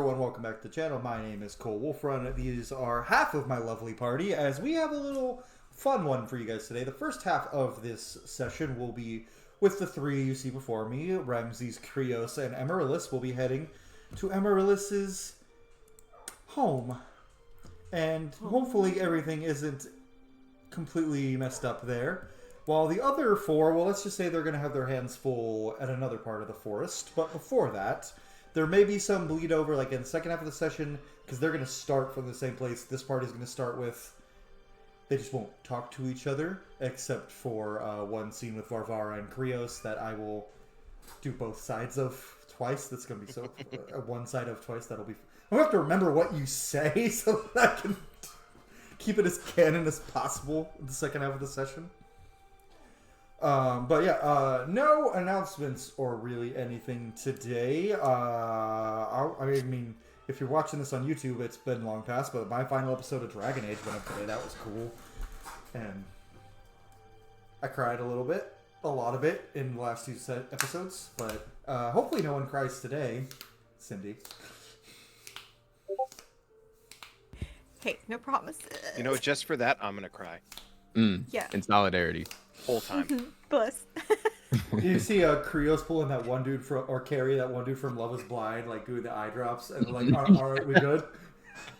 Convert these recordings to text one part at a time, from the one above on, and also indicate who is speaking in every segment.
Speaker 1: everyone, welcome back to the channel. My name is Cole Wolfrun. These are half of my lovely party, as we have a little fun one for you guys today. The first half of this session will be with the three you see before me, Ramses, Cryeos, and Amaryllis. We'll be heading to Amaryllis's home. And hopefully everything isn't completely messed up there. While the other four, well, let's just say they're going to have their hands full at another part of the forest. But before that, there may be some bleed over, like in the second half of the session, because they're going to start from the same place. This party is going to start with, they just won't talk to each other, except for one scene with Varvara and Cryeos that I will do both sides of twice. That's going to be so, one side of twice, that'll be, I'm going to have to remember what you say so that I can keep it as canon as possible in the second half of the session. But yeah, no announcements or really anything today. I mean, if you're watching this on YouTube, it's been long past, but my final episode of Dragon Age went up today. That was cool. And I cried a little bit, a lot of it, in the last two episodes, but hopefully no one cries today. Cindy.
Speaker 2: Hey, no promises.
Speaker 3: You know, just for that, I'm gonna cry.
Speaker 2: Yeah.
Speaker 4: In solidarity.
Speaker 3: Whole time.
Speaker 2: Bless.
Speaker 1: You see Cryeos pulling that one dude from, or carry that one dude from Love is Blind, like doing the eye drops, and like, are we good?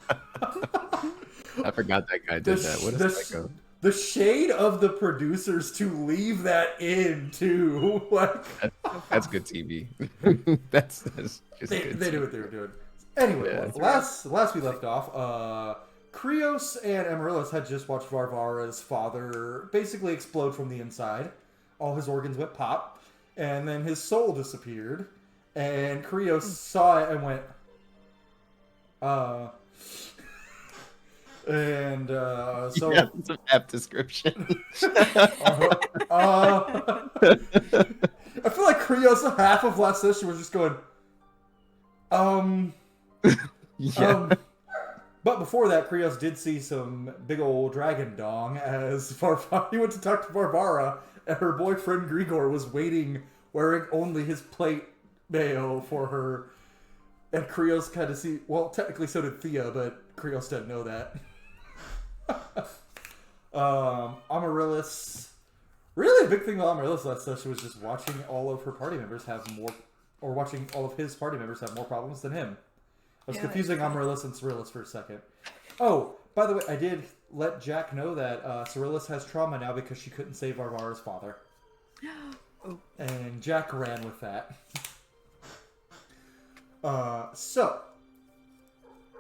Speaker 4: I forgot that guy did that. What is that go?
Speaker 1: The shade of the producers to leave that in too. Like,
Speaker 4: that's good TV. that's just
Speaker 1: they
Speaker 4: good
Speaker 1: do what they were doing. Anyway,
Speaker 4: yeah,
Speaker 1: last we left off, Cryeos and Amaryllis had just watched Varvara's father basically explode from the inside. All his organs went pop, and then his soul disappeared. And Cryeos saw it and went, and so
Speaker 4: yeah, it's an apt description.
Speaker 1: I feel like Cryeos half of last session was just going,
Speaker 4: yeah.
Speaker 1: But before that, Cryeos did see some big old dragon dong as he went to talk to Varvara, and her boyfriend Grigor was waiting, wearing only his plate mail for her. And Cryeos kind of see, well, technically so did Thea, but Cryeos didn't know that. Amaryllis, really a big thing with Amaryllis last session was just watching all of her party members have more, or watching all of his party members have more problems than him. I was confusing Amaryllis and Cyrillus for a second. Oh, by the way, I did let Jack know that Cyrillus has trauma now because she couldn't save Varvara's father.
Speaker 2: Oh.
Speaker 1: And Jack ran with that. So,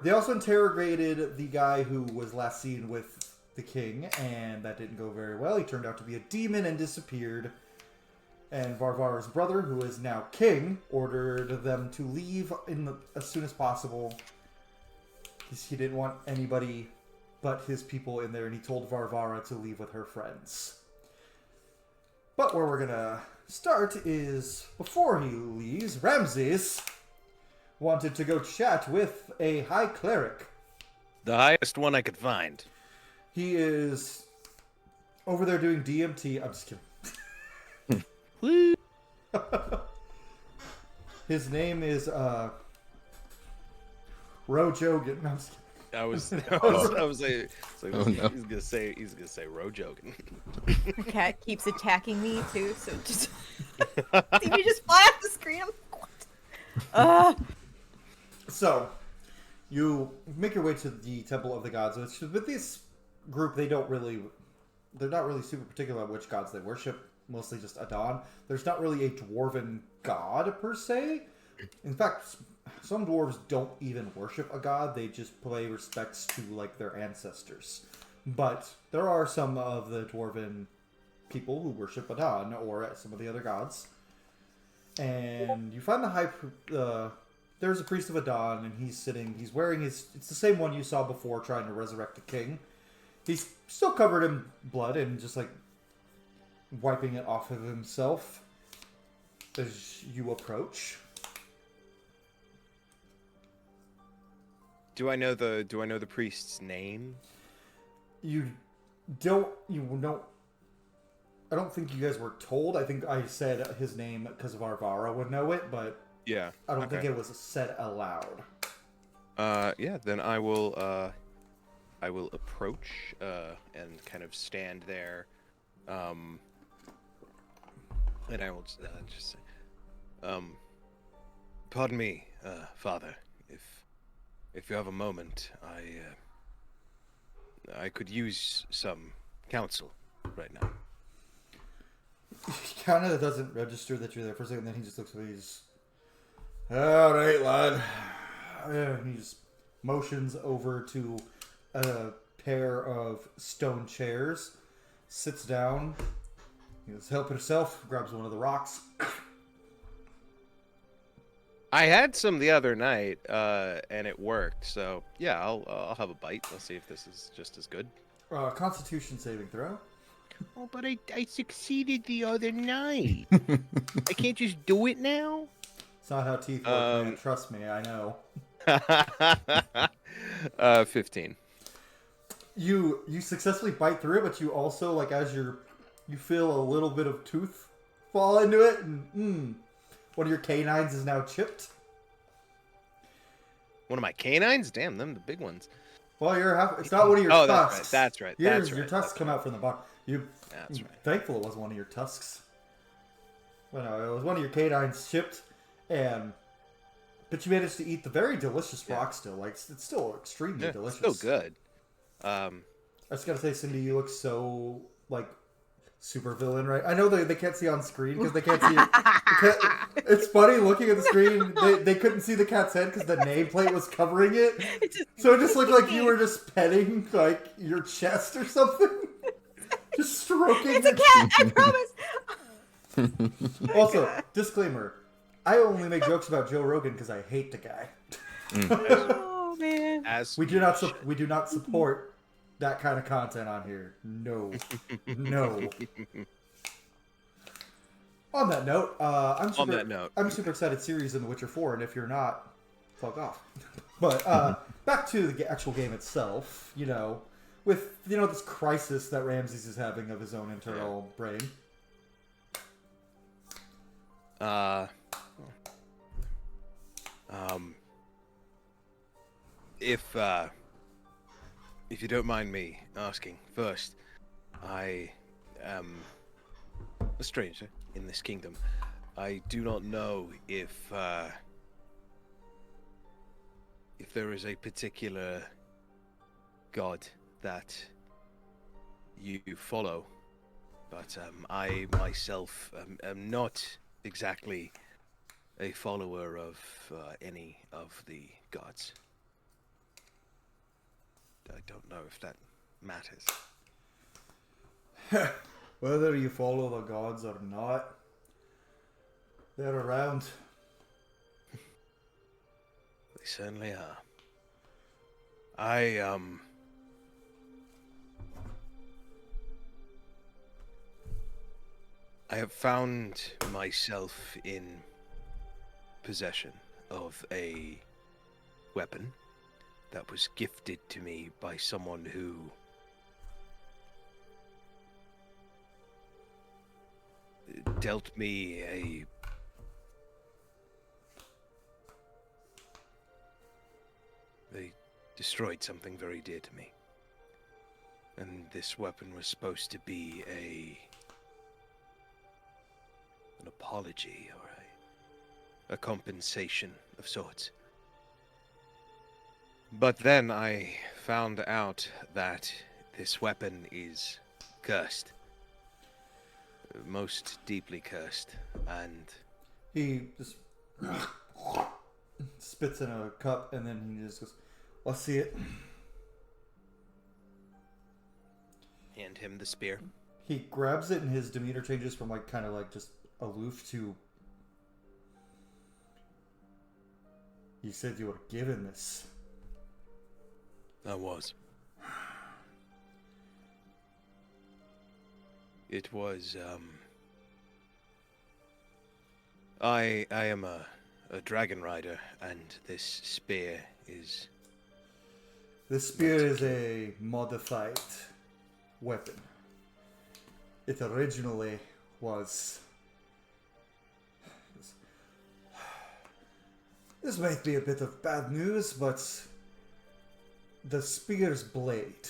Speaker 1: they also interrogated the guy who was last seen with the king, and that didn't go very well. He turned out to be a demon and disappeared. And Varvara's brother, who is now king, ordered them to leave as soon as possible. He didn't want anybody but his people in there, and he told Varvara to leave with her friends. But where we're going to start is, before he leaves, Ramses wanted to go chat with a high cleric.
Speaker 3: The highest one I could find.
Speaker 1: He is over there doing DMT. I'm just kidding. His name is Rojogan. No, I'm just kidding.
Speaker 3: I was like,
Speaker 4: Oh, no.
Speaker 3: he's gonna say Rojogan.
Speaker 2: The cat keeps attacking me too, so just see me just fly off the screen. What?
Speaker 1: So, you make your way to the Temple of the Gods. With this group, they're not really super particular about which gods they worship. Mostly just Adon. There's not really a dwarven god, per se. In fact, some dwarves don't even worship a god. They just pay respects to, like, their ancestors. But there are some of the dwarven people who worship Adon, or some of the other gods. And you find there's a priest of Adon, and he's wearing it's the same one you saw before trying to resurrect the king. He's still covered in blood and just, like, wiping it off of himself as you approach.
Speaker 3: Do I know the priest's name?
Speaker 1: You don't. I don't think you guys were told. I think I said his name because Varvara would know it, but
Speaker 3: Yeah.
Speaker 1: I don't think it was said aloud.
Speaker 3: Yeah. Then I will approach and kind of stand there, and I will just say, pardon me, Father, if you have a moment, I could use some counsel right now.
Speaker 1: He kind of doesn't register that you're there for a second, then he just looks at me. He's all right, lad. He just motions over to a pair of stone chairs, sits down. He's helping himself, grabs one of the rocks.
Speaker 3: I had some the other night, and it worked. So yeah, I'll have a bite. Let's see if this is just as good.
Speaker 1: Constitution saving throw.
Speaker 3: Oh, but I succeeded the other night. I can't just do it now.
Speaker 1: It's not how teeth work, man. Trust me, I know.
Speaker 3: 15.
Speaker 1: You successfully bite through it, but you also, like, as you feel a little bit of tooth fall into it, and one of your canines is now chipped.
Speaker 3: One of my canines? Damn, them the big ones.
Speaker 1: Well, it's not one of your tusks.
Speaker 3: That's right.
Speaker 1: Your tusks come out from the bottom.
Speaker 3: That's right.
Speaker 1: Thankful it wasn't one of your tusks. Well, no, it was one of your canines chipped, but you managed to eat the very delicious rock still. Like, it's still extremely delicious.
Speaker 3: It's still good.
Speaker 1: I just gotta say, Cindy, you look so, like, super villain, right? I know they can't see on screen because they can't see it. It's funny looking at the screen. They couldn't see the cat's head because the nameplate was covering it. So it just looked like you were just petting, like, your chest or something. Just stroking.
Speaker 2: It's a cat, I promise.
Speaker 1: Also, disclaimer: I only make jokes about Joe Rogan because I hate the guy.
Speaker 2: Oh man.
Speaker 1: We do not support that kind of content on here. No. On that note, I'm super excited series in The Witcher 4, and if you're not, fuck off. But back to the actual game itself, with this crisis that Ramses is having of his own internal brain.
Speaker 3: If you don't mind me asking, first, I am a stranger in this kingdom. I do not know if there is a particular god that you follow, but I myself am not exactly a follower of any of the gods. I don't know if that matters.
Speaker 1: Whether you follow the gods or not, they're around.
Speaker 3: They certainly are. I have found myself in possession of a weapon that was gifted to me by someone who dealt me they destroyed something very dear to me. And this weapon was supposed to be an apology or a compensation of sorts. But then I found out that this weapon is cursed. Most deeply cursed, and...
Speaker 1: He just spits in a cup, and then he just goes, "Let's see it."
Speaker 3: Hand him the spear.
Speaker 1: He grabs it, and his demeanor changes from, like, kind of like just aloof to... You said you were given this.
Speaker 3: I was. It was, I am a dragon rider, and this spear is...
Speaker 1: This spear is a modified weapon. It originally was... This might be a bit of bad news, but the spear's blade.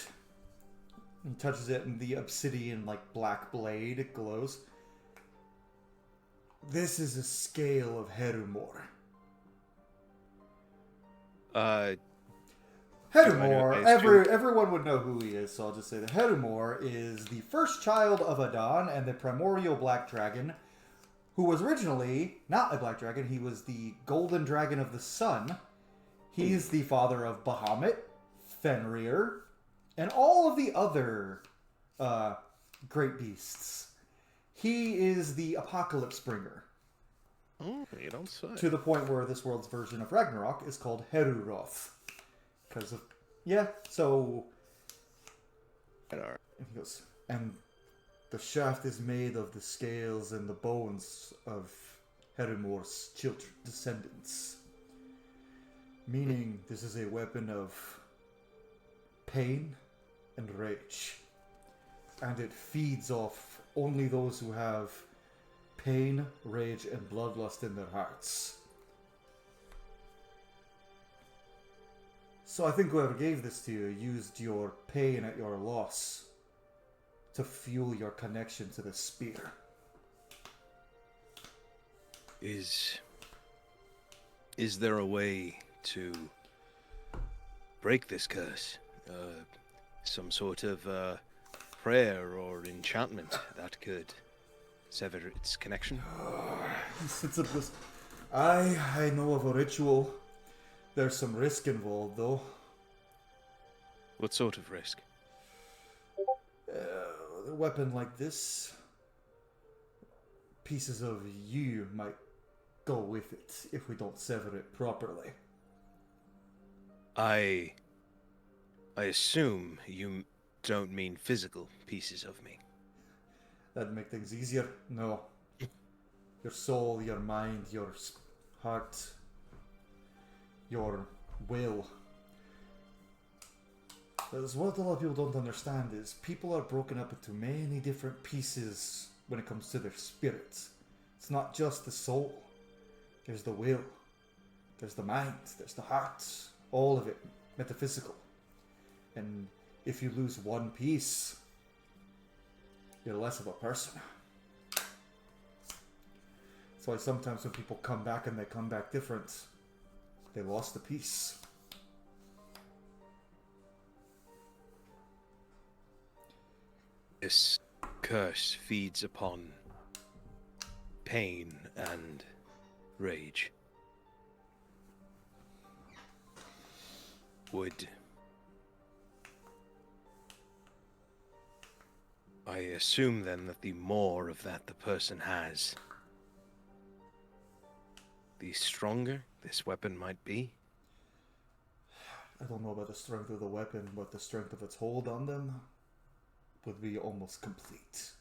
Speaker 1: He touches it, and the obsidian, like black blade, glows. This is a scale of Herumor. Herumor, everyone would know who he is, so I'll just say that Herumor is the first child of Adon and the primordial black dragon, who was originally not a black dragon. He was the golden dragon of the sun. He's the father of Bahamut, Fenrir, and all of the other great beasts. He is the apocalypse bringer.
Speaker 3: Oh, you don't say.
Speaker 1: To the point where this world's version of Ragnarok is called Heruroth. Because of... Yeah, so... And he goes, and the shaft is made of the scales and the bones of Herumor's children, descendants. Meaning this is a weapon of pain and rage. And it feeds off only those who have pain, rage, and bloodlust in their hearts. So I think whoever gave this to you used your pain at your loss to fuel your connection to the spear.
Speaker 3: Is there a way to break this curse? Some sort of prayer or enchantment that could sever its connection?
Speaker 1: He sits up this. I know of a ritual. There's some risk involved, though.
Speaker 3: What sort of risk?
Speaker 1: A weapon like this, pieces of you might go with it if we don't sever it properly.
Speaker 3: I assume you don't mean physical pieces of me.
Speaker 1: That'd make things easier. No. Your soul, your mind, your heart, your will. Because what a lot of people don't understand is people are broken up into many different pieces when it comes to their spirits. It's not just the soul. There's the will. There's the mind. There's the heart. All of it. Metaphysical. And if you lose one piece, you're less of a person. That's why sometimes when people come back and they come back different, they lost a piece.
Speaker 3: This curse feeds upon pain and rage. Would I assume then that the more of that the person has, the stronger this weapon might be?
Speaker 1: I don't know about the strength of the weapon, but the strength of its hold on them would be almost complete.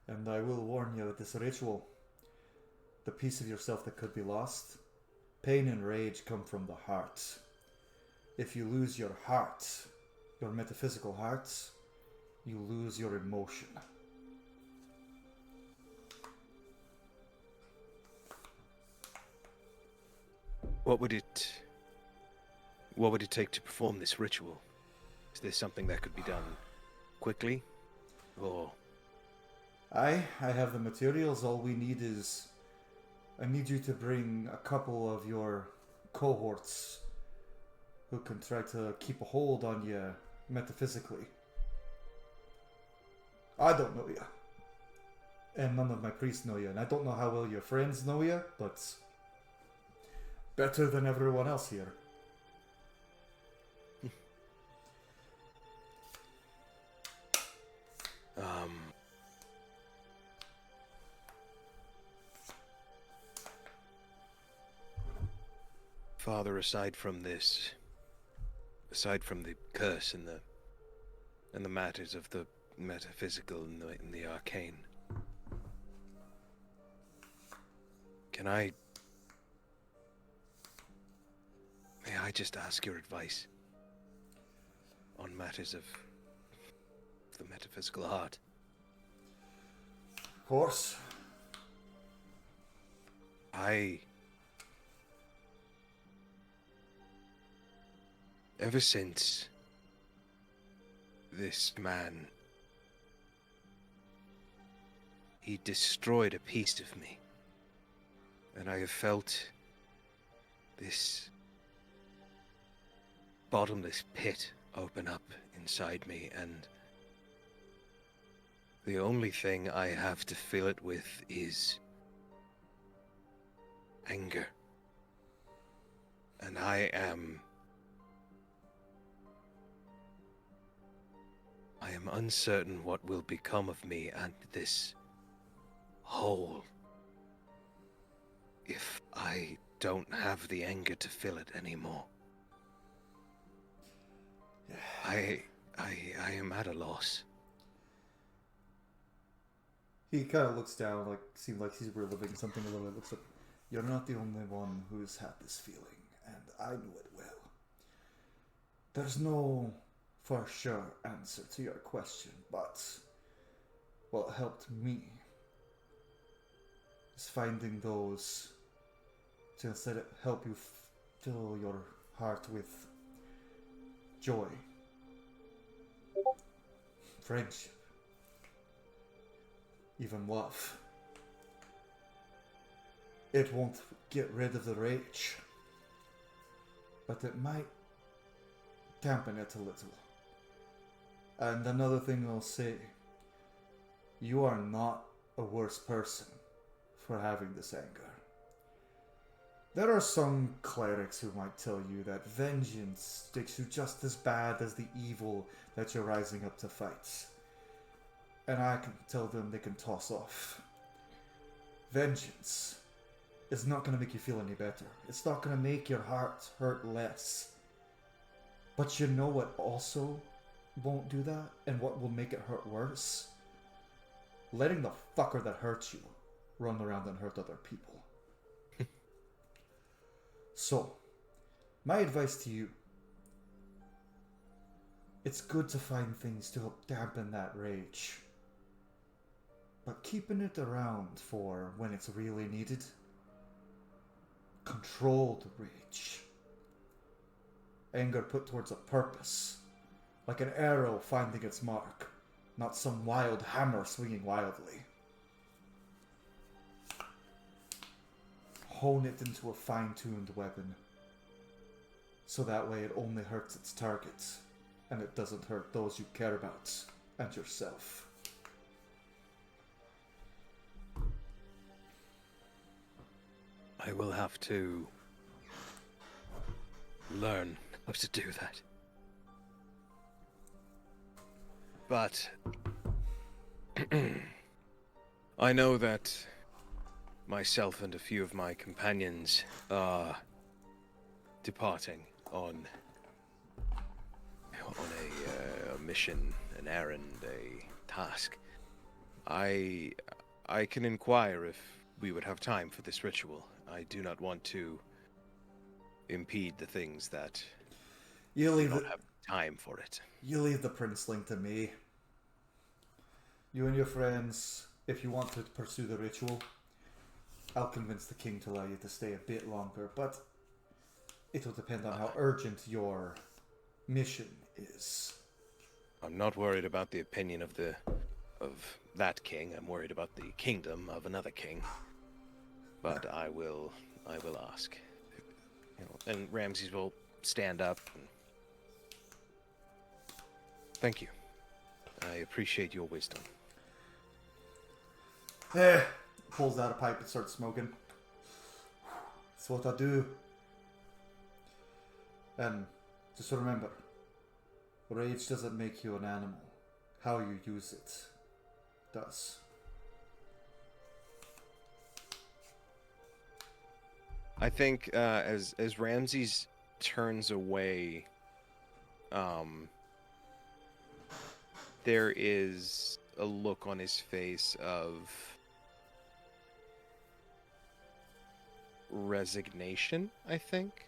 Speaker 1: And I will warn you with this ritual, the piece of yourself that could be lost, pain and rage come from the heart. If you lose your heart, your metaphysical heart, you lose your emotion.
Speaker 3: What would it take to perform this ritual? Is this something that could be done quickly, or?
Speaker 1: I have the materials. All we need is, I need you to bring a couple of your cohorts who can try to keep a hold on you metaphysically. I don't know you, and none of my priests know you, and I don't know how well your friends know you, but better than everyone else here.
Speaker 3: Father, aside from the curse and the matters of the metaphysical and the arcane, may I just ask your advice on matters of the metaphysical heart?
Speaker 1: Of course.
Speaker 3: I ever since this man, he destroyed a piece of me, and I have felt this bottomless pit open up inside me, and the only thing I have to fill it with is anger. And I am uncertain what will become of me and this hole if I don't have the anger to fill it anymore. I am at a loss.
Speaker 1: He kind of looks down, like, seems like he's reliving something a little bit. Looks up. You're not the only one who's had this feeling, and I knew it well. There's no for sure answer to your question, but what helped me is finding those to instead help you fill your heart with joy, friendship, even love. It won't get rid of the rage, but it might dampen it a little. And another thing I'll say, you are not a worse person for having this anger. There are some clerics who might tell you that vengeance sticks you just as bad as the evil that you're rising up to fight. And I can tell them they can toss off. Vengeance is not going to make you feel any better. It's not going to make your heart hurt less. But you know what also won't do that, and what will make it hurt worse? Letting the fucker that hurts you run around and hurt other people. So, my advice to you, it's good to find things to help dampen that rage, but keeping it around for when it's really needed. Controlled rage. Anger put towards a purpose, like an arrow finding its mark, not some wild hammer swinging wildly. Hone it into a fine-tuned weapon, so that way it only hurts its target, and it doesn't hurt those you care about, and yourself.
Speaker 3: I will have to learn how to do that. But I know that myself and a few of my companions are departing on a mission, an errand, a task. I can inquire if we would have time for this ritual. I do not want to impede the things that
Speaker 1: You
Speaker 3: don't have time for it.
Speaker 1: You leave the princeling to me. You and your friends, if you want to pursue the ritual, I'll convince the king to allow you to stay a bit longer, but it will depend on how urgent your mission is.
Speaker 3: I'm not worried about the opinion of that king. I'm worried about the kingdom of another king. But I will ask. You know, and Ramses will stand up. Thank you. I appreciate your wisdom.
Speaker 1: Pulls out a pipe and starts smoking. That's what I do. And just remember, rage doesn't make you an animal. How you use it does.
Speaker 3: I think as Ramses turns away, there is a look on his face of resignation, I think.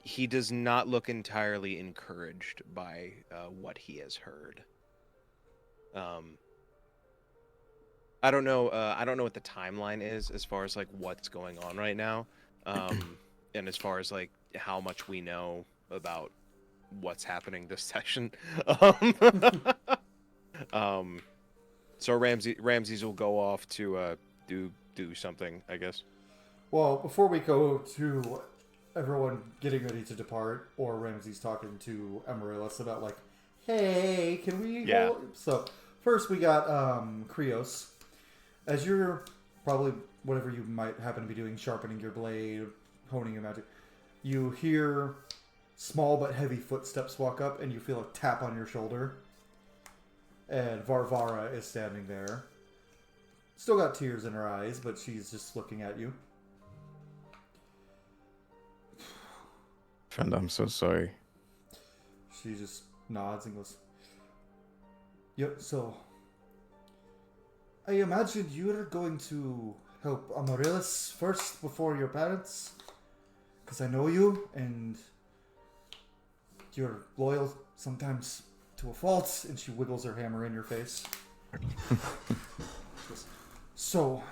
Speaker 3: He does not look entirely encouraged by what he has heard. I don't know what the timeline is as far as like what's going on right now. And as far as like how much we know about what's happening this session. Um, so Ramses will go off to do something, I guess.
Speaker 1: Well, before we go to everyone getting ready to depart, or Ramses talking to Amaryllis about like, hey, can we?
Speaker 3: Yeah.
Speaker 1: So first we got Cryeos. As you're probably whatever you might happen to be doing, sharpening your blade, honing your magic, you hear small but heavy footsteps walk up, and you feel a tap on your shoulder. And Varvara is standing there. Still got tears in her eyes, but she's just looking at you.
Speaker 4: Friend, I'm so sorry.
Speaker 1: She just nods and goes, yep, so I imagine you're going to help Amaryllis first before your parents? Because I know you, and you're loyal sometimes to a fault. And she wiggles her hammer in your face. She goes, so,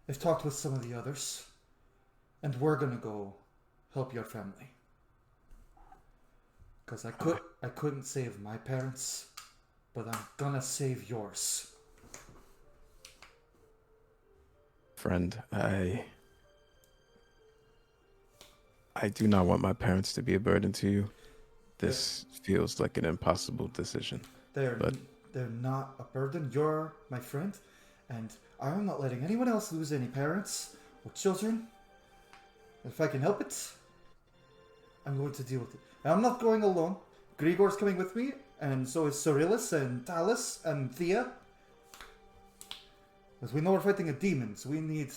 Speaker 1: I've talked with some of the others, and we're gonna go help your family. Because I couldn't save my parents, but I'm gonna save yours.
Speaker 4: Friend, I do not want my parents to be a burden to you. This feels like an impossible decision.
Speaker 1: They're not a burden. You're my friend, and I'm not letting anyone else lose any parents or children. If I can help it, I'm going to deal with it. And I'm not going alone. Grigor's coming with me, and so is Cyrillus and Talus and Thea. As we know we're fighting a demon, so we need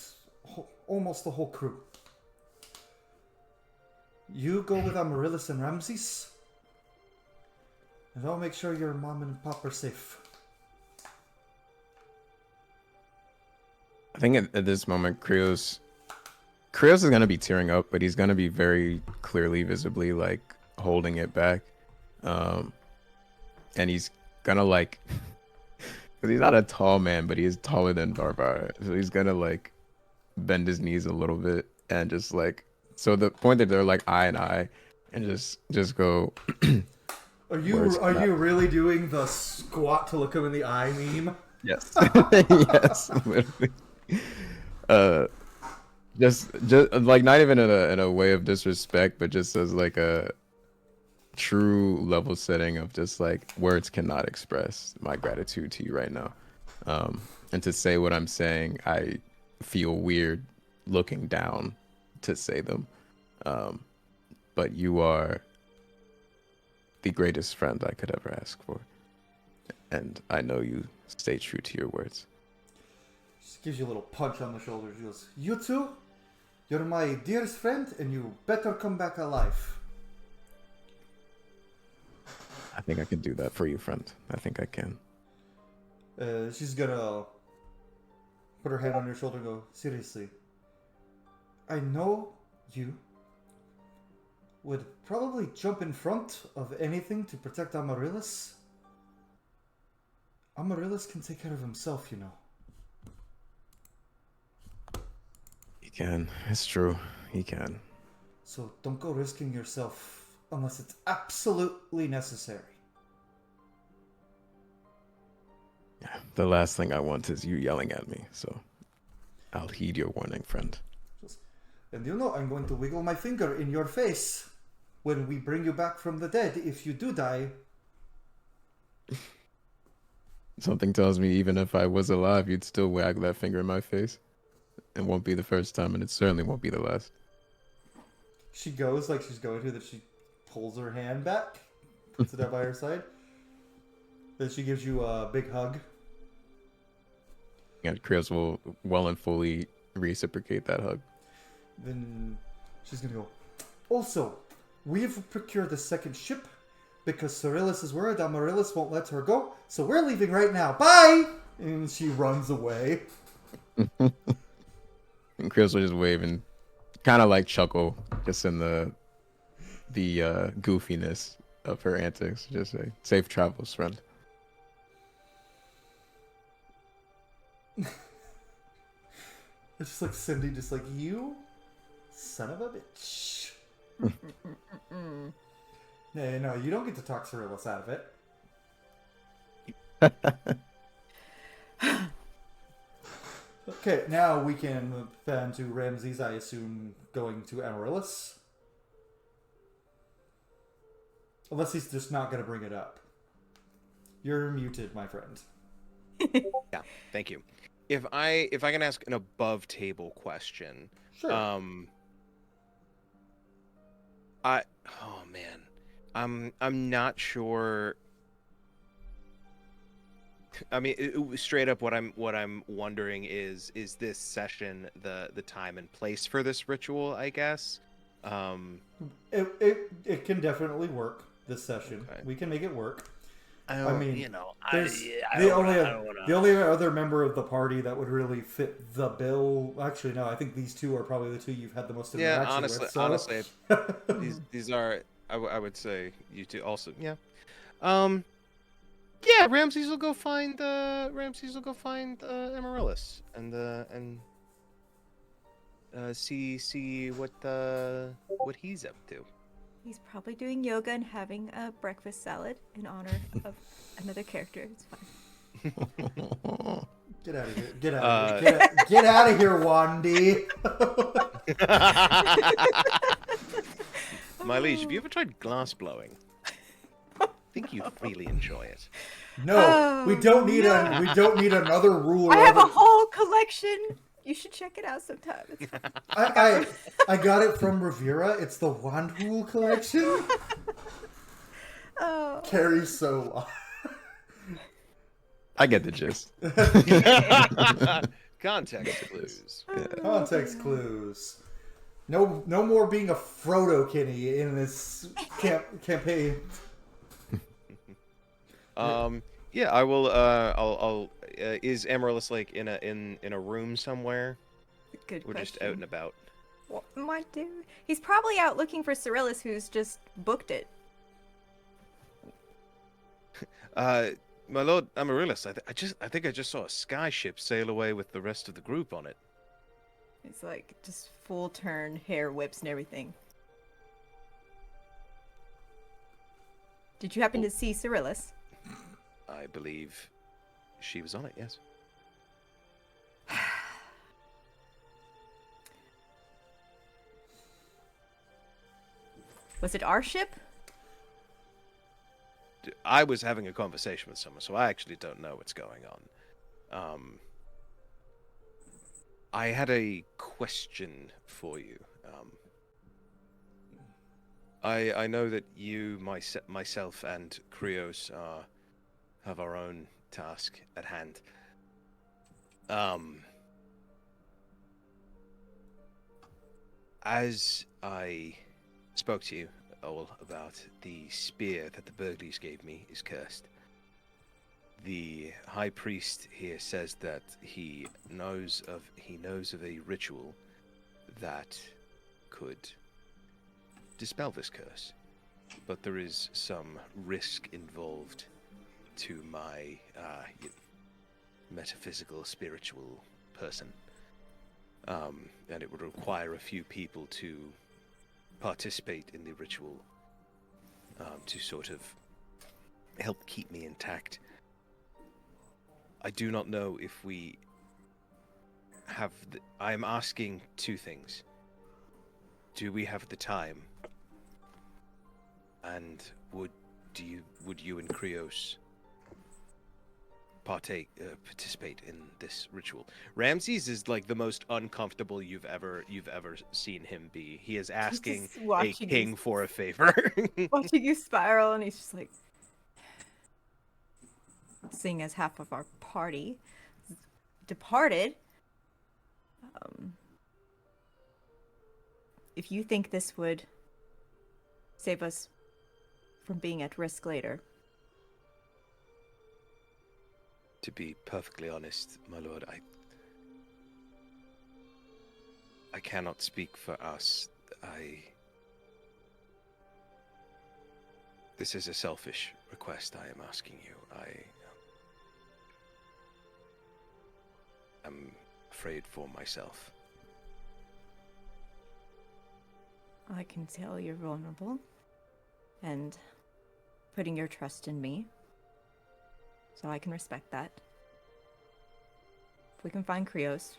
Speaker 1: almost the whole crew. You go with Amaryllis and Ramses, and I'll make sure your mom and pop are safe.
Speaker 4: I think at this moment, Cryeos is gonna be tearing up, but he's gonna be very clearly, visibly like holding it back, and he's gonna like, because he's not a tall man, but he is taller than Barbara, so he's gonna like bend his knees a little bit and just like, so the point that they're like eye and eye, and just go.
Speaker 1: Are you really doing the squat to look him in the eye meme?
Speaker 4: Yes. Yes. Literally. Just like not even in a way of disrespect, but just as like a true level setting of just like words cannot express my gratitude to you right now. And to say what I'm saying, I feel weird looking down to say them. But you are the greatest friend I could ever ask for. And I know you stay true to your words.
Speaker 1: She gives you a little punch on the shoulder. She goes, you too? You're my dearest friend, and you better come back alive.
Speaker 4: I think I can do that for you, friend. I think I can.
Speaker 1: She's gonna put her hand on your shoulder and go, seriously, I know you would probably jump in front of anything to protect Amaryllis. Amaryllis can take care of himself, you know.
Speaker 4: He can. It's true. He can.
Speaker 1: So don't go risking yourself unless it's absolutely necessary.
Speaker 4: Yeah, the last thing I want is you yelling at me, so I'll heed your warning, friend.
Speaker 1: And you know I'm going to wiggle my finger in your face when we bring you back from the dead if you do die.
Speaker 4: Something tells me even if I was alive, you'd still wag that finger in my face. It won't be the first time, and it certainly won't be the last.
Speaker 1: She goes like she's going to, that she pulls her hand back, puts it up by her side. Then she gives you a big hug.
Speaker 4: And Cryeos will well and fully reciprocate that hug.
Speaker 1: Then she's gonna go, also, we've procured the second ship because Cyrillus is worried Amaryllis won't let her go, so we're leaving right now. Bye! And she runs away.
Speaker 4: And Cryeos will just wave and kind of like chuckle, just in the goofiness of her antics. Just say, safe travels, friend.
Speaker 1: It's just like Cindy, just like, you son of a bitch. No, you don't get to talk Cyrillus out of it. Okay, now we can move on to Ramses, I assume, going to Amaryllis. Unless he's just not going to bring it up. You're muted, my friend.
Speaker 3: Yeah, thank you. If I can ask an above table question,
Speaker 1: Sure.
Speaker 3: Oh man, I'm not sure. I mean, straight up, what I'm wondering is this session the time and place for this ritual? I guess.
Speaker 1: It can definitely work this session.
Speaker 3: Okay.
Speaker 1: We can make it work.
Speaker 5: I
Speaker 1: mean,
Speaker 5: you know,
Speaker 1: there's
Speaker 5: I
Speaker 1: the
Speaker 5: don't
Speaker 1: only
Speaker 5: wanna-
Speaker 1: the only other member of the party that would really fit the bill. Actually, no, I think these two are probably the two you've had the most
Speaker 3: Yeah,
Speaker 1: interaction with. So.
Speaker 3: honestly, these are I would say you two also. Yeah. Yeah, Ramses will go find Amaryllis and see what he's up to.
Speaker 2: He's probably doing yoga and having a breakfast salad in honor of another character. It's fine.
Speaker 1: Get out of here! Get out of here! Get out of here, Wandy!
Speaker 3: My liege, have you ever tried glass blowing? I think you'd really enjoy it.
Speaker 1: No, we don't need
Speaker 2: no.
Speaker 1: we don't need another ruler.
Speaker 2: I have a
Speaker 1: over-
Speaker 2: whole collection. You should check it out sometime. It's fine.
Speaker 1: I got it from Rivera. It's the Wandhul collection.
Speaker 2: Oh.
Speaker 1: Carries so long.
Speaker 4: I get the gist.
Speaker 3: Context clues.
Speaker 1: Context clues. No more being a Frodo Kinney in this campaign.
Speaker 3: Yeah, I will. I'll. Is Amaryllis like in a room somewhere?
Speaker 2: Good
Speaker 3: We're
Speaker 2: question.
Speaker 3: just out and about.
Speaker 2: What might do? He's probably out looking for Cyrillus, who's just booked it.
Speaker 3: My lord Amaryllis, I think I just saw a sky ship sail away with the rest of the group on it.
Speaker 2: It's like just full turn, hair whips and everything. Did you happen to see Cyrillus?
Speaker 3: I believe she was on it. Yes.
Speaker 2: Was it our ship?
Speaker 3: I was having a conversation with someone, so I actually don't know what's going on. I had a question for you. I know that you, myself, and Cryeos have our own task at hand. As I spoke to you all about the spear that the burglaries gave me is cursed. The high priest here says that he knows of a ritual that could dispel this curse, but there is some risk involved to my metaphysical, spiritual person, and it would require a few people to participate in the ritual to sort of help keep me intact. I do not know if we have I am asking two things. Do we have the time? And would you and Cryeos participate in this ritual? Ramses is like the most uncomfortable you've ever seen him be. He is asking
Speaker 2: just
Speaker 3: a
Speaker 2: watching
Speaker 3: king
Speaker 2: you-
Speaker 3: for a favor.
Speaker 2: Watching you spiral, and he's just like, seeing as half of our party departed. If you think this would save us from being at risk later.
Speaker 3: To be perfectly honest, my lord, I cannot speak for us. This is a selfish request I am asking you. I am afraid for myself.
Speaker 2: I can tell you're vulnerable. And putting your trust in me. So I can respect that. If we can find Cryeos.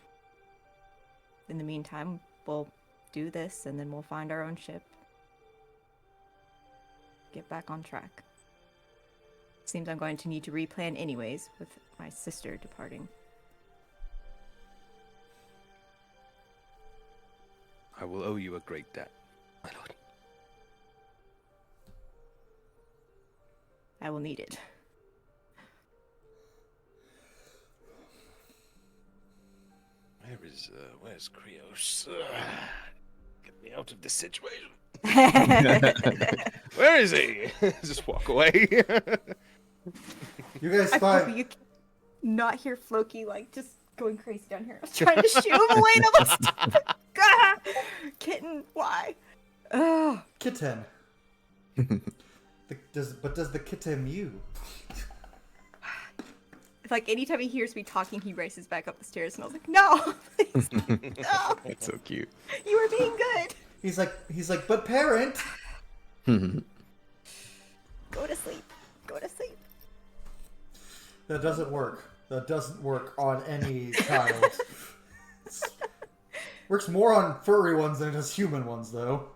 Speaker 2: In the meantime, we'll do this and then we'll find our own ship. Get back on track. Seems I'm going to need to replan anyways, with my sister departing.
Speaker 3: I will owe you a great debt, my lord.
Speaker 2: I will need it.
Speaker 3: Where's Cryeos? Get me out of this situation. Where is he? Just walk away.
Speaker 1: You guys
Speaker 2: I
Speaker 1: find
Speaker 2: hope you not hear Floki like just going crazy down here. I was trying to shoo him away and I'm like, stop it. Ah! Kitten, why? Oh.
Speaker 1: kitten. Does the kitten mew?
Speaker 2: Like anytime he hears me talking, he races back up the stairs, and I was like, "No, please, no!
Speaker 4: That's so cute.
Speaker 2: You were being good.
Speaker 1: He's like, but parent.
Speaker 2: Go to sleep. Go to sleep."
Speaker 1: That doesn't work. That doesn't work on any child. Works more on furry ones than it does human ones, though.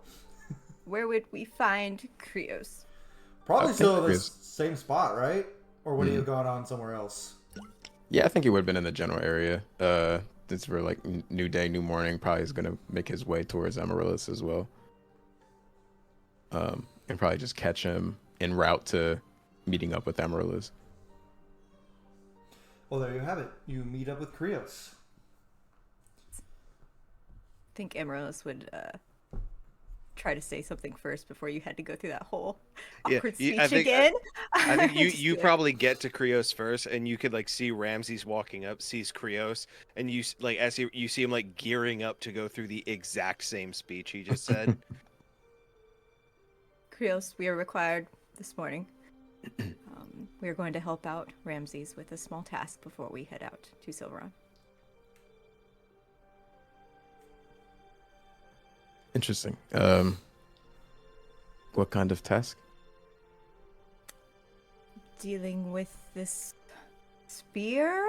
Speaker 2: Where would we find Cryeos?
Speaker 1: Probably
Speaker 4: I
Speaker 1: still
Speaker 4: think
Speaker 1: the
Speaker 4: Chris-
Speaker 1: same spot, right? Or would he have gone on somewhere else?
Speaker 4: Yeah, I think he would have been in the general area. This for like new day, new morning. Probably is gonna make his way towards Amaryllis as well. And probably just catch him en route to meeting up with Amaryllis.
Speaker 1: Well, there you have it. You meet up with Cryeos.
Speaker 2: I think Amaryllis would try to say something first before you had to go through that whole awkward speech again.
Speaker 3: I think you
Speaker 2: Just
Speaker 3: you
Speaker 2: do it.
Speaker 3: probably get to Cryeos first, and you could like see Ramses walking up, sees Cryeos, and you like as you see him like gearing up to go through the exact same speech he just said.
Speaker 2: Cryeos, we are required this morning. We are going to help out Ramses with a small task before we head out to Sylvaron.
Speaker 4: Interesting. What kind of task?
Speaker 2: Dealing with this spear?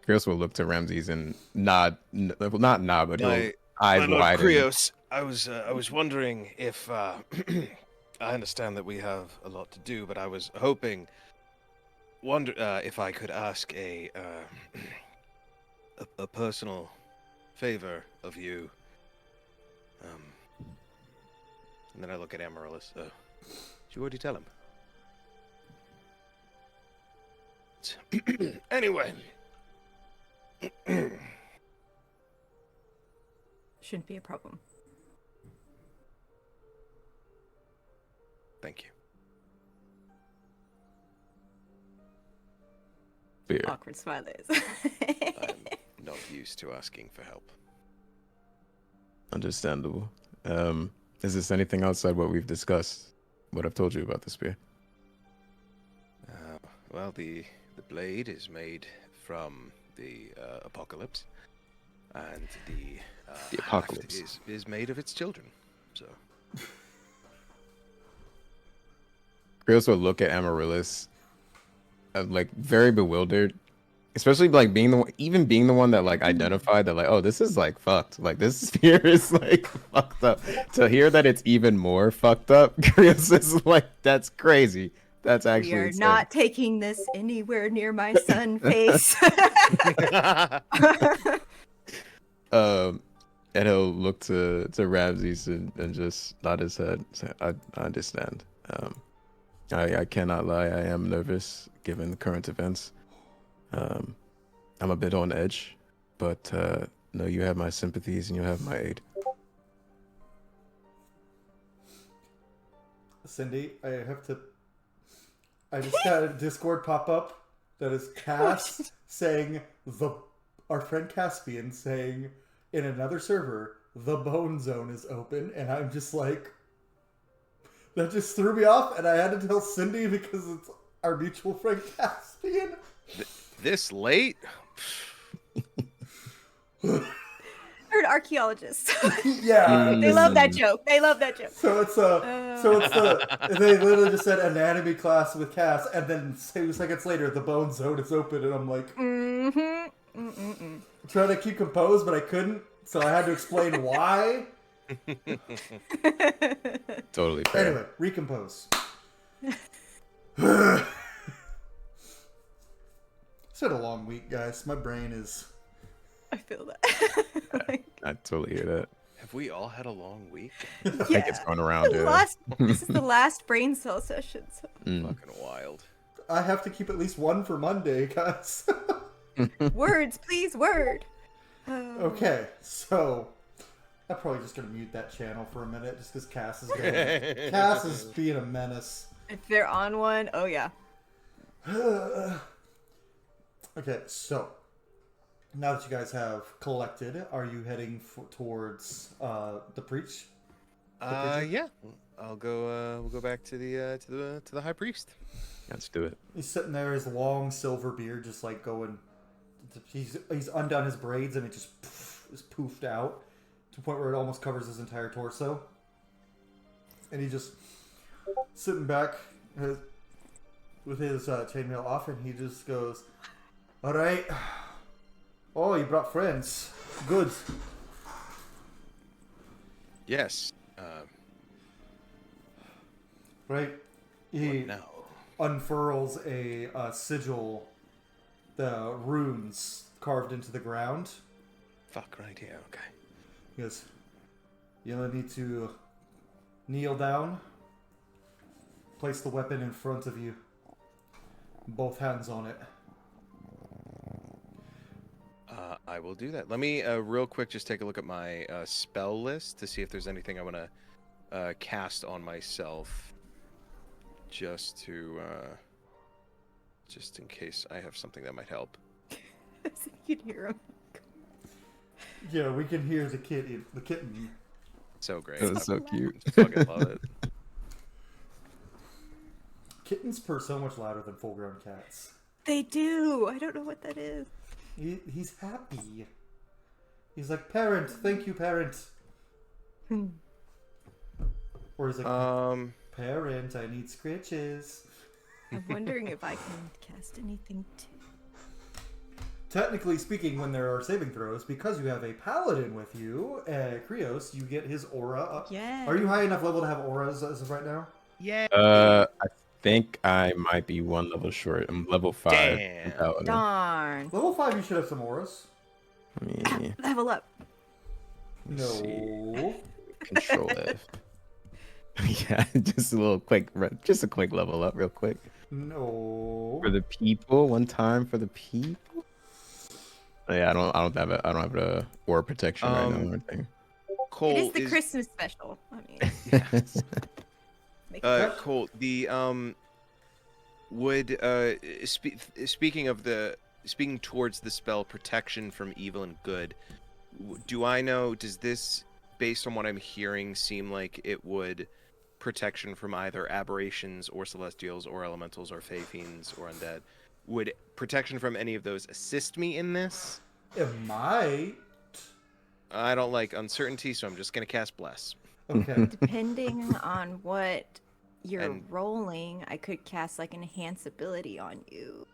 Speaker 4: Chris will look to Ramses and nod, not nod, but he'll
Speaker 3: My
Speaker 4: eyes
Speaker 3: Lord
Speaker 4: wide.
Speaker 3: Cryeos, I was wondering if I understand that we have a lot to do, but I was hoping, if I could ask a personal favor of you. And then I look at Amaryllis. Did you already tell him? Anyway.
Speaker 2: Shouldn't be a problem.
Speaker 3: Thank you.
Speaker 4: Spear.
Speaker 2: Awkward smiles.
Speaker 3: I'm not used to asking for help.
Speaker 4: Understandable. Is this anything outside what we've discussed? What I've told you about the spear?
Speaker 3: Well, the blade is made from the apocalypse, and the
Speaker 4: apocalypse
Speaker 3: haft is made of its children. So
Speaker 4: Chris will look at Amaryllis, like very bewildered, especially like being the one that like identified that like, oh, this is like fucked. Like this spear is like fucked up. To hear that it's even more fucked up, Chris is like, that's crazy. That's actually
Speaker 2: We are
Speaker 4: insane.
Speaker 2: not taking this anywhere near my son face.
Speaker 4: And he'll look to Ramses and just nod his head. Say, I understand. I cannot lie. I am nervous given the current events. I'm a bit on edge, but no, you have my sympathies and you have my aid.
Speaker 1: Cindy, I just got a Discord pop up that is Cass saying our friend Caspian saying in another server the Bone Zone is open, and I'm just like, that just threw me off, and I had to tell Cindy because it's our mutual friend Caspian.
Speaker 3: this late?
Speaker 2: I Bastard archaeologists.
Speaker 1: Yeah.
Speaker 2: They love that joke. They love that joke.
Speaker 1: So it's they literally just said anatomy class with Cass, and then 2 seconds later the bone zone is open, and I'm like, trying to keep composed, but I couldn't, so I had to explain why.
Speaker 4: Totally fair.
Speaker 1: Anyway, recompose. It's been a long week, guys. My brain is.
Speaker 2: I feel that.
Speaker 4: I totally hear that.
Speaker 3: Have we all had a long week?
Speaker 4: I think it's going around.
Speaker 2: This is the last brain cell session. So.
Speaker 3: Fucking wild.
Speaker 1: I have to keep at least one for Monday, guys.
Speaker 2: Words, please, word.
Speaker 1: Okay, so I'm probably just gonna mute that channel for a minute, just because Cass is going. Cass is being a menace.
Speaker 2: If they're on one, oh yeah.
Speaker 1: Okay, so now that you guys have collected, are you heading towards the preach?
Speaker 3: Yeah. I'll go. We'll go back to the high priest.
Speaker 4: Let's do it.
Speaker 1: He's sitting there, his long silver beard just like going. He's undone his braids and it just is poofed out to the point where it almost covers his entire torso. And he just sitting back with his chainmail off, and he just goes, "All right. Oh, you brought friends. Good."
Speaker 3: Yes.
Speaker 1: Right. He
Speaker 3: No.
Speaker 1: unfurls a sigil, the runes carved into the ground.
Speaker 3: Fuck right here. Okay.
Speaker 1: He goes, "You'll need to kneel down. Place the weapon in front of you. Both hands on it."
Speaker 3: I will do that. Let me real quick just take a look at my spell list to see if there's anything I want to cast on myself, just in case I have something that might help.
Speaker 2: You can hear him.
Speaker 1: Yeah, we can hear the kitten.
Speaker 3: So great.
Speaker 4: That was so cute.
Speaker 3: I fucking love it.
Speaker 1: Kittens purr so much louder than full-grown cats.
Speaker 2: They do. I don't know what that is.
Speaker 1: He's happy. He's like, "Parent, thank you, parent." Or he's like, "Parent, I need scritches."
Speaker 2: I'm wondering if I can cast anything too.
Speaker 1: Technically speaking, when there are saving throws, because you have a paladin with you, Cryeos, you get his aura up.
Speaker 2: Yeah.
Speaker 1: Are you high enough level to have auras as of right now?
Speaker 3: Yeah.
Speaker 4: I think I might be 1 level short. I'm level 5.
Speaker 3: Damn.
Speaker 4: Paladin.
Speaker 2: Darn.
Speaker 1: Level 5, you should have some auras.
Speaker 4: Let me
Speaker 2: Level up.
Speaker 1: No.
Speaker 4: control F. Yeah, just a quick level up, real quick.
Speaker 1: No.
Speaker 4: For the people, one time for the people. Oh, yeah, I don't have a aura protection right now or anything.
Speaker 3: Cole,
Speaker 2: It is the Christmas special. I mean,
Speaker 3: Cole, the would speaking towards the spell protection from evil and good, do I know, does this, based on what I'm hearing, seem like it would protection from either aberrations or celestials or elementals or fey fiends or undead? Would protection from any of those assist me in this?
Speaker 1: It might.
Speaker 3: I don't like uncertainty, so I'm just gonna cast bless.
Speaker 1: Okay.
Speaker 2: depending on what you're
Speaker 3: And-
Speaker 2: rolling, I could cast like enhance ability on you.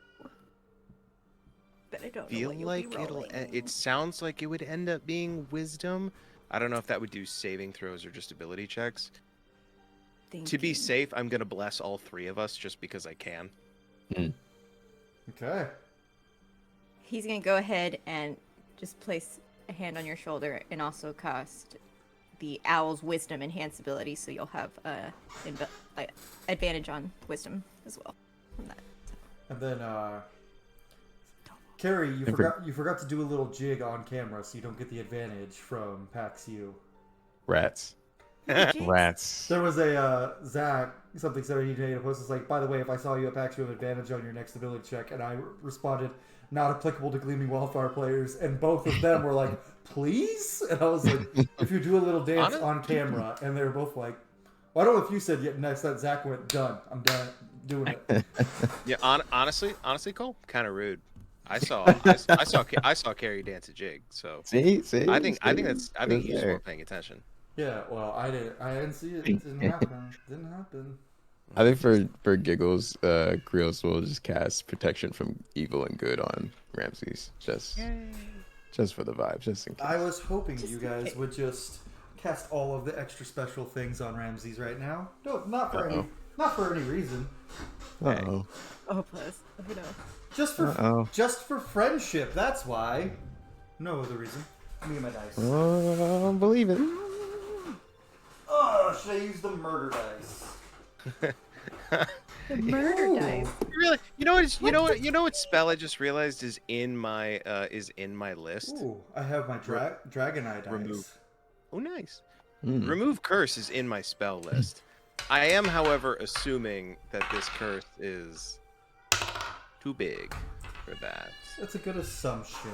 Speaker 2: But I don't know
Speaker 3: Feel
Speaker 2: what you'll
Speaker 3: like
Speaker 2: be
Speaker 3: it'll.
Speaker 2: rolling.
Speaker 3: It sounds like it would end up being wisdom. I don't know if that would do saving throws or just ability checks. To be
Speaker 2: Thinking.
Speaker 3: safe, I'm gonna bless all 3 of us just because I can.
Speaker 1: Okay.
Speaker 2: He's gonna go ahead and just place a hand on your shoulder and also cast the owl's wisdom enhance ability, so you'll have advantage on wisdom as well from that.
Speaker 1: And then, Carrie, you forgot to do a little jig on camera, so you don't get the advantage from PAX U.
Speaker 4: Rats.
Speaker 2: Jeez.
Speaker 4: Rats.
Speaker 1: There was a Zach something said he made a post. It's like, "By the way, if I saw you at PAX, you have advantage on your next ability check." And I responded, "Not applicable to Gleaming Wildfire players." And both of them were like, "Please?" And I was like, "If you do a little dance on camera," and they were both like, "Well, I don't know if you said yet." Next, that Zach went, "Done. I'm done doing it."
Speaker 3: Yeah, honestly, Cole, kind of rude. I saw Carrie dance a jig. So
Speaker 4: See.
Speaker 3: I think he's
Speaker 4: there.
Speaker 3: more paying attention.
Speaker 1: Yeah, well, I didn't see it. It didn't happen. Didn't happen.
Speaker 4: I think for giggles, Cryeos will just cast protection from evil and good on Ramses, just for the vibe, just in case.
Speaker 1: I was hoping you guys would just cast all of the extra special things on Ramses right now. No, not for any reason.
Speaker 4: Uh-oh.
Speaker 2: Oh, plus. Oh, no.
Speaker 1: Just for friendship. That's why. No other reason. Me and my dice.
Speaker 4: Oh, I don't believe it.
Speaker 1: Oh, should I use the murder dice?
Speaker 2: The murder dice.
Speaker 3: Really? You know what spell I just realized is in my list.
Speaker 1: Ooh, I have my dragon eye dice.
Speaker 3: Remove. Oh, nice.
Speaker 4: Mm.
Speaker 3: Remove curse is in my spell list. I am, however, assuming that this curse is too big for that.
Speaker 1: That's a good assumption.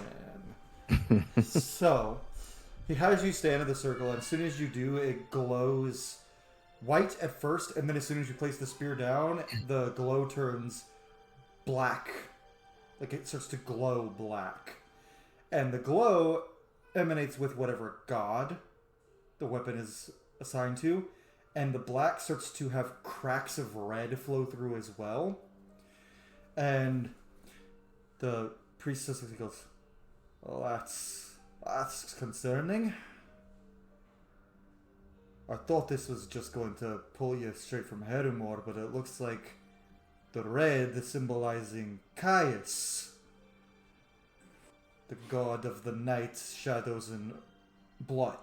Speaker 1: So, he has you stand in the circle, and as soon as you do, it glows white at first, and then as soon as you place the spear down, the glow turns black. Like, it starts to glow black. And the glow emanates with whatever god the weapon is assigned to, and the black starts to have cracks of red flow through as well. And the priestess goes, "Well, that's concerning. I thought this was just going to pull you straight from Herumor, but it looks like the red is symbolizing Cryeos, the god of the night, shadows, and blood."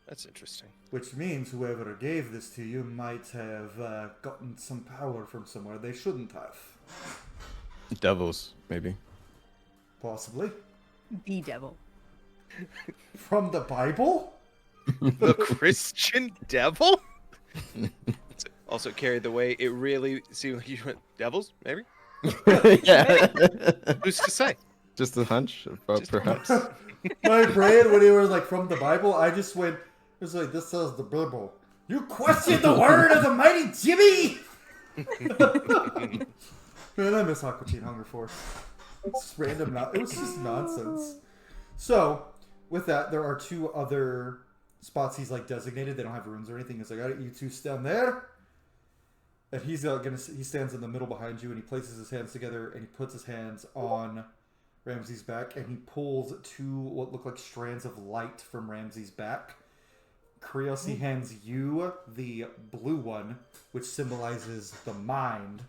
Speaker 3: That's interesting.
Speaker 1: Which means whoever gave this to you might have gotten some power from somewhere they shouldn't have.
Speaker 4: Devils, maybe.
Speaker 1: Possibly.
Speaker 2: The devil.
Speaker 1: From the Bible?
Speaker 3: The Christian devil? Also carried the way it really seemed like you went devils, maybe?
Speaker 4: Yeah.
Speaker 3: Who's to say?
Speaker 4: Just a hunch, perhaps.
Speaker 1: My brain, when it was like from the Bible, I just went, it was like, this says the Bible. You question the word of the mighty Jimmy! Man, I miss Aqua Teen Hunger Force. It's just random, it was just nonsense. So, with that, there are two other spots he's like designated. They don't have runes or anything. He's like, all right, you two stand there. And he stands in the middle behind you, and he places his hands together, and he puts his hands on Ramses' back, and he pulls two what look like strands of light from Ramses' back. Cryeos, he hands you the blue one, which symbolizes the mind.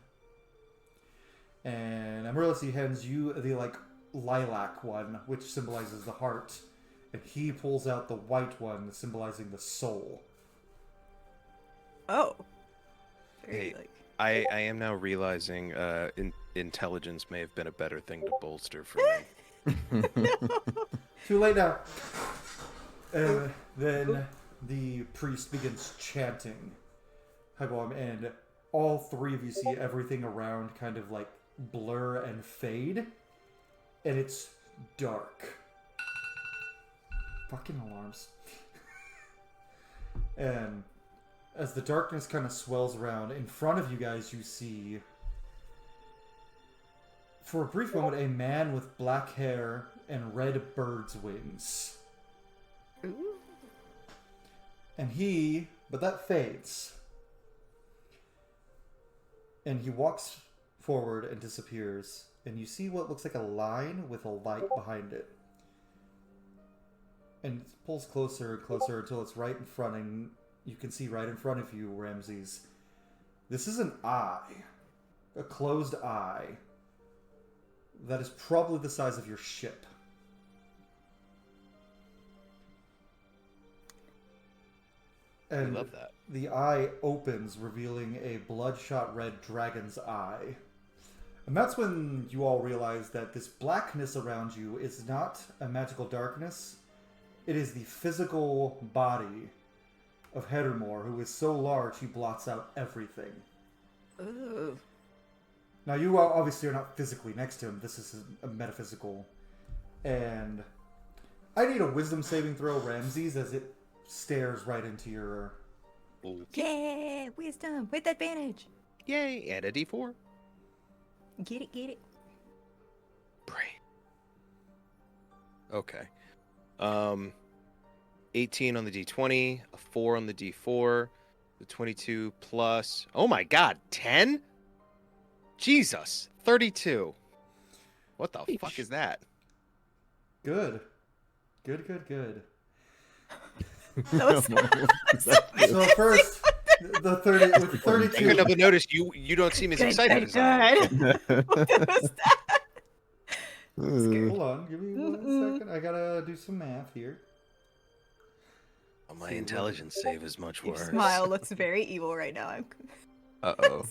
Speaker 1: And Amaryllis, he hands you the like lilac one, which symbolizes the heart. And he pulls out the white one, symbolizing the soul.
Speaker 2: Oh.
Speaker 3: Hey, I am now realizing intelligence may have been a better thing to bolster for me.
Speaker 1: Too late now. And then the priest begins chanting Hagwam, and all three of you see everything around kind of like blur and fade, and it's dark. Fucking alarms. And as the darkness kind of swells around, in front of you guys you see, for a brief moment, a man with black hair and red bird's wings. And but that fades. And he walks forward and disappears. And you see what looks like a line with a light behind it. And it pulls closer and closer until it's right in front, and you can see right in front of you, Ramses. This is an eye. A closed eye. That is probably the size of your ship. And
Speaker 3: I love that.
Speaker 1: The eye opens, revealing a bloodshot red dragon's eye. And that's when you all realize that this blackness around you is not a magical darkness. It is the physical body of Herumor, who is so large he blots out everything.
Speaker 2: Ooh.
Speaker 1: Now, you obviously are not physically next to him. This is a metaphysical. And I need a wisdom saving throw, Ramses, as it stares right into your...
Speaker 2: Yeah, wisdom with advantage.
Speaker 3: Yay, and a D4.
Speaker 2: Get it, get it.
Speaker 3: Pray. Okay. 18 on the D20, a 4 on the D4, the 22 plus. Oh my God, 10? Jesus, 32. What the fuck is that?
Speaker 1: Good. Good.
Speaker 2: That was
Speaker 1: So first, the 30 with
Speaker 3: I
Speaker 1: 32.
Speaker 3: couldn't help but notice you don't seem as
Speaker 2: good,
Speaker 3: excited as I am.
Speaker 2: good. What was that?
Speaker 1: Hold on, give me 1 second. I gotta do some math here.
Speaker 3: Well, my intelligence save is much
Speaker 2: Your
Speaker 3: worse.
Speaker 2: smile looks very evil right now. I'm
Speaker 4: Uh-oh.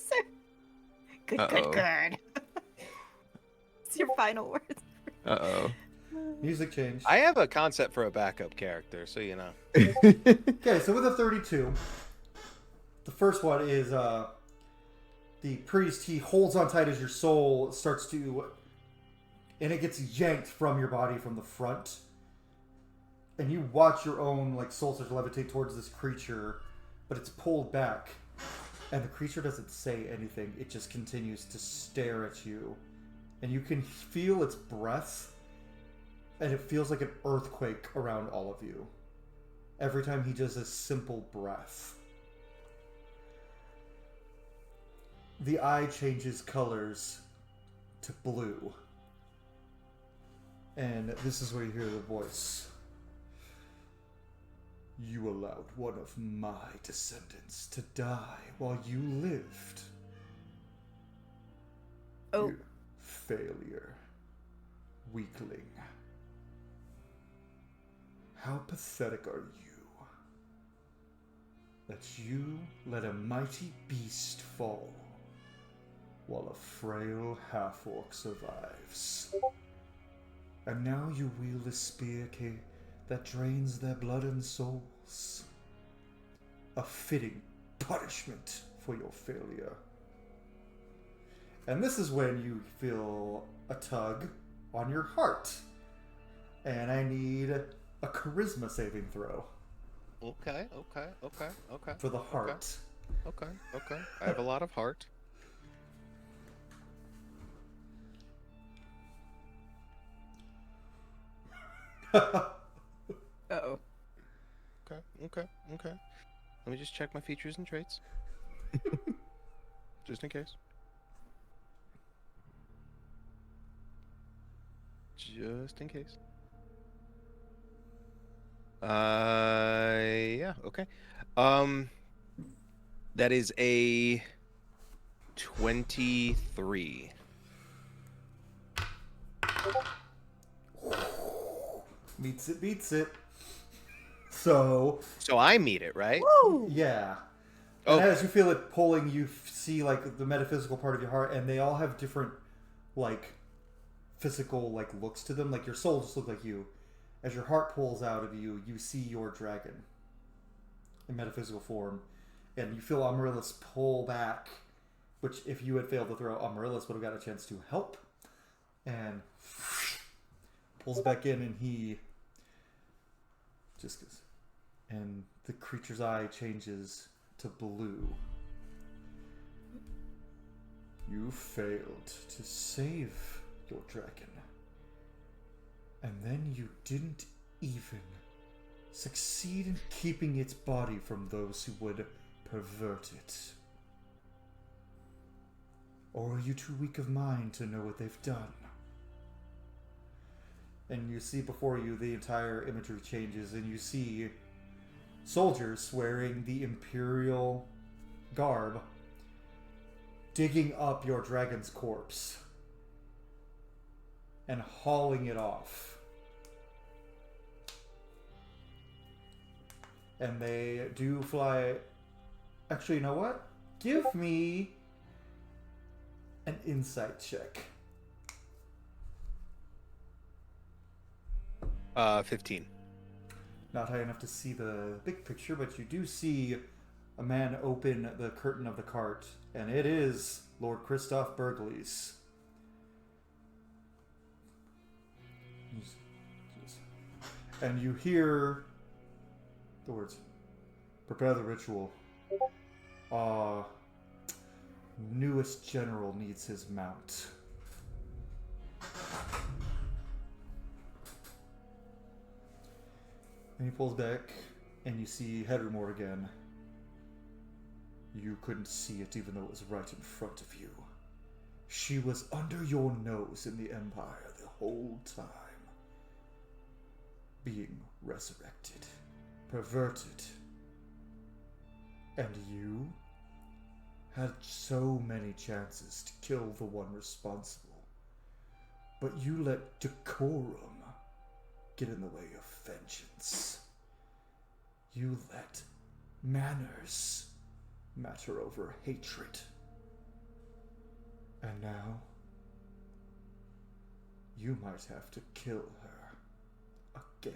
Speaker 2: good,
Speaker 4: Uh-oh.
Speaker 2: good. It's your final words.
Speaker 4: Uh-oh.
Speaker 1: Music change.
Speaker 3: I have a concept for a backup character, so you know.
Speaker 1: Okay, so with a 32, the first one is the priest. He holds on tight as your soul starts to, and it gets yanked from your body from the front, and you watch your own like soul start to levitate towards this creature, but it's pulled back, and the creature doesn't say anything. It just continues to stare at you, and you can feel its breath, and it feels like an earthquake around all of you every time he does a simple breath. The eye changes colors to blue. And this is where you hear the voice. You allowed one of my descendants to die while you lived.
Speaker 2: Oh.
Speaker 1: You failure. Weakling. How pathetic are you that you let a mighty beast fall while a frail half-orc survives. And now you wield a spear that drains their blood and souls. A fitting punishment for your failure. And this is when you feel a tug on your heart. And I need a charisma saving throw
Speaker 3: Okay.
Speaker 1: for the heart.
Speaker 3: Okay. I have a lot of heart.
Speaker 2: Uh-oh.
Speaker 3: Okay. Let me just check my features and traits. Just in case. Yeah, okay. That is a 23.
Speaker 1: Beats it. So,
Speaker 3: So I meet it, right?
Speaker 2: Woo!
Speaker 1: yeah.
Speaker 3: Oh.
Speaker 1: And as you feel it pulling, you see like the metaphysical part of your heart, and they all have different like physical like looks to them. Like your soul just looks like you. As your heart pulls out of you, you see your dragon in metaphysical form, and you feel Amaryllis pull back. Which, if you had failed to throw, Amaryllis would have got a chance to help, and pulls back in, and he just goes, and the creature's eye changes to blue. You failed to save your dragon. And then you didn't even succeed in keeping its body from those who would pervert it. Or are you too weak of mind to know what they've done? And you see before you the entire imagery changes, and you see soldiers wearing the Imperial garb digging up your dragon's corpse and hauling it off. And they do fly. Actually, you know what? Give me an insight check.
Speaker 3: 15.
Speaker 1: Not high enough to see the big picture, but you do see a man open the curtain of the cart, and it is Lord Christoph Bergles. And you hear the words, prepare the ritual. newest general needs his mount. And he pulls back, and you see Hedrimore again. You couldn't see it even though it was right in front of you. She was under your nose in the Empire the whole time. Being resurrected, perverted. And you had so many chances to kill the one responsible. But you let decorum get in the way of vengeance. You let manners matter over hatred. And now, you might have to kill her again.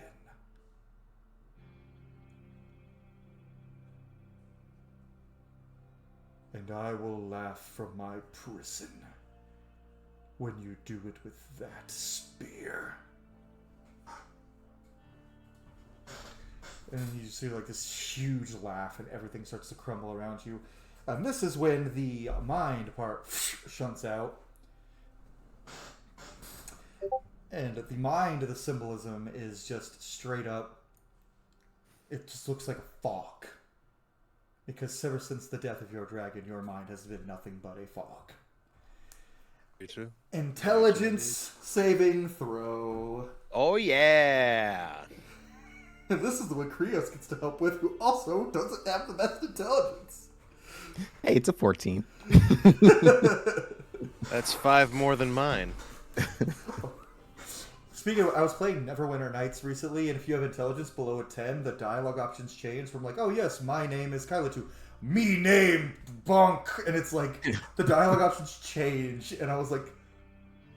Speaker 1: And I will laugh from my prison when you do it with that spear. And you see like this huge laugh and everything starts to crumble around you. And this is when the mind part shunts out. And the mind of the symbolism is just straight up. It just looks like a fog. Because ever since the death of your dragon, your mind has been nothing but a fog.
Speaker 3: You true?
Speaker 1: Intelligence saving throw.
Speaker 3: Oh yeah!
Speaker 1: And this is the one Cryeos gets to help with, who also doesn't have the best intelligence.
Speaker 4: Hey, it's a 14.
Speaker 3: That's 5 more than mine.
Speaker 1: Speaking of, I was playing Neverwinter Nights recently, and if you have intelligence below a 10, the dialogue options change from like, oh yes, my name is Kyla to me name Bonk, and it's like, the dialogue options change, and I was like,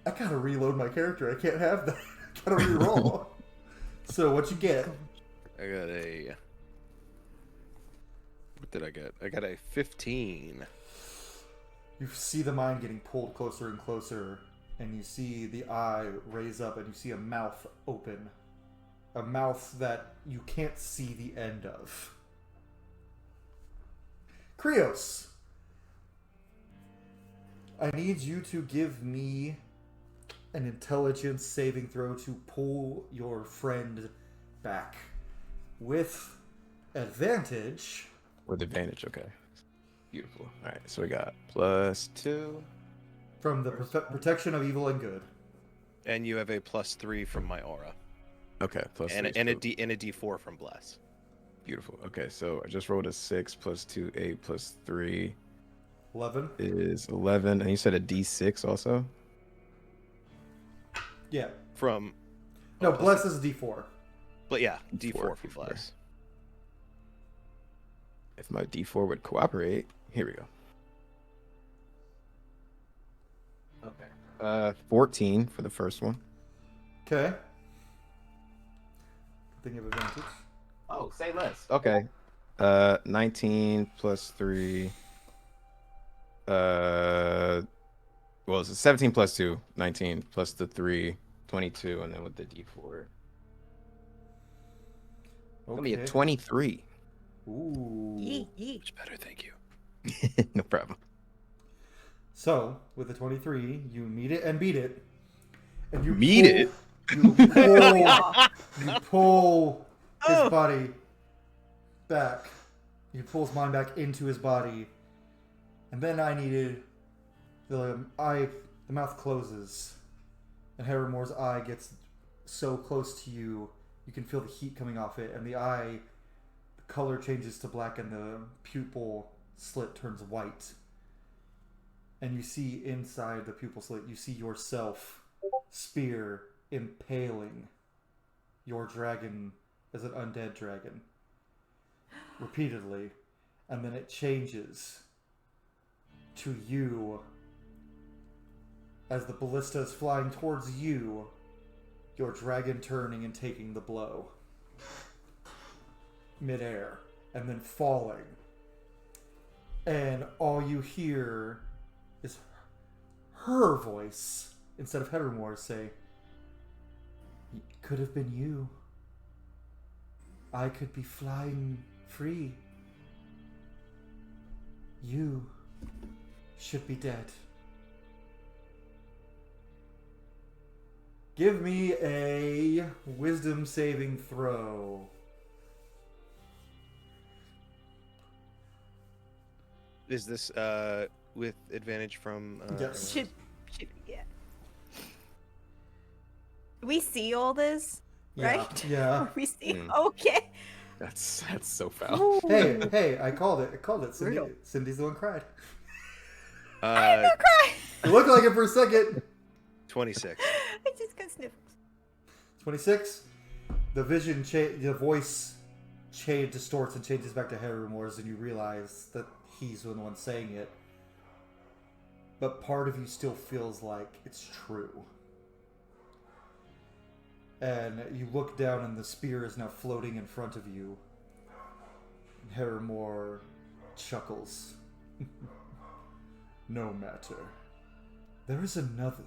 Speaker 1: I gotta reload my character, I can't have that, I gotta reroll. So what you get?
Speaker 3: I got a... What did I get? I got a 15.
Speaker 1: You see the mind getting pulled closer and closer, and you see the eye raise up, and you see a mouth open. A mouth that you can't see the end of. Cryeos, I need you to give me an intelligence saving throw to pull your friend back. With advantage.
Speaker 4: With advantage, okay. Beautiful. Alright, so we got +2.
Speaker 1: From the protection of evil and good.
Speaker 3: And you have a +3 from my aura.
Speaker 4: Okay, plus
Speaker 3: And,
Speaker 4: 3
Speaker 3: and, a
Speaker 4: cool.
Speaker 3: D, and a D4 from Bless.
Speaker 4: Beautiful. Okay, so I just rolled a 6 + 2, 8 + 3
Speaker 1: 11.
Speaker 4: is 11. And you said a D6 also?
Speaker 1: Yeah.
Speaker 3: From...
Speaker 1: No, bless is a D4.
Speaker 3: But yeah, D4
Speaker 4: D4
Speaker 3: from Bless.
Speaker 4: If my D4 would cooperate, here we go. Okay. 14 for the first one.
Speaker 1: Okay. Good thing you have advantage.
Speaker 4: Oh, say less. Okay. 19 + 3. Well, it's 17 + 2, 19 plus the 3, 22, and then with the D4. It'll be a 23.
Speaker 1: Ooh.
Speaker 3: Much better, thank you.
Speaker 4: No problem.
Speaker 1: So, with the 23, you meet it and beat it. And you
Speaker 4: Meet it?
Speaker 1: You pull his body back. You pull his mind back into his body. And then I needed the mouth closes. And Hedrimore's eye gets so close to you, you can feel the heat coming off it. And the eye, the color changes to black and the pupil slit turns white. And you see inside the pupil slit, you see yourself, spear, impaling your dragon as an undead dragon. Repeatedly. And then it changes to you as the ballista is flying towards you, your dragon turning and taking the blow. Midair. And then falling. And all you hear is her voice, instead of Hedrimore, say, "It could have been you. I could be flying free. You should be dead. Give me a wisdom saving throw.
Speaker 3: Is this with advantage from?
Speaker 1: Yes.
Speaker 2: Should yeah. We see all this, right?
Speaker 1: Yeah.
Speaker 2: We see.
Speaker 4: Mm.
Speaker 2: Okay.
Speaker 4: That's so foul.
Speaker 1: Hey, I called it. Cindy,
Speaker 2: Brutal.
Speaker 1: Cindy's the one who cried.
Speaker 2: No cry.
Speaker 1: It looked like it for a second.
Speaker 3: 26.
Speaker 2: I just got sniffles.
Speaker 1: 26. The vision, the voice distorts and changes back to Harumor's, and you realize that he's the one saying it. But part of you still feels like it's true. And you look down, and the spear is now floating in front of you. And Harumor chuckles. No matter. There is another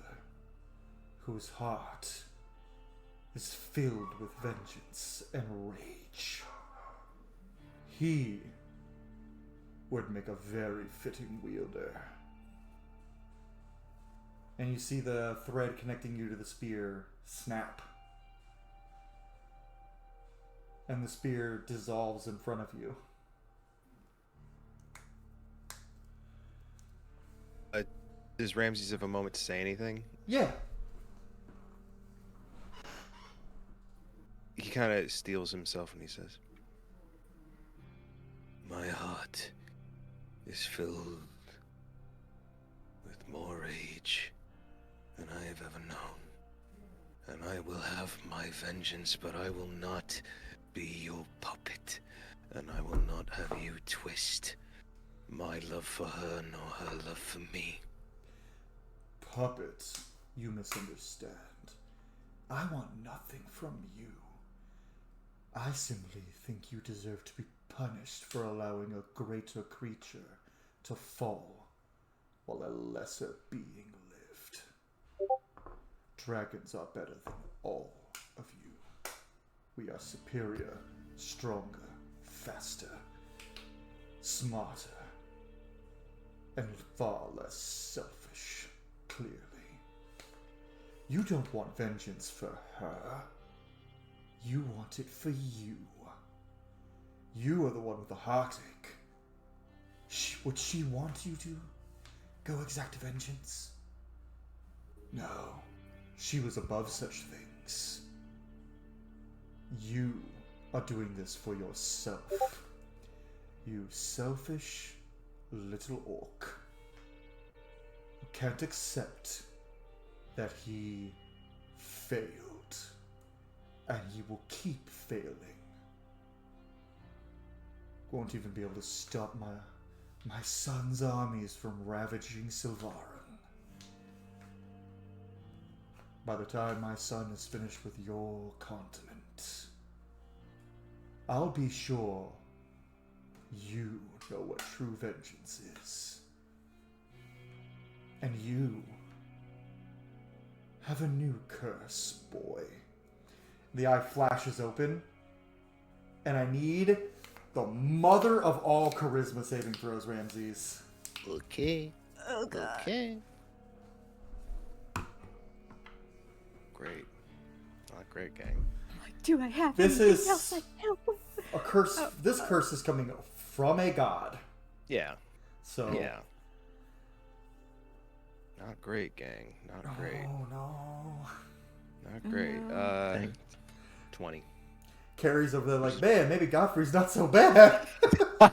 Speaker 1: whose heart is filled with vengeance and rage. He would make a very fitting wielder. And you see the thread connecting you to the spear snap. And the spear dissolves in front of you.
Speaker 3: Does Ramses have a moment to say anything?
Speaker 1: Yeah.
Speaker 3: He kind of steels himself and he says, "My heart is filled with more rage than I have ever known. And I will have my vengeance, but I will not be your puppet. And I will not have you twist my love for her nor her love for me."
Speaker 1: Puppet, you misunderstand. I want nothing from you. I simply think you deserve to be punished for allowing a greater creature to fall while a lesser being lived. Dragons are better than all of you. We are superior, stronger, faster, smarter, and far less selfish, clearly. You don't want vengeance for her. You want it for you. You are the one with the heartache. Would she want you to go exact vengeance? No. She was above such things. You are doing this for yourself. You selfish little orc who can't accept that he failed. And he will keep failing. Won't even be able to stop my son's armies from ravaging Sylvaron. By the time my son is finished with your continent, I'll be sure you know what true vengeance is. And you have a new curse, boy. The eye flashes open, and I need the mother of all charisma saving throws, Ramses.
Speaker 3: Okay.
Speaker 2: Oh god.
Speaker 3: Okay. Great. Not great, gang.
Speaker 2: Do I have
Speaker 1: This
Speaker 2: anything
Speaker 1: is
Speaker 2: else I can help with?
Speaker 1: a curse. This curse is coming from a god.
Speaker 3: Yeah.
Speaker 1: So
Speaker 3: Yeah. Not great, gang. Not great.
Speaker 1: Oh no.
Speaker 3: Not great.
Speaker 4: Dang.
Speaker 3: 20.
Speaker 1: Carrie's over there like, man, maybe Godfrey's not so bad.
Speaker 3: I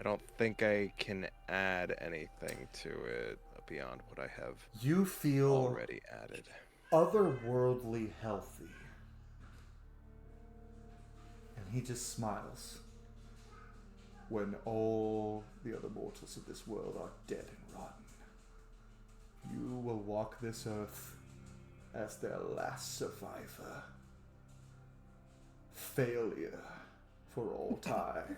Speaker 3: don't think I can add anything to it beyond what I have
Speaker 1: You feel
Speaker 3: already added.
Speaker 1: otherworldly healthy. And he just smiles. When all the other mortals of this world are dead and rotten, you will walk this earth as their last survivor. Failure for all time.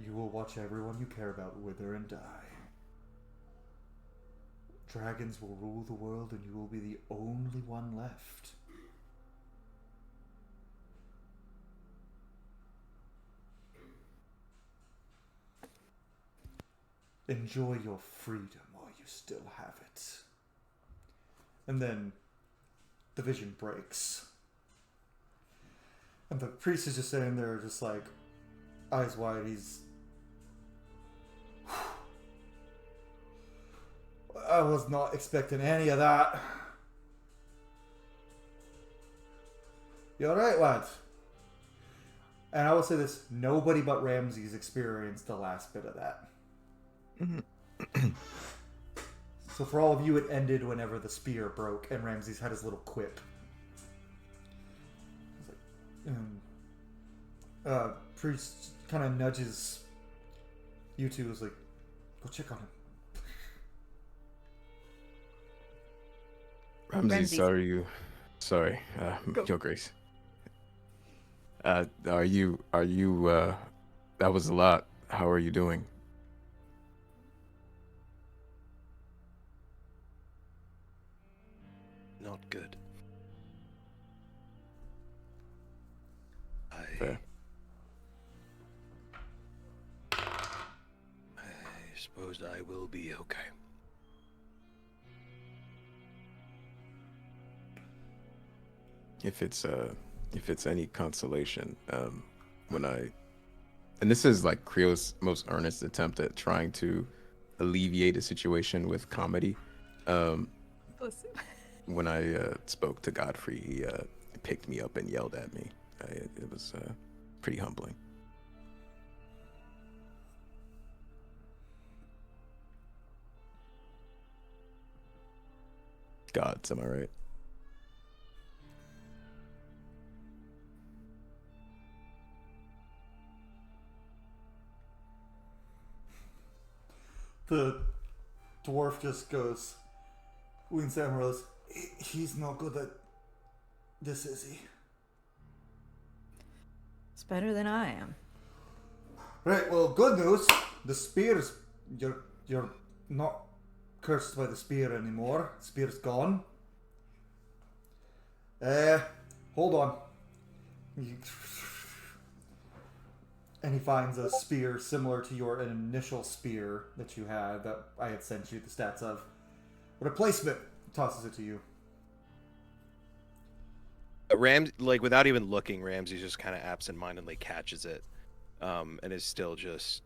Speaker 1: You will watch everyone you care about wither and die. Dragons will rule the world, and you will be the only one left. enjoy your freedom while you still have it. And then the vision breaks. And the priest is just sitting there, just like, eyes wide. He's... I was not expecting any of that. You alright, lad? And I will say this, nobody but Ramses experienced the last bit of that. So for all of you, it ended whenever the spear broke and Ramses had his little quip. Priest kind of nudges you two, is like, go check on him.
Speaker 4: Ramses, sorry, Your Grace. Are you, that was a lot. How are you doing?
Speaker 3: Not good.
Speaker 4: Fair.
Speaker 3: I suppose I will be okay.
Speaker 4: If it's any consolation, and this is like Cryeos' most earnest attempt at trying to alleviate a situation with comedy. When I spoke to Godfrey, he picked me up and yelled at me. It was pretty humbling. Gods, am I right?
Speaker 1: The dwarf just goes, leans down and goes, he's not good at this, is he?
Speaker 2: It's better than I am.
Speaker 1: Right, well, good news. The spears, you're not cursed by the spear anymore. The spear's gone. Hold on. And he finds a spear similar to your initial spear that you had, that I had sent you the stats of. Replacement. Tosses it to you.
Speaker 3: Without even looking, Ramsey just kind of absentmindedly catches it, and is still just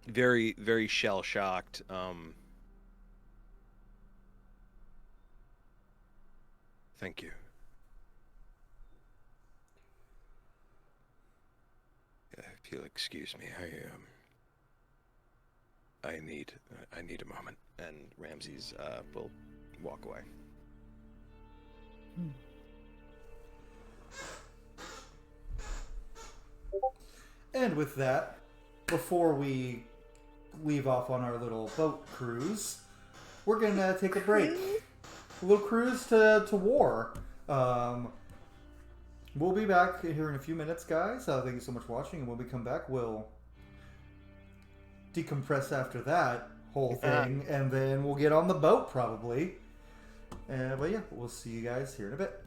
Speaker 3: very, very shell-shocked. Thank you. If you'll excuse me, I need a moment, and Ramses will walk away.
Speaker 1: And with that, before we leave off on our little boat cruise, we're gonna take a break. A little cruise to war. We'll be back here in a few minutes, guys. Thank you so much for watching, and when we come back, we'll decompress after that whole thing, and then we'll get on the boat, probably. But yeah, we'll see you guys here in a bit.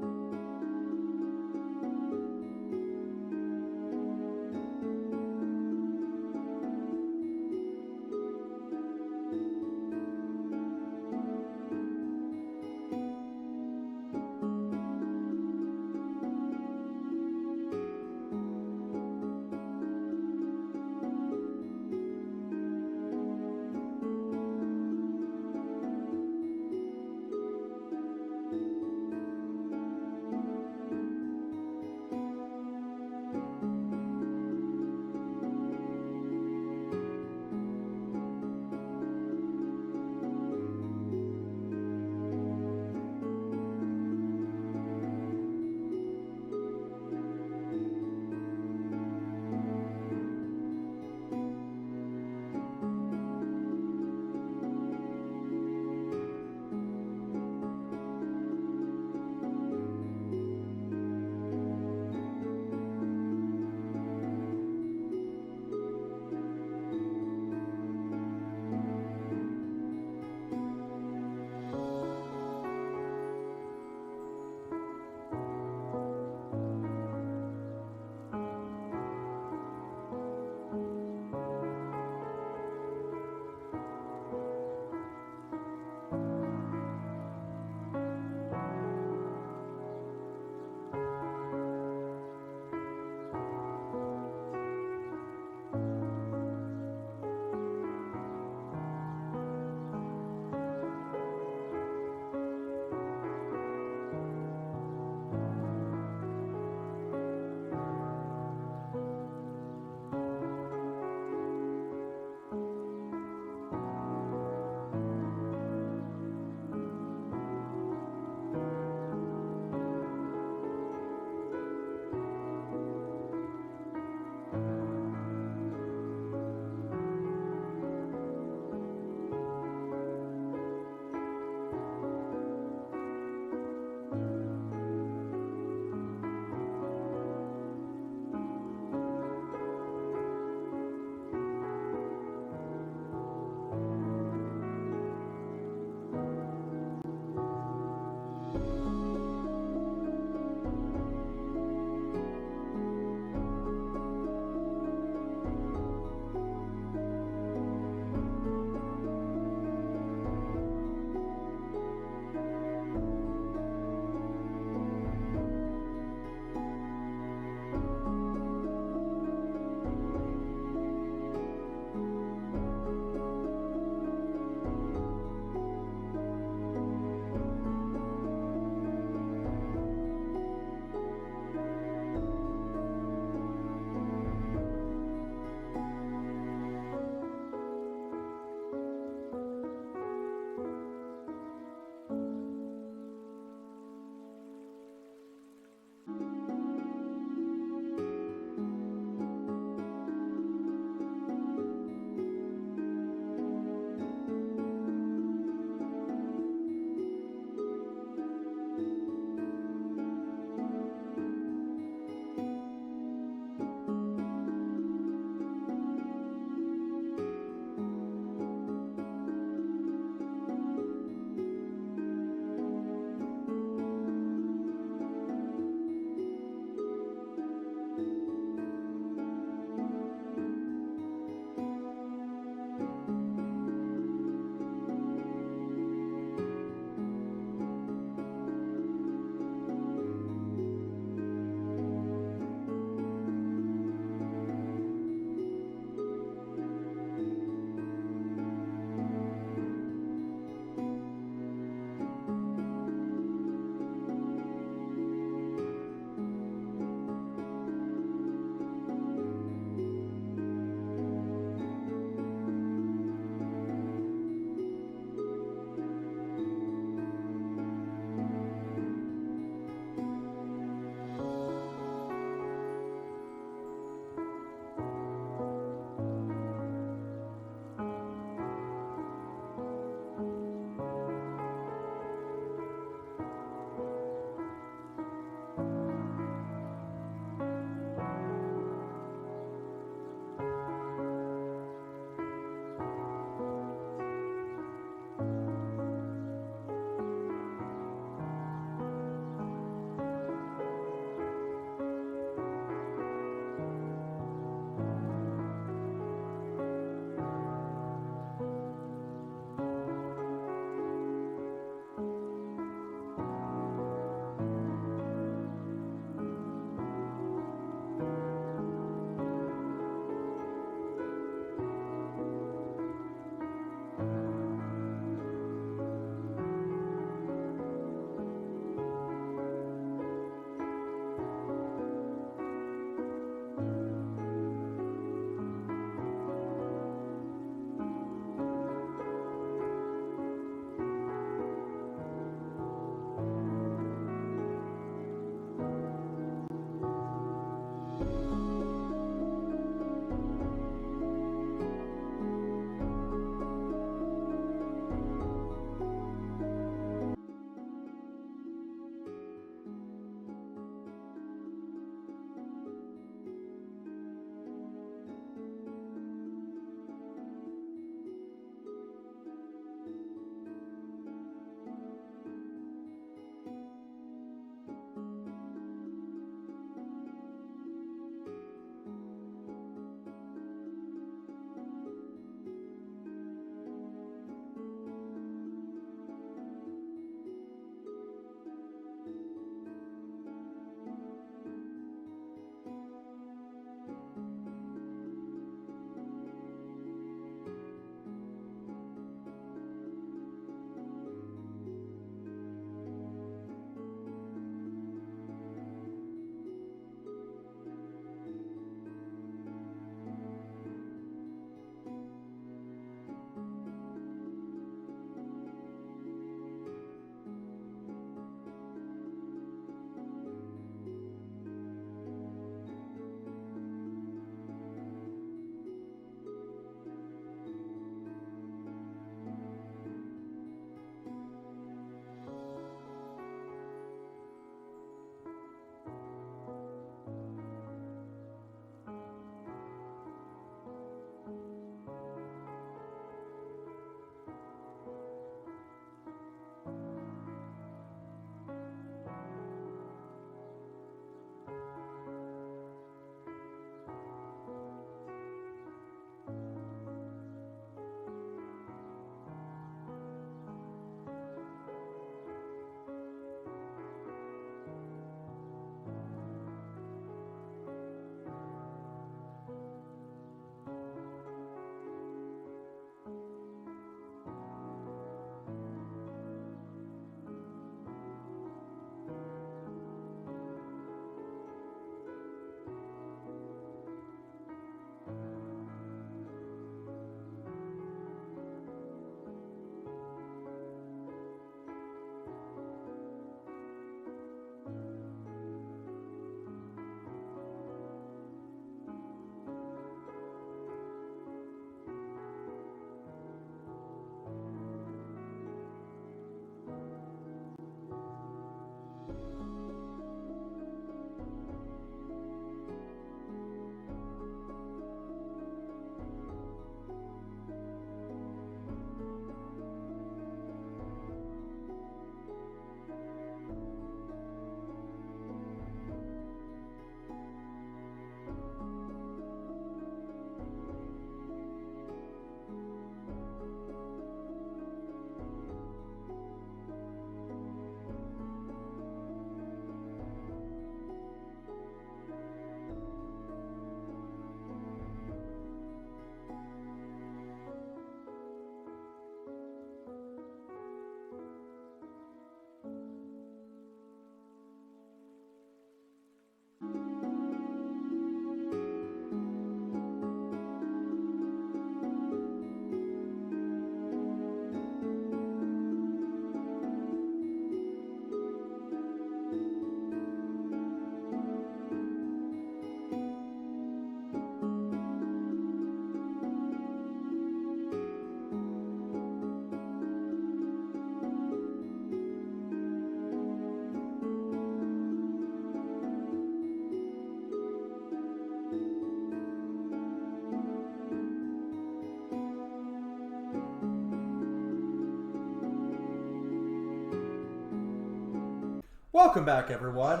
Speaker 1: welcome back, everyone.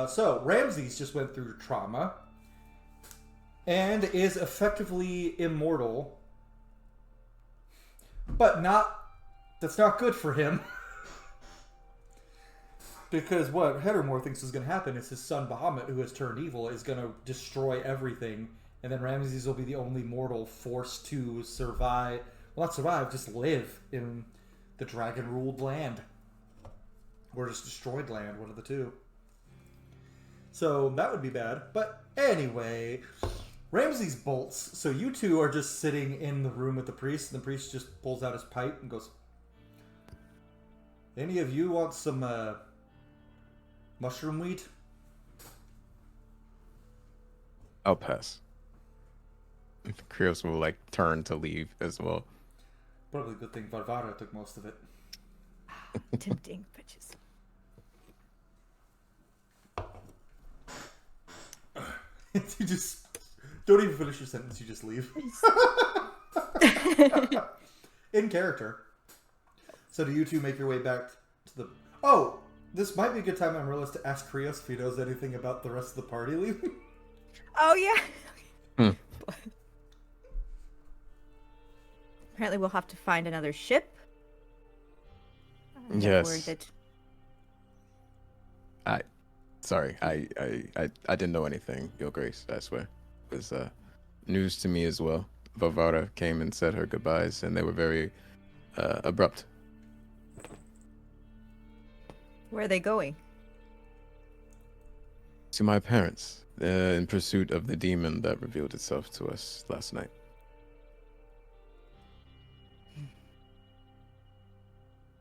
Speaker 1: So Ramses just went through trauma and is effectively immortal, but that's not good for him. Because what Heddermore thinks is going to happen is his son Bahamut, who has turned evil, is going to destroy everything, and then Ramses will be the only mortal forced to survive. Well, not survive, just live in the dragon-ruled land. Or just destroyed land, one of the two. So that would be bad. But anyway, Ramses bolts. So you two are just sitting in the room with the priest, and the priest just pulls out his pipe and goes, "Any of you want some mushroom wheat?"
Speaker 4: I'll pass. Cryeos will like turn to leave as well.
Speaker 1: Probably a good thing Varvara took most of it.
Speaker 2: Tempting, but just...
Speaker 1: You just don't even finish your sentence, you just leave. In character. So do you two make your way back to the... Oh! This might be a good time, Amaryllis, to ask Cryeos if he knows anything about the rest of the party leaving.
Speaker 2: Oh, yeah.
Speaker 4: Hmm.
Speaker 2: Apparently we'll have to find another ship.
Speaker 4: Yes. Sorry, I didn't know anything, Your Grace, I swear. It was news to me as well. Varvara came and said her goodbyes, and they were very abrupt.
Speaker 2: Where are they going?
Speaker 4: To my parents, in pursuit of the demon that revealed itself to us last night.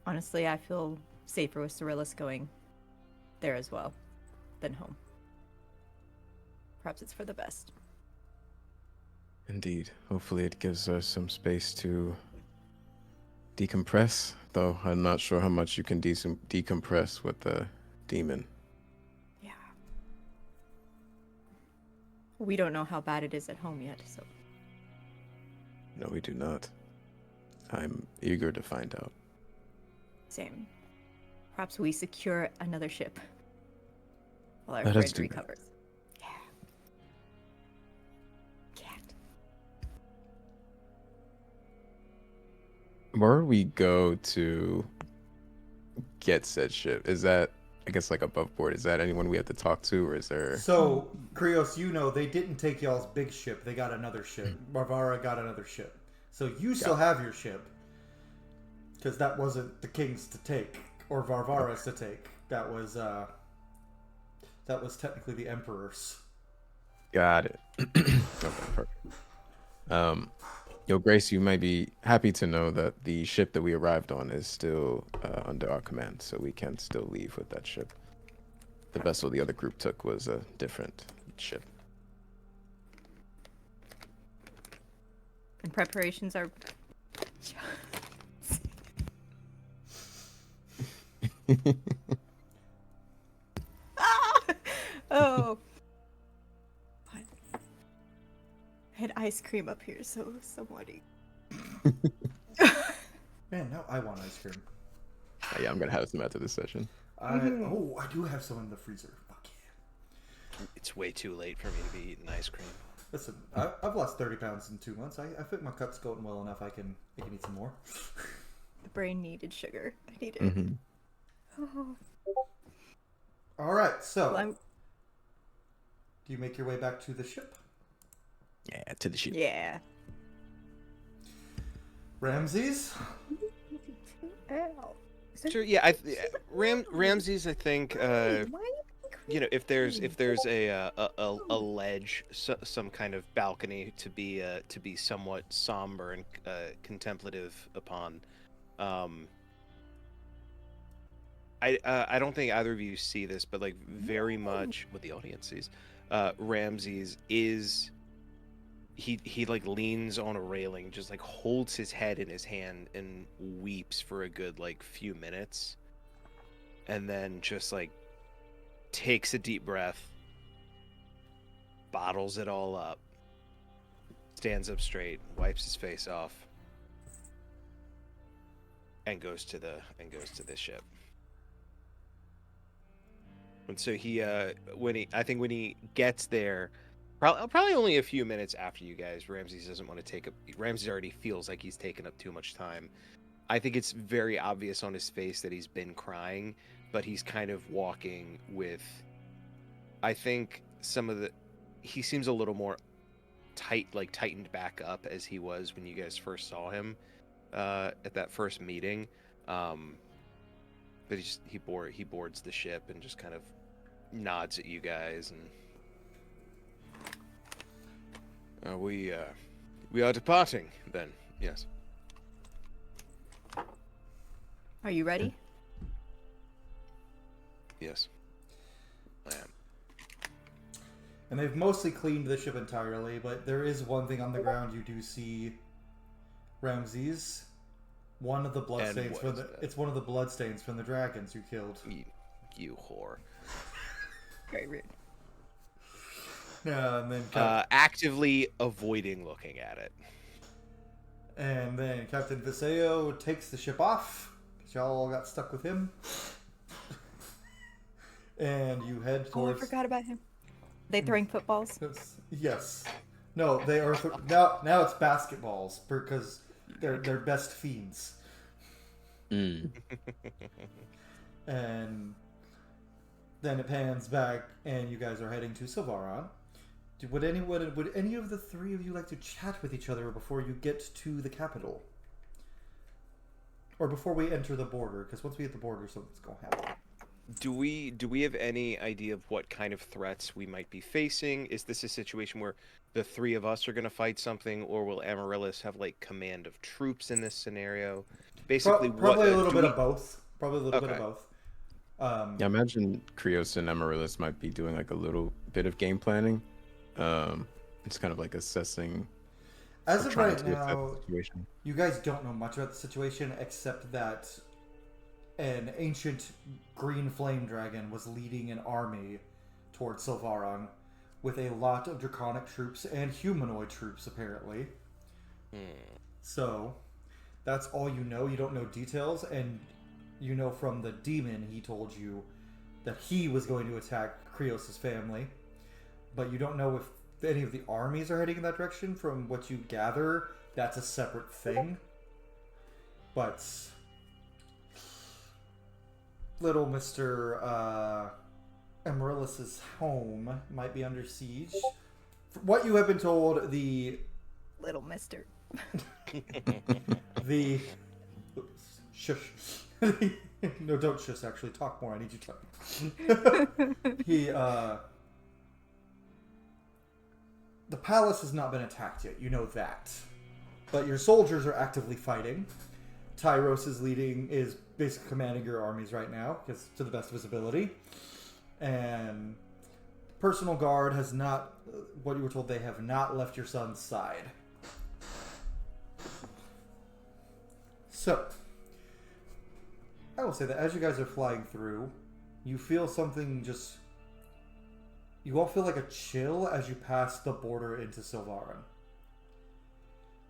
Speaker 2: Honestly, I feel safer with Cyrillus going there as well than home. Perhaps it's for the best.
Speaker 4: Indeed. Hopefully it gives us some space to decompress, though I'm not sure how much you can decompress with the demon.
Speaker 2: Yeah. We don't know how bad it is at home yet, so...
Speaker 4: No, we do not. I'm eager to find out.
Speaker 2: Same. Perhaps we secure another ship while our
Speaker 4: Let us
Speaker 2: friend
Speaker 4: do that.
Speaker 2: recovers. Yeah. Cat.
Speaker 4: Where we go to get said ship, is that, I guess, like above board? Is that anyone we have to talk to, or is there...
Speaker 1: So, Cryeos, you know they didn't take y'all's big ship. They got another ship. Varvara got another ship. So you still have your ship. Because that wasn't the king's to take, or Varvara's to take. That was technically the emperor's.
Speaker 4: Got it. Okay, perfect. Your Grace, you might be happy to know that the ship that we arrived on is still under our command, so we can still leave with that ship. The vessel the other group took was a different ship.
Speaker 2: And preparations are... Oh. I had ice cream up here, so somebody.
Speaker 1: Man, now I want ice cream.
Speaker 4: Yeah, I'm gonna have some after this session.
Speaker 1: I do have some in the freezer. Fuck yeah.
Speaker 3: It's way too late for me to be eating ice cream.
Speaker 1: Listen, I've lost 30 pounds in 2 months. I think my cut's going well enough. I can eat some more.
Speaker 2: The brain needed sugar. I needed.
Speaker 4: Mm-hmm.
Speaker 2: Oh.
Speaker 1: All right, so
Speaker 2: Well,
Speaker 1: do you make your way back to the ship?
Speaker 4: Yeah, to the ship.
Speaker 2: yeah.
Speaker 1: Ramses?
Speaker 2: Ow.
Speaker 3: Sure. Yeah. Ramses. I think.
Speaker 2: Why
Speaker 3: You know, if there's a ledge, some kind of balcony to be somewhat somber and contemplative upon. I don't think either of you see this, but like very much what the audience sees. Ramses is he like leans on a railing, just like holds his head in his hand and weeps for a good like few minutes, and then just like takes a deep breath, bottles it all up, stands up straight, wipes his face off, and goes to the ship. And so when he gets there, probably only a few minutes after you guys, Ramses doesn't want to Ramses already feels like he's taken up too much time. I think it's very obvious on his face that he's been crying, but he's kind of walking with, I think he seems a little more tightened back up as he was when you guys first saw him at that first meeting. But he boards the ship and just kind of nods at you guys, and we are departing then. Yes.
Speaker 2: Are you ready?
Speaker 3: Yes. I am.
Speaker 1: And they've mostly cleaned the ship entirely, but there is one thing on the ground you do see, Ramses. One of the bloodstains it's one of the bloodstains from the dragons you killed.
Speaker 3: You whore.
Speaker 2: Very rude.
Speaker 1: And then
Speaker 3: actively avoiding looking at it.
Speaker 1: And then Captain Viseo takes the ship off, because y'all all got stuck with him. And you head towards...
Speaker 2: Oh, I forgot about him. They throwing footballs?
Speaker 1: Yes. No, they are... Now it's basketballs, because they're best fiends.
Speaker 4: Mm.
Speaker 1: And then it pans back, and you guys are heading to Sylvaron. Would any of the three of you like to chat with each other before you get to the capital? Or before we enter the border? Because once we hit the border, something's going to happen.
Speaker 3: Do we have any idea of what kind of threats we might be facing? Is this a situation where the three of us are going to fight something, or will Amaryllis have command of troops in this scenario? Basically,
Speaker 1: probably a little bit of both. Probably a little bit of both.
Speaker 4: Yeah, I imagine Cryeos and Amaryllis might be doing a little bit of game planning. It's kind of assessing.
Speaker 1: As of right now, you guys don't know much about the situation except that an ancient green flame dragon was leading an army towards Sylvaron with a lot of draconic troops and humanoid troops, apparently. So, that's all you know. You don't know details, and you know from the demon he told you that he was going to attack Cryeos' family. But you don't know if any of the armies are heading in that direction. From what you gather, that's a separate thing. But little Mr. Amaryllis' home might be under siege. From what you have been told, the...
Speaker 2: Little mister.
Speaker 1: the... Oops, shush. No, don't shush, actually. Talk more. I need you to talk. The palace has not been attacked yet. You know that. But your soldiers are actively fighting. Tyros is basically commanding your armies right now, because to the best of his ability. And personal guard has not, what you were told, they have not left your son's side. So, I will say that as you guys are flying through, you feel something just... You all feel like a chill as you pass the border into Sylvaron.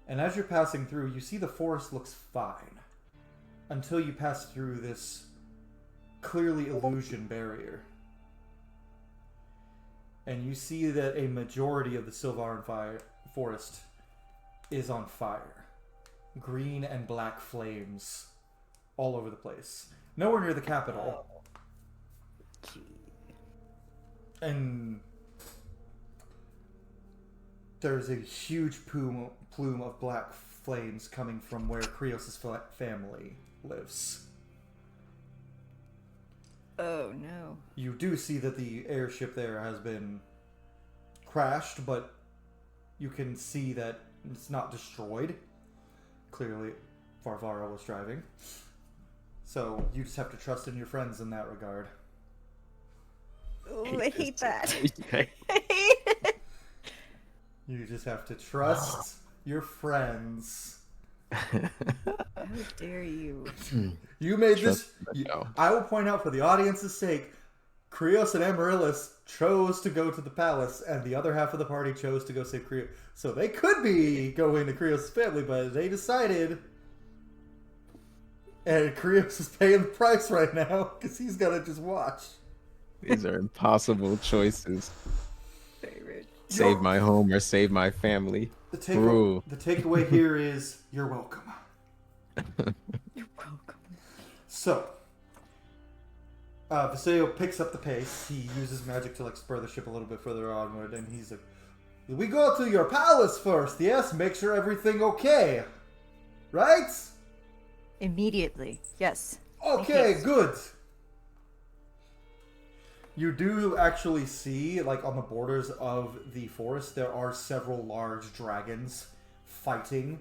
Speaker 1: And as you're passing through, you see the forest looks fine. Until you pass through this clearly illusion barrier. And you see that a majority of the Sylvaron forest is on fire. Green and black flames all over the place. Nowhere near the capital. And there's a huge plume of black flames coming from where Cryeos' family lives.
Speaker 2: Oh no.
Speaker 1: You do see that the airship there has been crashed, but you can see that it's not destroyed. Clearly, Varvara was driving. So you just have to trust in your friends in that regard.
Speaker 2: Oh, I hate that.
Speaker 4: Okay.
Speaker 2: I hate it.
Speaker 1: You just have to trust your friends.
Speaker 2: How dare you?
Speaker 1: You made
Speaker 4: Trust
Speaker 1: this.
Speaker 4: no.
Speaker 1: I will point out for the audience's sake, Cryeos and Amaryllis chose to go to the palace, and the other half of the party chose to go save Cryeos. So they could be going to Cryeos' family, but they decided. And Cryeos is paying the price right now because he's gonna just watch.
Speaker 4: These are impossible choices.
Speaker 2: Very rude.
Speaker 4: Save my home or save my family.
Speaker 1: The
Speaker 4: Cruel.
Speaker 1: takeaway here is you're welcome.
Speaker 2: You're welcome.
Speaker 1: So, Viseo picks up the pace. He uses magic to like spur the ship a little bit further onward, and he's like, "We go to your palace first, yes? Make sure everything okay, right?
Speaker 2: Immediately, yes.
Speaker 1: Okay,
Speaker 2: Yes.
Speaker 1: good." You do actually see, like on the borders of the forest, there are several large dragons fighting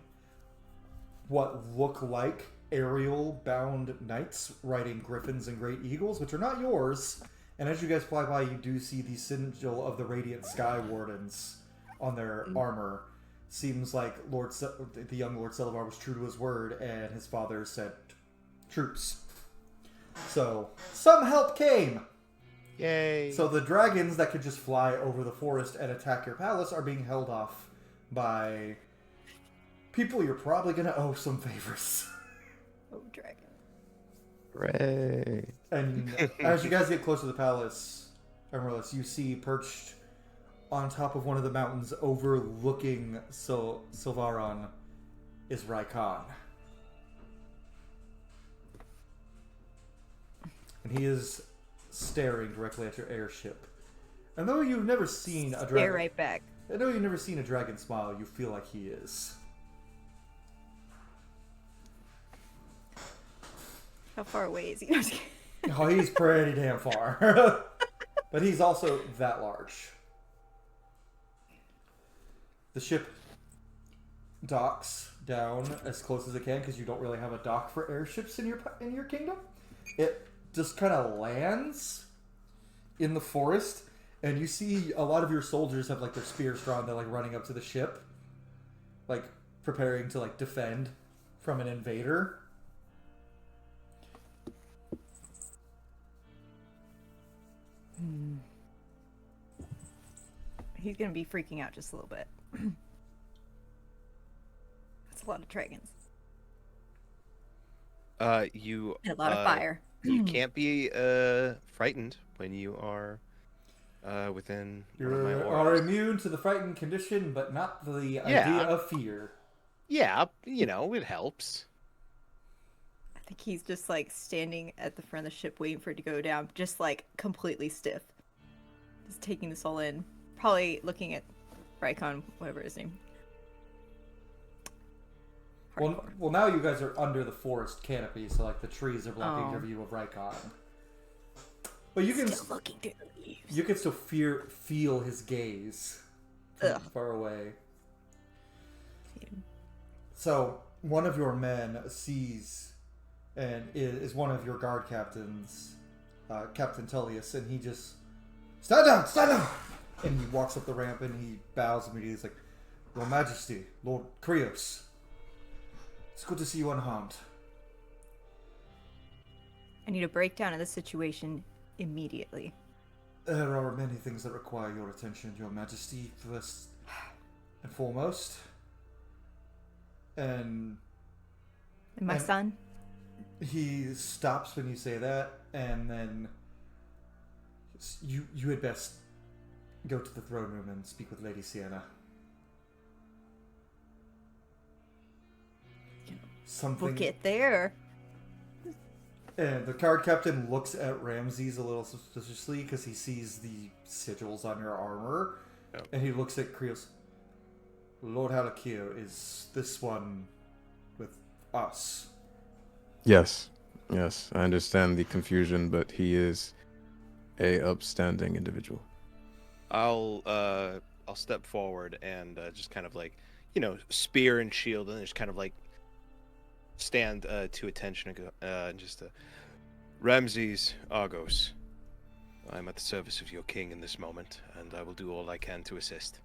Speaker 1: what look like aerial-bound knights riding griffins and great eagles, which are not yours. And as you guys fly by, you do see the sigil of the Radiant Sky Wardens on their armor. Seems like the young Lord Sylvaron was true to his word, and his father sent troops. So, some help came!
Speaker 3: Yay!
Speaker 1: So the dragons that could just fly over the forest and attack your palace are being held off by people you're probably going to owe some favors.
Speaker 2: Oh, dragon.
Speaker 4: Hooray.
Speaker 1: And as you guys get close to the palace, Amaryllis, you see perched on top of one of the mountains overlooking Sylvaron is Raikon. And he is staring directly at your airship. And though you've never seen a
Speaker 2: Stare
Speaker 1: dragon,
Speaker 2: right back.
Speaker 1: I know you've never seen a dragon smile, you feel like he is.
Speaker 2: How far away is he? I'm just kidding.
Speaker 1: Oh, he's pretty damn far. But he's also that large. The ship docks down as close as it can because you don't really have a dock for airships in your kingdom. It just kind of lands in the forest, and you see a lot of your soldiers have like their spears drawn. They're like running up to the ship, like preparing to like defend from an invader.
Speaker 2: He's gonna be freaking out just a little bit. That's a lot of dragons.
Speaker 3: You
Speaker 2: And a lot of fire.
Speaker 3: You can't be frightened when you are within one of my
Speaker 1: You are
Speaker 3: orbs.
Speaker 1: immune to the frightened condition, but not the
Speaker 3: Yeah.
Speaker 1: idea of fear.
Speaker 3: Yeah, you know, it helps.
Speaker 2: I think he's just like standing at the front of the ship waiting for it to go down, just like completely stiff. Just taking this all in. Probably looking at Raikon, whatever his name.
Speaker 1: Well, now you guys are under the forest canopy, so like the trees are blocking your view of Raikon. But you can
Speaker 2: Still looking through the leaves.
Speaker 1: you can still feel his gaze from
Speaker 2: Ugh.
Speaker 1: far away. So one of your men sees and is one of your guard captains, Captain Tullius, and he just stand down, and he walks up the ramp and he bows immediately. He's like, "Your Majesty, Lord Cryeos, it's good to see you unharmed."
Speaker 2: I need a breakdown of the situation immediately.
Speaker 1: There are many things that require your attention, Your Majesty, first and foremost. And
Speaker 2: And my son?
Speaker 1: he stops when you say that, and then you had best go to the throne room and speak with Lady Sienna. Something.
Speaker 2: Book it there.
Speaker 1: And the guard captain looks at Ramses a little suspiciously because he sees the sigils on your armor,
Speaker 3: Yep.
Speaker 1: and he looks at Cryeos. Lord Halakir, is this one with us?
Speaker 4: Yes, yes, I understand the confusion, but he is a upstanding individual.
Speaker 3: I'll step forward and just kind of like, you know, spear and shield, and just kind of like stand to attention and go, Ramses Argos, I'm at the service of your king in this moment, and I will do all I can to assist.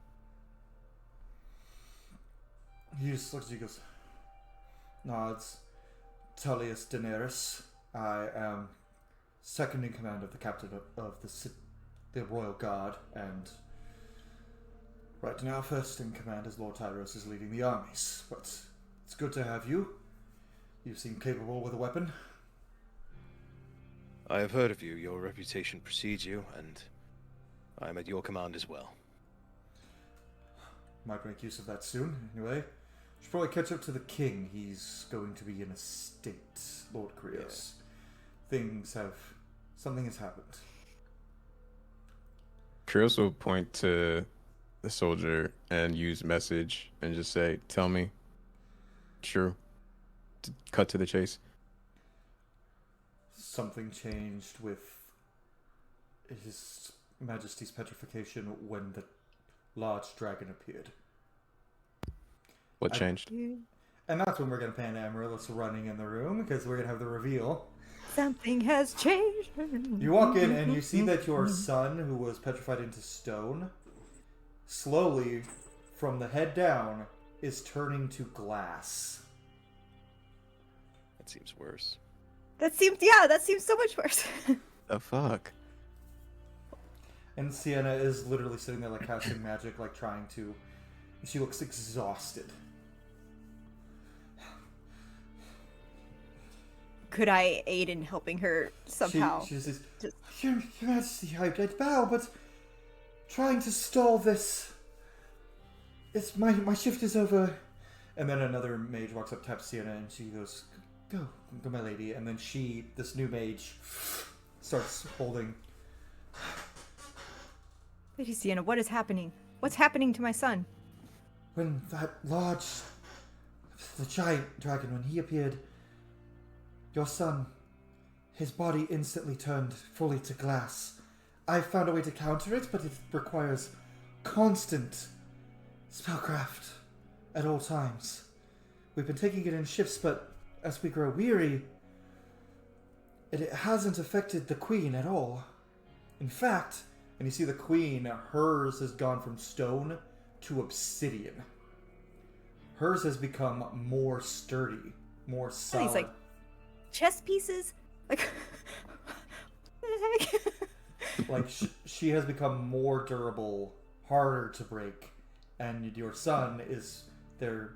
Speaker 1: He just looks at you and goes, nods. Tullius Daenerys. I am second in command of the captain of the Royal Guard, and right now first in command as Lord Tyros is leading the armies. But it's good to have you. You seem capable with a weapon.
Speaker 3: I have heard of you. Your reputation precedes you, and I am at your command as well.
Speaker 1: Might make use of that soon. Anyway, should probably catch up to the king. He's going to be in a state, Lord Cryeos. Something has happened.
Speaker 4: Cryeos will point to the soldier and use message and just say, "Tell me." True. Cut to the chase.
Speaker 1: Something changed with His Majesty's petrification when the large dragon appeared.
Speaker 4: What changed?
Speaker 1: And that's when we're going to pan to Amaryllis running in the room, because we're going to have the reveal.
Speaker 2: Something has changed.
Speaker 1: You walk in and you see that your son, who was petrified into stone, slowly, from the head down, is turning to glass.
Speaker 3: That seems worse.
Speaker 2: That seems so much worse.
Speaker 4: The fuck?
Speaker 1: And Sienna is literally sitting there, like, casting magic, like, trying to... She looks exhausted.
Speaker 2: Could I aid in helping her somehow?
Speaker 1: She says, Your Majesty, I bow, but trying to stall this... It's my shift is over. And then another mage walks up, taps Sienna, and she goes, Go, my lady. And then this new mage, starts holding...
Speaker 2: Lady Sienna, what is happening? What's happening to my son?
Speaker 1: When the giant dragon, when he appeared, your son, his body instantly turned fully to glass. I found a way to counter it, but it requires constant spellcraft at all times. We've been taking it in shifts, but as we grow weary, it hasn't affected the queen at all. In fact, and you see the queen, hers has gone from stone to obsidian. Hers has become more sturdy, more solid.
Speaker 2: These, like, chess pieces? Like, what the heck?
Speaker 1: Like, she has become more durable, harder to break, and your son is there.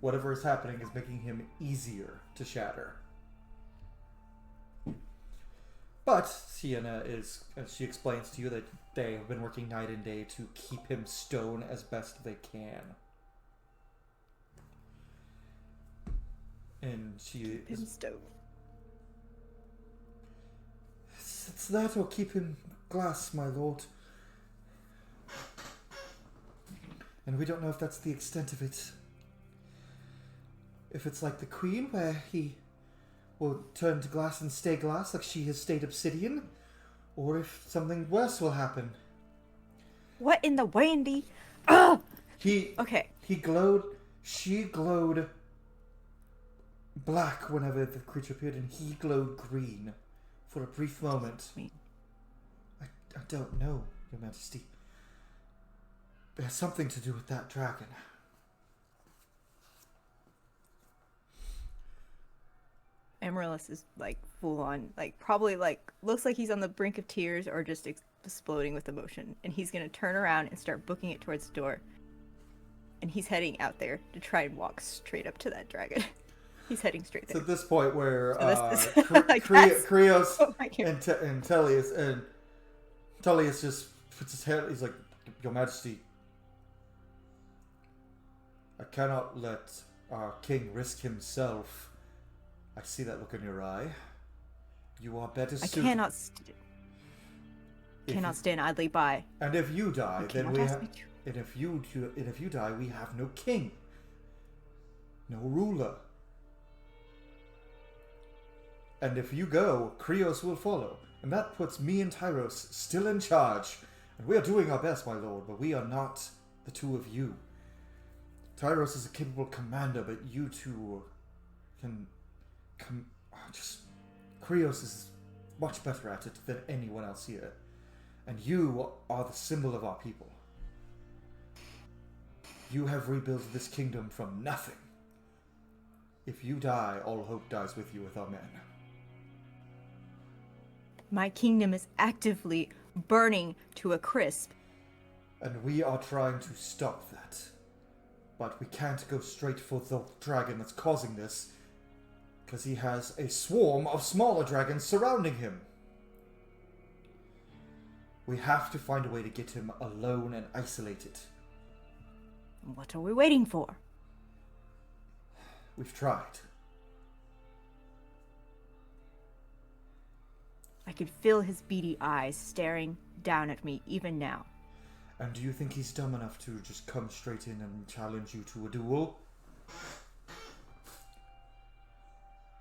Speaker 1: Whatever is happening is making him easier to shatter. But Sienna is, as she explains to you, that they have been working night and day to keep him stone as best they can. And she
Speaker 2: Keep him stone.
Speaker 1: It's that or keep him glass, my lord. And we don't know if that's the extent of it. If it's like the queen, where he will turn to glass and stay glass like she has stayed obsidian, or if something worse will happen.
Speaker 2: What in the Wendy? Ugh!
Speaker 1: Okay. She glowed black whenever the creature appeared, and he glowed green for a brief moment. I don't know, Your Majesty. It has something to do with that dragon.
Speaker 2: Amaryllis is, like, full on, like, probably, like, looks like he's on the brink of tears or just exploding with emotion. And he's going to turn around and start booking it towards the door. And he's heading out there to try and walk straight up to that dragon. He's heading straight there.
Speaker 1: It's at this point where
Speaker 2: Cryeos
Speaker 1: and Tullius just puts his head, he's like, Your Majesty, I cannot let our king risk himself. I see that look in your eye. You are better suited.
Speaker 2: I cannot stand idly by.
Speaker 1: And if you die, then we have. And if you die, we have no king, no ruler. And if you go, Cryeos will follow, and that puts me and Tyros still in charge. And we are doing our best, my lord, but we are not the two of you. Tyros is a capable commander, but you two can. Cryeos is much better at it than anyone else here. And you are the symbol of our people. You have rebuilt this kingdom from nothing. If you die, all hope dies with you, with our men.
Speaker 2: My kingdom is actively burning to a crisp.
Speaker 1: And we are trying to stop that. But we can't go straight for the dragon that's causing this, because he has a swarm of smaller dragons surrounding him. We have to find a way to get him alone and isolated.
Speaker 2: What are we waiting for?
Speaker 1: We've tried.
Speaker 2: I could feel his beady eyes staring down at me even now.
Speaker 1: And do you think he's dumb enough to just come straight in and challenge you to a duel?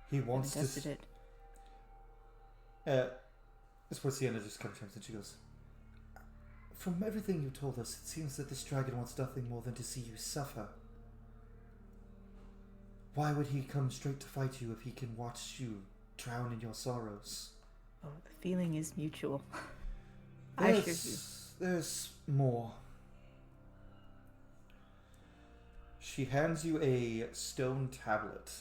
Speaker 1: He wants
Speaker 2: Haven't tested
Speaker 1: to... Sienna just comes to him and she goes, from everything you told us, it seems that this dragon wants nothing more than to see you suffer. Why would he come straight to fight you if he can watch you drown in your sorrows?
Speaker 2: Oh, the feeling is mutual. I assure you.
Speaker 1: There's more. She hands you a stone tablet.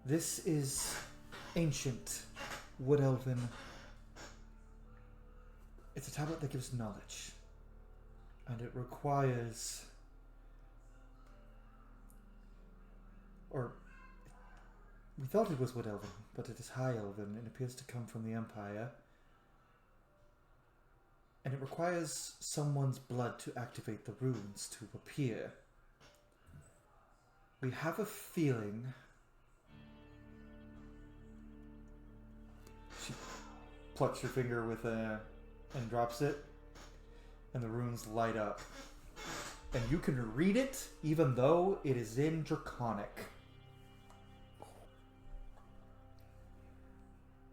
Speaker 1: This is ancient wood elven. It's a tablet that gives knowledge. And it requires... Or... We thought it was wood elven, but it is high elven and appears to come from the Empire. And it requires someone's blood to activate the runes to appear. We have a feeling... She plucks her finger with and drops it, and the runes light up. And you can read it, even though it is in Draconic.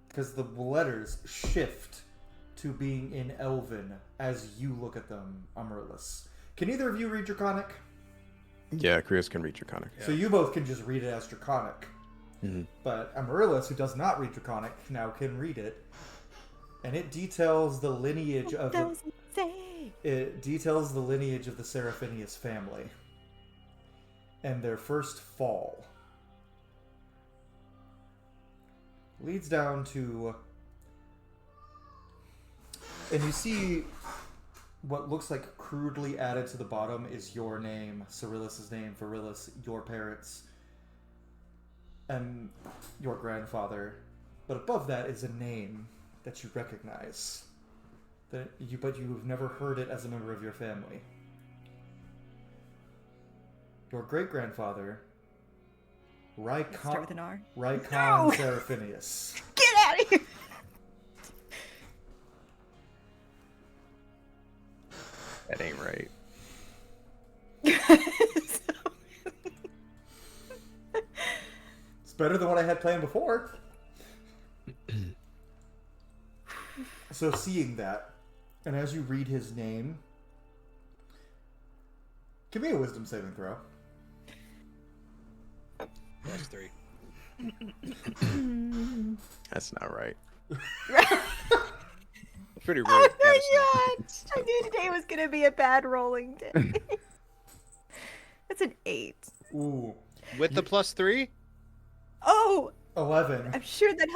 Speaker 1: Because the letters shift to being in Elven as you look at them, Amaryllis. Can either of you read Draconic?
Speaker 4: Yeah, Cryeos can read Draconic.
Speaker 1: So you both can just read it as Draconic.
Speaker 4: Mm-hmm.
Speaker 1: But Amaryllis, who does not read Draconic, now can read it. And it details the lineage of the... It details the lineage of the Seraphinius family. And their first fall. Leads down to... And you see what looks like crudely added to the bottom is your name, Cyrillus's name, Virilus, your parents, and your grandfather. But above that is a name that you recognize. But you've never heard it as a member of your family. Your great-grandfather,
Speaker 2: Start with an R.
Speaker 1: Rykon
Speaker 2: No!
Speaker 1: Seraphinius.
Speaker 2: Get out of here!
Speaker 4: That ain't right.
Speaker 1: It's better than what I had planned before. So seeing that, and as you read his name, give me a wisdom saving throw.
Speaker 3: +3.
Speaker 4: That's not right.
Speaker 3: Pretty rude.
Speaker 2: Oh my god! I knew today was gonna be a bad rolling day. That's an 8.
Speaker 1: Ooh,
Speaker 3: With the +3?
Speaker 2: Oh!
Speaker 1: 11.
Speaker 2: I'm sure that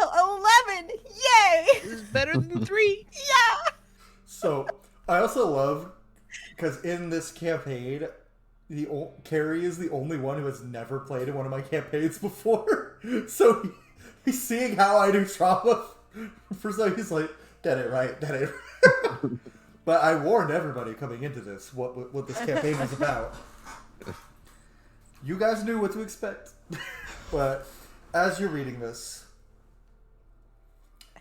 Speaker 2: 11! Yay!
Speaker 3: This is better than 3.
Speaker 2: Yeah!
Speaker 1: So, I also love, because in this campaign, Carrie is the only one who has never played in one of my campaigns before. So, he's seeing how I do trauma. For some, he's like, that ain't right. But I warned everybody coming into this what this campaign was about. You guys knew what to expect. But as you're reading this,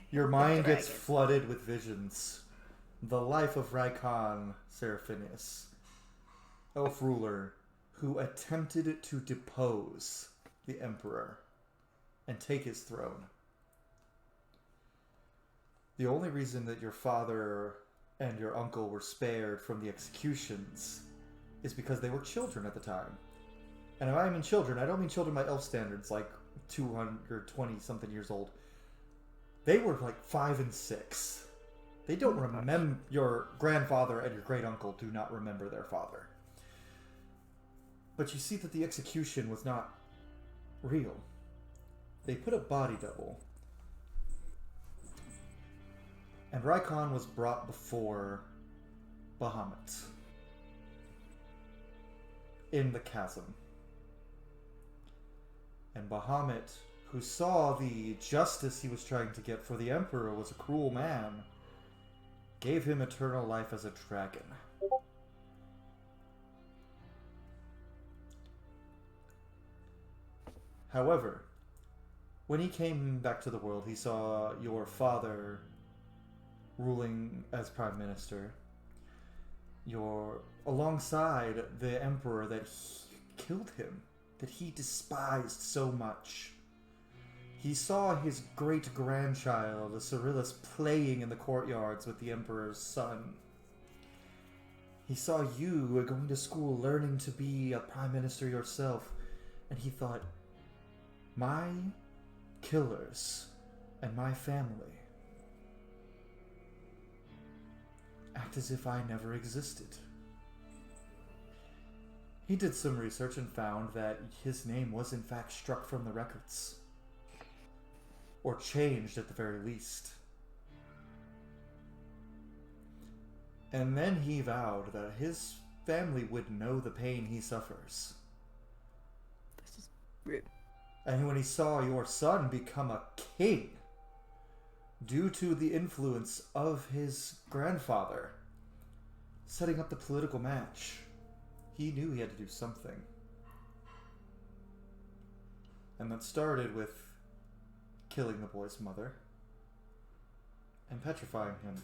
Speaker 1: your mind gets flooded with visions. The life of Rykon Seraphinius, elf ruler who attempted to depose the emperor and take his throne. The only reason that your father and your uncle were spared from the executions is because they were children at the time. And if I mean children, I don't mean children by elf standards, like 220-something years old. They were like 5 and 6. They don't remember. Your grandfather and your great-uncle do not remember their father. But you see that the execution was not real. They put a body double. And Rykon was brought before Bahamut in the chasm. And Bahamut, who saw the justice he was trying to get for the Emperor, was a cruel man, gave him eternal life as a dragon. However, when he came back to the world, he saw your father ruling as prime minister. Alongside the emperor that killed him, that he despised so much. He saw his great-grandchild, Cyrillus, playing in the courtyards with the emperor's son. He saw you going to school, learning to be a prime minister yourself, and he thought, my killers and my family act as if I never existed. He did some research and found that his name was in fact struck from the records. Or changed at the very least. And then he vowed that his family would know the pain he suffers.
Speaker 2: This is rude.
Speaker 1: And when he saw your son become a king, due to the influence of his grandfather, setting up the political match, he knew he had to do something. And that started with killing the boy's mother and petrifying him.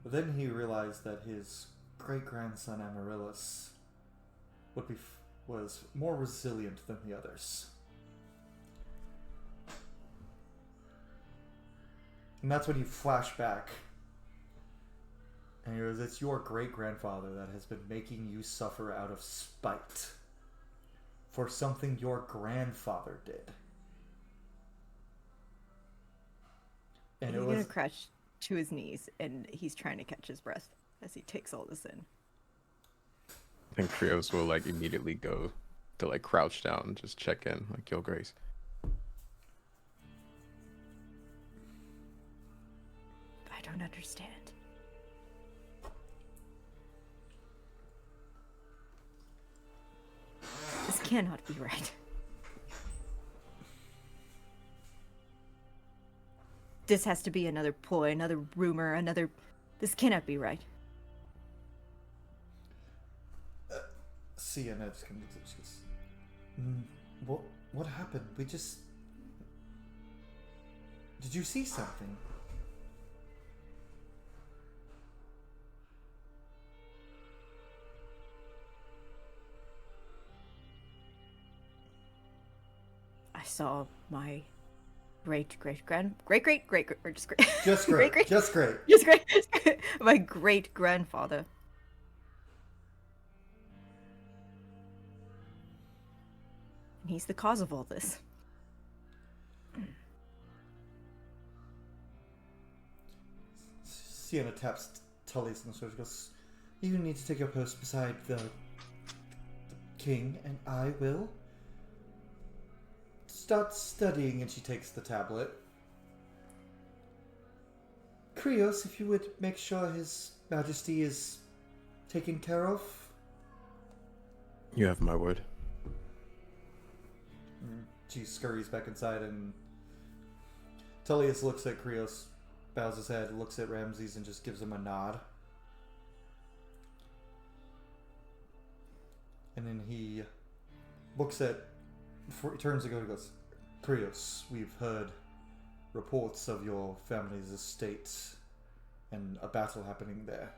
Speaker 1: But then he realized that his great-grandson Amaryllis was more resilient than the others. And that's when you flash back. And he goes, it's your great-grandfather that has been making you suffer out of spite for something your grandfather did. And
Speaker 2: He's gonna crash to his knees, and he's trying to catch his breath as he takes all this in.
Speaker 4: I think Cryeos will like immediately go to like crouch down and just check in, like, yo, Grace.
Speaker 2: I don't understand. This cannot be right. This has to be another ploy, another rumor, another... This cannot be right.
Speaker 1: Sienna just comes to she goes, what happened? We just... Did you see something?
Speaker 2: I saw my great or just great
Speaker 1: Just great. Just great.
Speaker 2: just great my great grandfather. And he's the cause of all this.
Speaker 1: Sienna taps Tully's on the shoulder. She goes, you need to take your post beside the king, and I will start studying. And she takes the tablet. Cryeos, if you would make sure his majesty is taken care of.
Speaker 4: You have my word.
Speaker 1: She scurries back inside, and Tullius looks at Cryeos, bows his head, looks at Ramses, and just gives him a nod. And then he looks at, before he turns to go, he goes, Cryeos, we've heard reports of your family's estate and a battle happening there.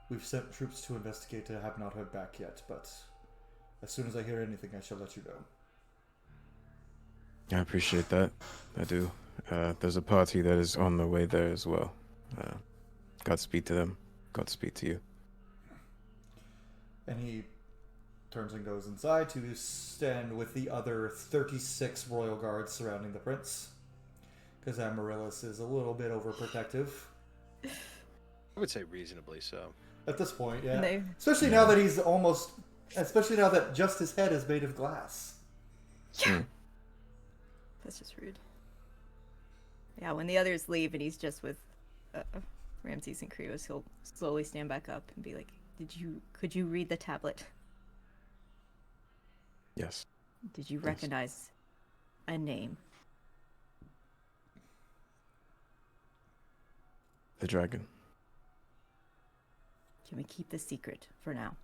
Speaker 1: We've sent troops to investigate. I have not heard back yet, but as soon as I hear anything, I shall let you know.
Speaker 4: I appreciate that. I do. There's a party that is on the way there as well. Godspeed to them. Godspeed to you.
Speaker 1: And he turns and goes inside to stand with the other 36 royal guards surrounding the prince. Because Amaryllis is a little bit overprotective.
Speaker 3: I would say reasonably so.
Speaker 1: At this point, yeah.
Speaker 2: They-
Speaker 1: Especially now that he's almost... Especially now that just his head is made of glass.
Speaker 4: Yeah.
Speaker 2: That's just rude. Yeah, when the others leave and he's just with Ramses and Cryeos, he'll slowly stand back up and be like, could you read the tablet?
Speaker 4: Yes.
Speaker 2: Did you
Speaker 4: Yes.
Speaker 2: recognize a name?
Speaker 4: The dragon.
Speaker 2: Can we keep this secret for now?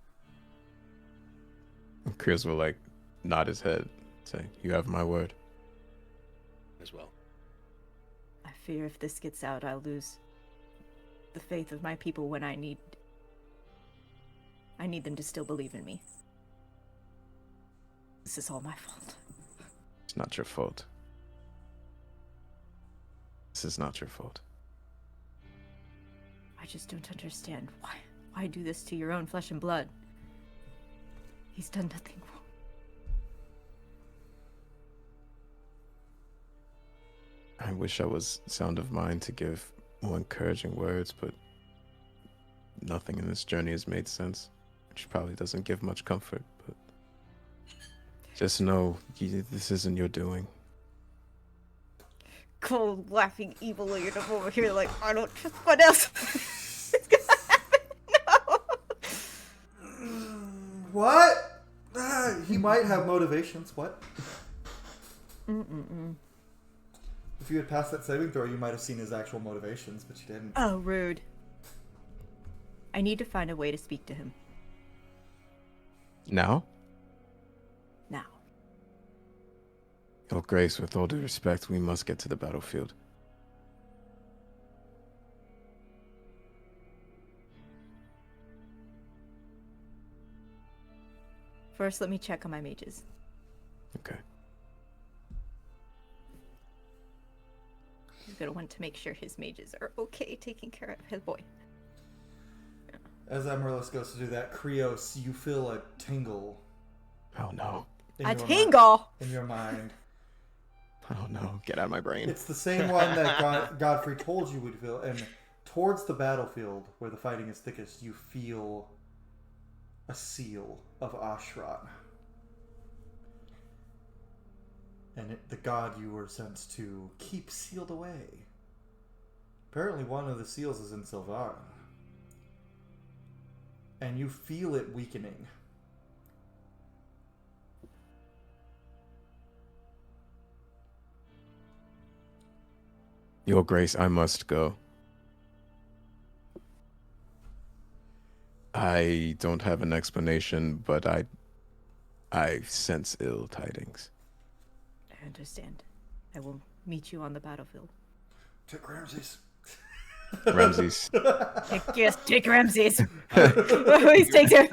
Speaker 4: Cryeos will like nod his head, say, "You have my word."
Speaker 3: As well.
Speaker 2: I fear if this gets out, I'll lose the faith of my people when I need them to still believe in me. This is all my fault.
Speaker 4: It's not your fault. This is not your fault.
Speaker 2: I just don't understand why do this to your own flesh and blood? He's done nothing wrong.
Speaker 4: I wish I was sound of mind to give more encouraging words, but nothing in this journey has made sense, which probably doesn't give much comfort, but just know this isn't your doing.
Speaker 2: Cold, laughing evilly, and I'm over here like, I don't trust what else is gonna happen. No!
Speaker 1: What? He might have motivations. What? If you had passed that saving throw, you might have seen his actual motivations, but you didn't.
Speaker 2: Oh, rude. I need to find a way to speak to him.
Speaker 4: Now?
Speaker 2: Now.
Speaker 4: Your Grace, with all due respect, we must get to the battlefield.
Speaker 2: First, let me check on my mages.
Speaker 4: Okay.
Speaker 2: He's gonna want to make sure his mages are okay taking care of his boy.
Speaker 1: As Amaryllis goes to do that, Cryeos, you feel a tingle.
Speaker 4: Oh no.
Speaker 2: A tingle!
Speaker 1: In your mind.
Speaker 4: Oh no. Get out of my brain.
Speaker 1: It's the same one that Godfrey told you would feel. And towards the battlefield, where the fighting is thickest, you feel a seal of Ashran. And the god you were sent to keep sealed away. Apparently one of the seals is in Sylvaron. And you feel it weakening.
Speaker 4: Your Grace, I must go. I don't have an explanation, but I sense ill tidings.
Speaker 2: I understand. I will meet you on the battlefield.
Speaker 1: Take Ramses.
Speaker 4: Ramses.
Speaker 2: Yes, take Ramses. Please take him.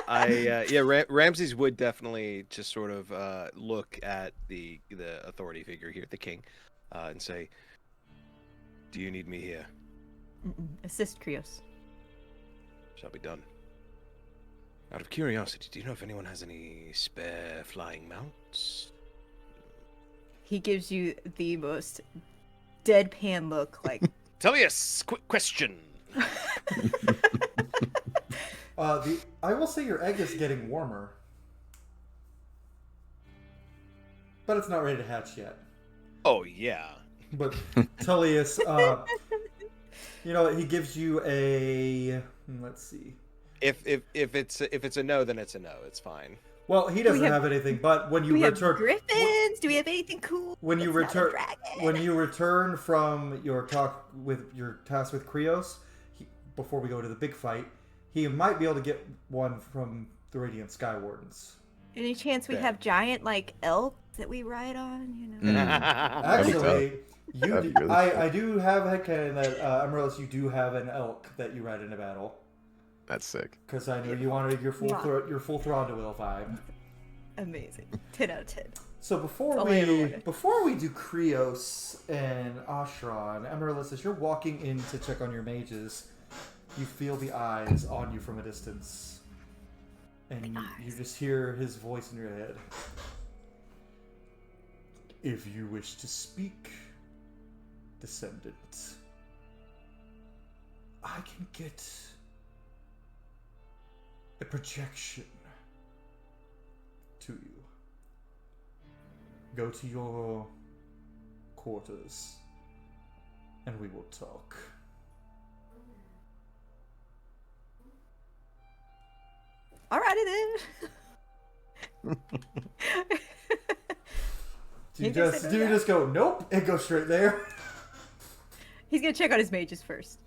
Speaker 3: Ramses would definitely just sort of look at the authority figure here, the king, and say, "Do you need me here?"
Speaker 2: Assist Cryeos.
Speaker 3: Shall be done. Out of curiosity, do you know if anyone has any spare flying mounts?
Speaker 2: He gives you the most deadpan look, like...
Speaker 3: Tell me a quick question.
Speaker 1: I will say your egg is getting warmer. But it's not ready to hatch yet.
Speaker 3: Oh, yeah.
Speaker 1: But Tullius, he gives you a... Let's see.
Speaker 3: If it's a no, then it's a no. It's fine.
Speaker 1: Well, he doesn't have anything, but when you return...
Speaker 2: Do we have griffins? Do we have anything cool?
Speaker 1: When you return from your task with Cryeos, before we go to the big fight, he might be able to get one from the Radiant Sky Wardens.
Speaker 2: Any chance we have giant elk that we ride on?
Speaker 1: Actually,
Speaker 4: Really
Speaker 1: I do have headcanon that Amaryllis, you do have an elk that you ride in a battle.
Speaker 4: That's sick.
Speaker 1: Because I knew you wanted your full Throndawill vibe.
Speaker 2: Amazing. 10 out of 10.
Speaker 1: So before we do Cryeos and Ashran, Amaryllis, as you're walking in to check on your mages, you feel the eyes on you from a distance. And you just hear his voice in your head. If you wish to speak, descendant, I can get a projection to you. Go to your quarters and we will talk.
Speaker 2: Alrighty then.
Speaker 1: Do you just go, nope, and go straight there?
Speaker 2: He's gonna check on his mages first.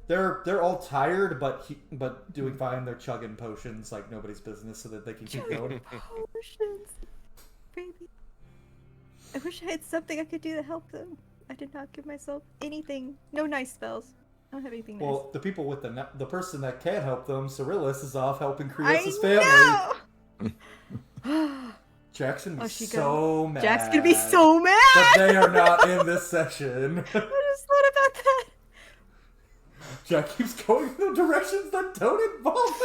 Speaker 1: They're all tired, but doing fine. They're chugging potions like nobody's business so that they can keep going.
Speaker 2: Potions, baby. I wish I had something I could do to help them. I did not give myself anything. No nice spells. I don't have anything nice.
Speaker 1: Well, the people with the person that can help them, Cyrillus, is off helping
Speaker 2: I
Speaker 1: Cryeos' family.
Speaker 2: know!
Speaker 1: Jackson was
Speaker 2: she
Speaker 1: so
Speaker 2: goes.
Speaker 1: mad.
Speaker 2: Jack's gonna be so mad!
Speaker 1: But they are not in this section.
Speaker 2: I just thought about that.
Speaker 1: Jack keeps going in the directions that don't involve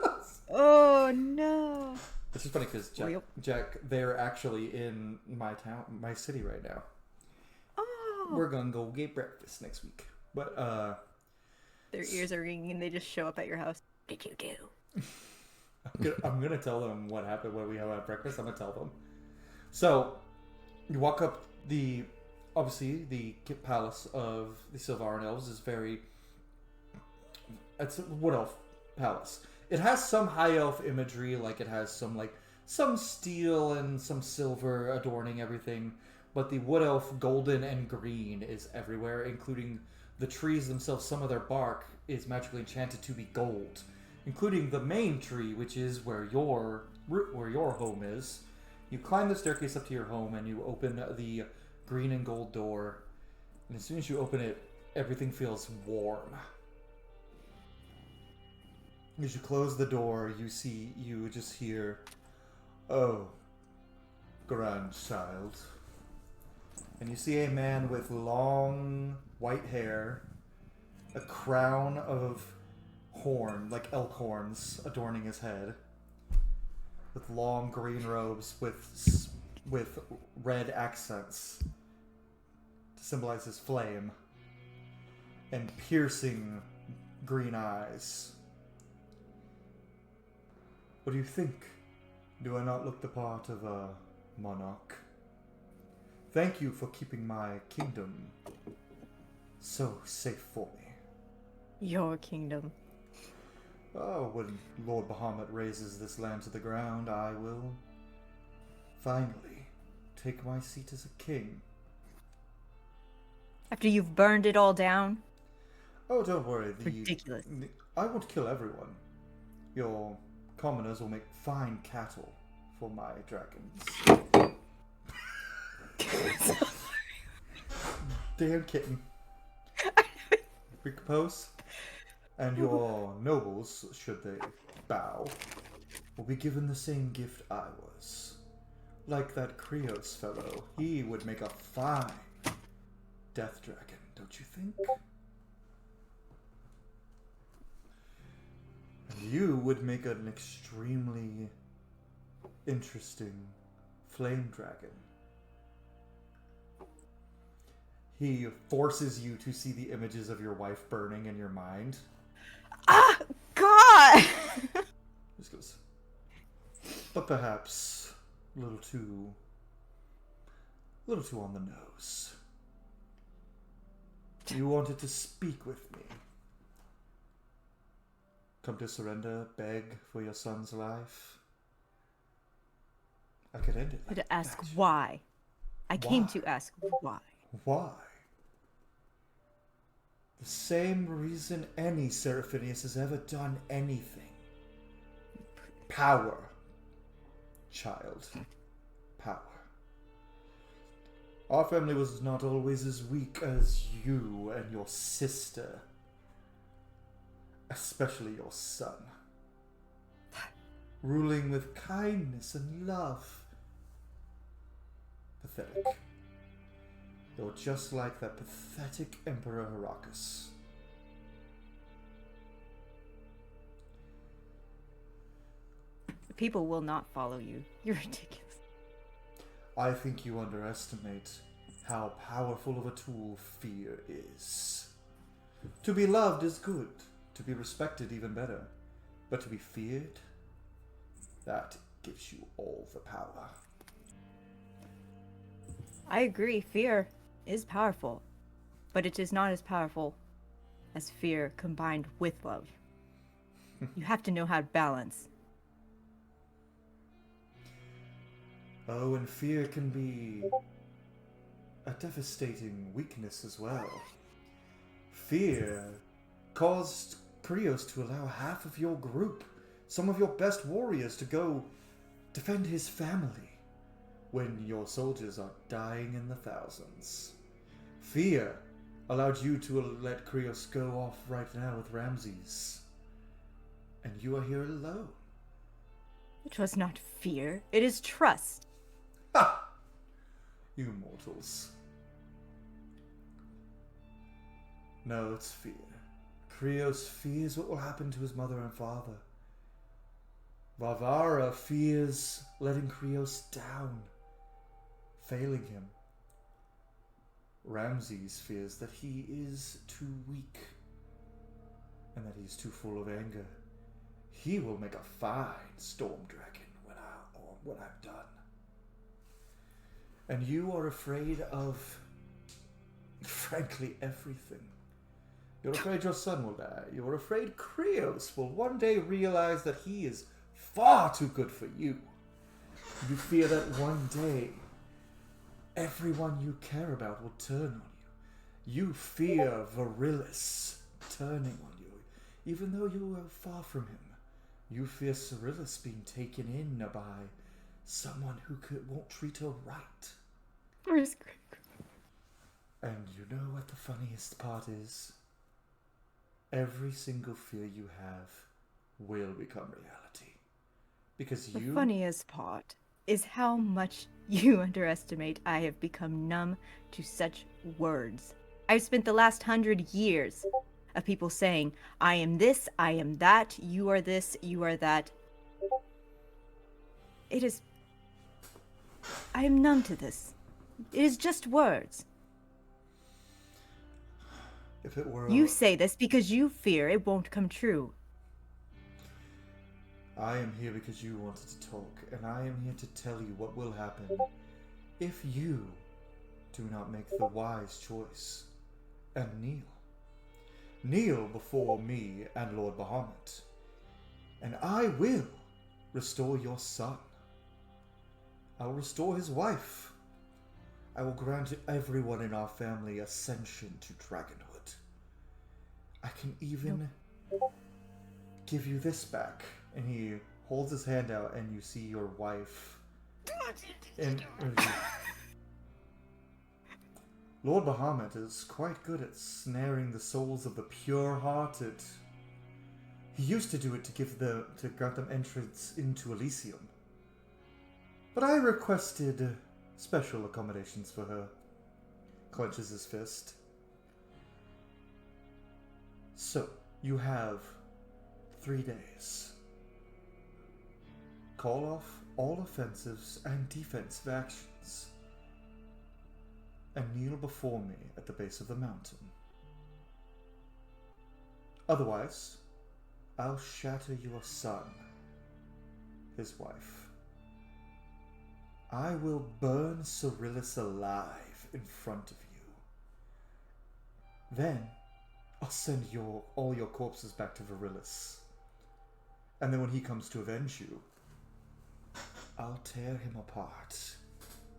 Speaker 1: us.
Speaker 2: Oh no.
Speaker 1: It's just funny because Jack, they're actually in my town, my city right now.
Speaker 2: Oh.
Speaker 1: We're gonna go get breakfast next week. But
Speaker 2: their ears are ringing and they just show up at your house. What did you do?
Speaker 1: I'm gonna tell them what happened when we have breakfast. I'm gonna tell them. So you walk up obviously the palace of the Sylvaron elves is it's a wood elf palace. It has some high elf imagery, like it has some steel and some silver adorning everything, but the wood elf golden and green is everywhere, including the trees themselves. Some of their bark is magically enchanted to be gold, including the main tree, which is where your home is. You climb the staircase up to your home and you open the green and gold door, and as soon as you open it, everything feels warm. As you close the door, you just hear, "Oh, grandchild." And you see a man with long white hair, a crown of horn, like elk horns, adorning his head, with long green robes with red accents to symbolize his flame, and piercing green eyes. What do you think? Do I not look the part of a monarch? Thank you for keeping my kingdom so safe for me.
Speaker 2: Your kingdom.
Speaker 1: Oh, when Lord Bahamut raises this land to the ground, I will finally take my seat as a king.
Speaker 2: After you've burned it all down?
Speaker 1: Oh, don't worry.
Speaker 2: Ridiculous.
Speaker 1: I won't kill everyone. Your commoners will make fine cattle for my dragons. Damn kitten. Recompose. And your nobles, should they bow, will be given the same gift I was. Like that Cryeos fellow, he would make a fine death dragon, don't you think? And you would make an extremely interesting flame dragon. He forces you to see the images of your wife burning in your mind.
Speaker 2: Ah, God!
Speaker 1: Just goes, but perhaps a little too on the nose. You wanted to speak with me. Come to surrender, beg for your son's life. I could end it.
Speaker 2: To ask why. I came to ask why.
Speaker 1: Why? The same reason any Seraphinius has ever done anything. Power. Child. Power. Our family was not always as weak as you and your sister. Especially your son. Ruling with kindness and love. Pathetic. You're just like that pathetic Emperor Heracus.
Speaker 2: People will not follow you. You're ridiculous.
Speaker 1: I think you underestimate how powerful of a tool fear is. To be loved is good. To be respected even better. But to be feared, that gives you all the power.
Speaker 2: I agree. Fear is powerful. But it is not as powerful as fear combined with love. You have to know how to balance.
Speaker 1: Oh, and fear can be a devastating weakness as well. Fear caused Cryeos to allow half of your group, some of your best warriors, to go defend his family when your soldiers are dying in the thousands. Fear allowed you to let Cryeos go off right now with Ramses. And you are here alone.
Speaker 2: It was not fear, it is trust.
Speaker 1: Ha! You mortals. No, it's fear. Cryeos fears what will happen to his mother and father. Varvara fears letting Cryeos down, failing him. Ramses fears that he is too weak and that he's too full of anger. He will make a fine storm dragon when I'm done. And you are afraid of, frankly, everything. You're afraid your son will die. You're afraid Cryeos will one day realize that he is far too good for you. You fear that one day everyone you care about will turn on you. You fear Virilis turning on you, even though you are far from him. You fear Cyrillus being taken in by someone who won't treat her right.
Speaker 2: Where's Greg?
Speaker 1: And you know what the funniest part is? Every single fear you have will become reality. Because
Speaker 2: The funniest part is how much you underestimate I have become numb to such words. I've spent the last 100 years of people saying, I am this, I am that, you are this, you are that. It is... I am numb to this. It is just words.
Speaker 1: If it were...
Speaker 2: You say this because you fear it won't come true.
Speaker 1: I am here because you wanted to talk, and I am here to tell you what will happen if you do not make the wise choice and kneel. Kneel before me and Lord Bahamut, and I will restore your son. I will restore his wife. I will grant everyone in our family ascension to dragonhood. I can even give you this back. And he holds his hand out, and you see your wife. And Lord Bahamut is quite good at snaring the souls of the pure-hearted. He used to do it to grant them entrance into Elysium. But I requested special accommodations for her. Clenches his fist. So, you have 3 days. Call off all offensives and defensive actions, and kneel before me at the base of the mountain. Otherwise, I'll shatter your son, his wife. I will burn Cyrillus alive in front of you. Then, I'll send all your corpses back to Virilis. And then when he comes to avenge you, I'll tear him apart,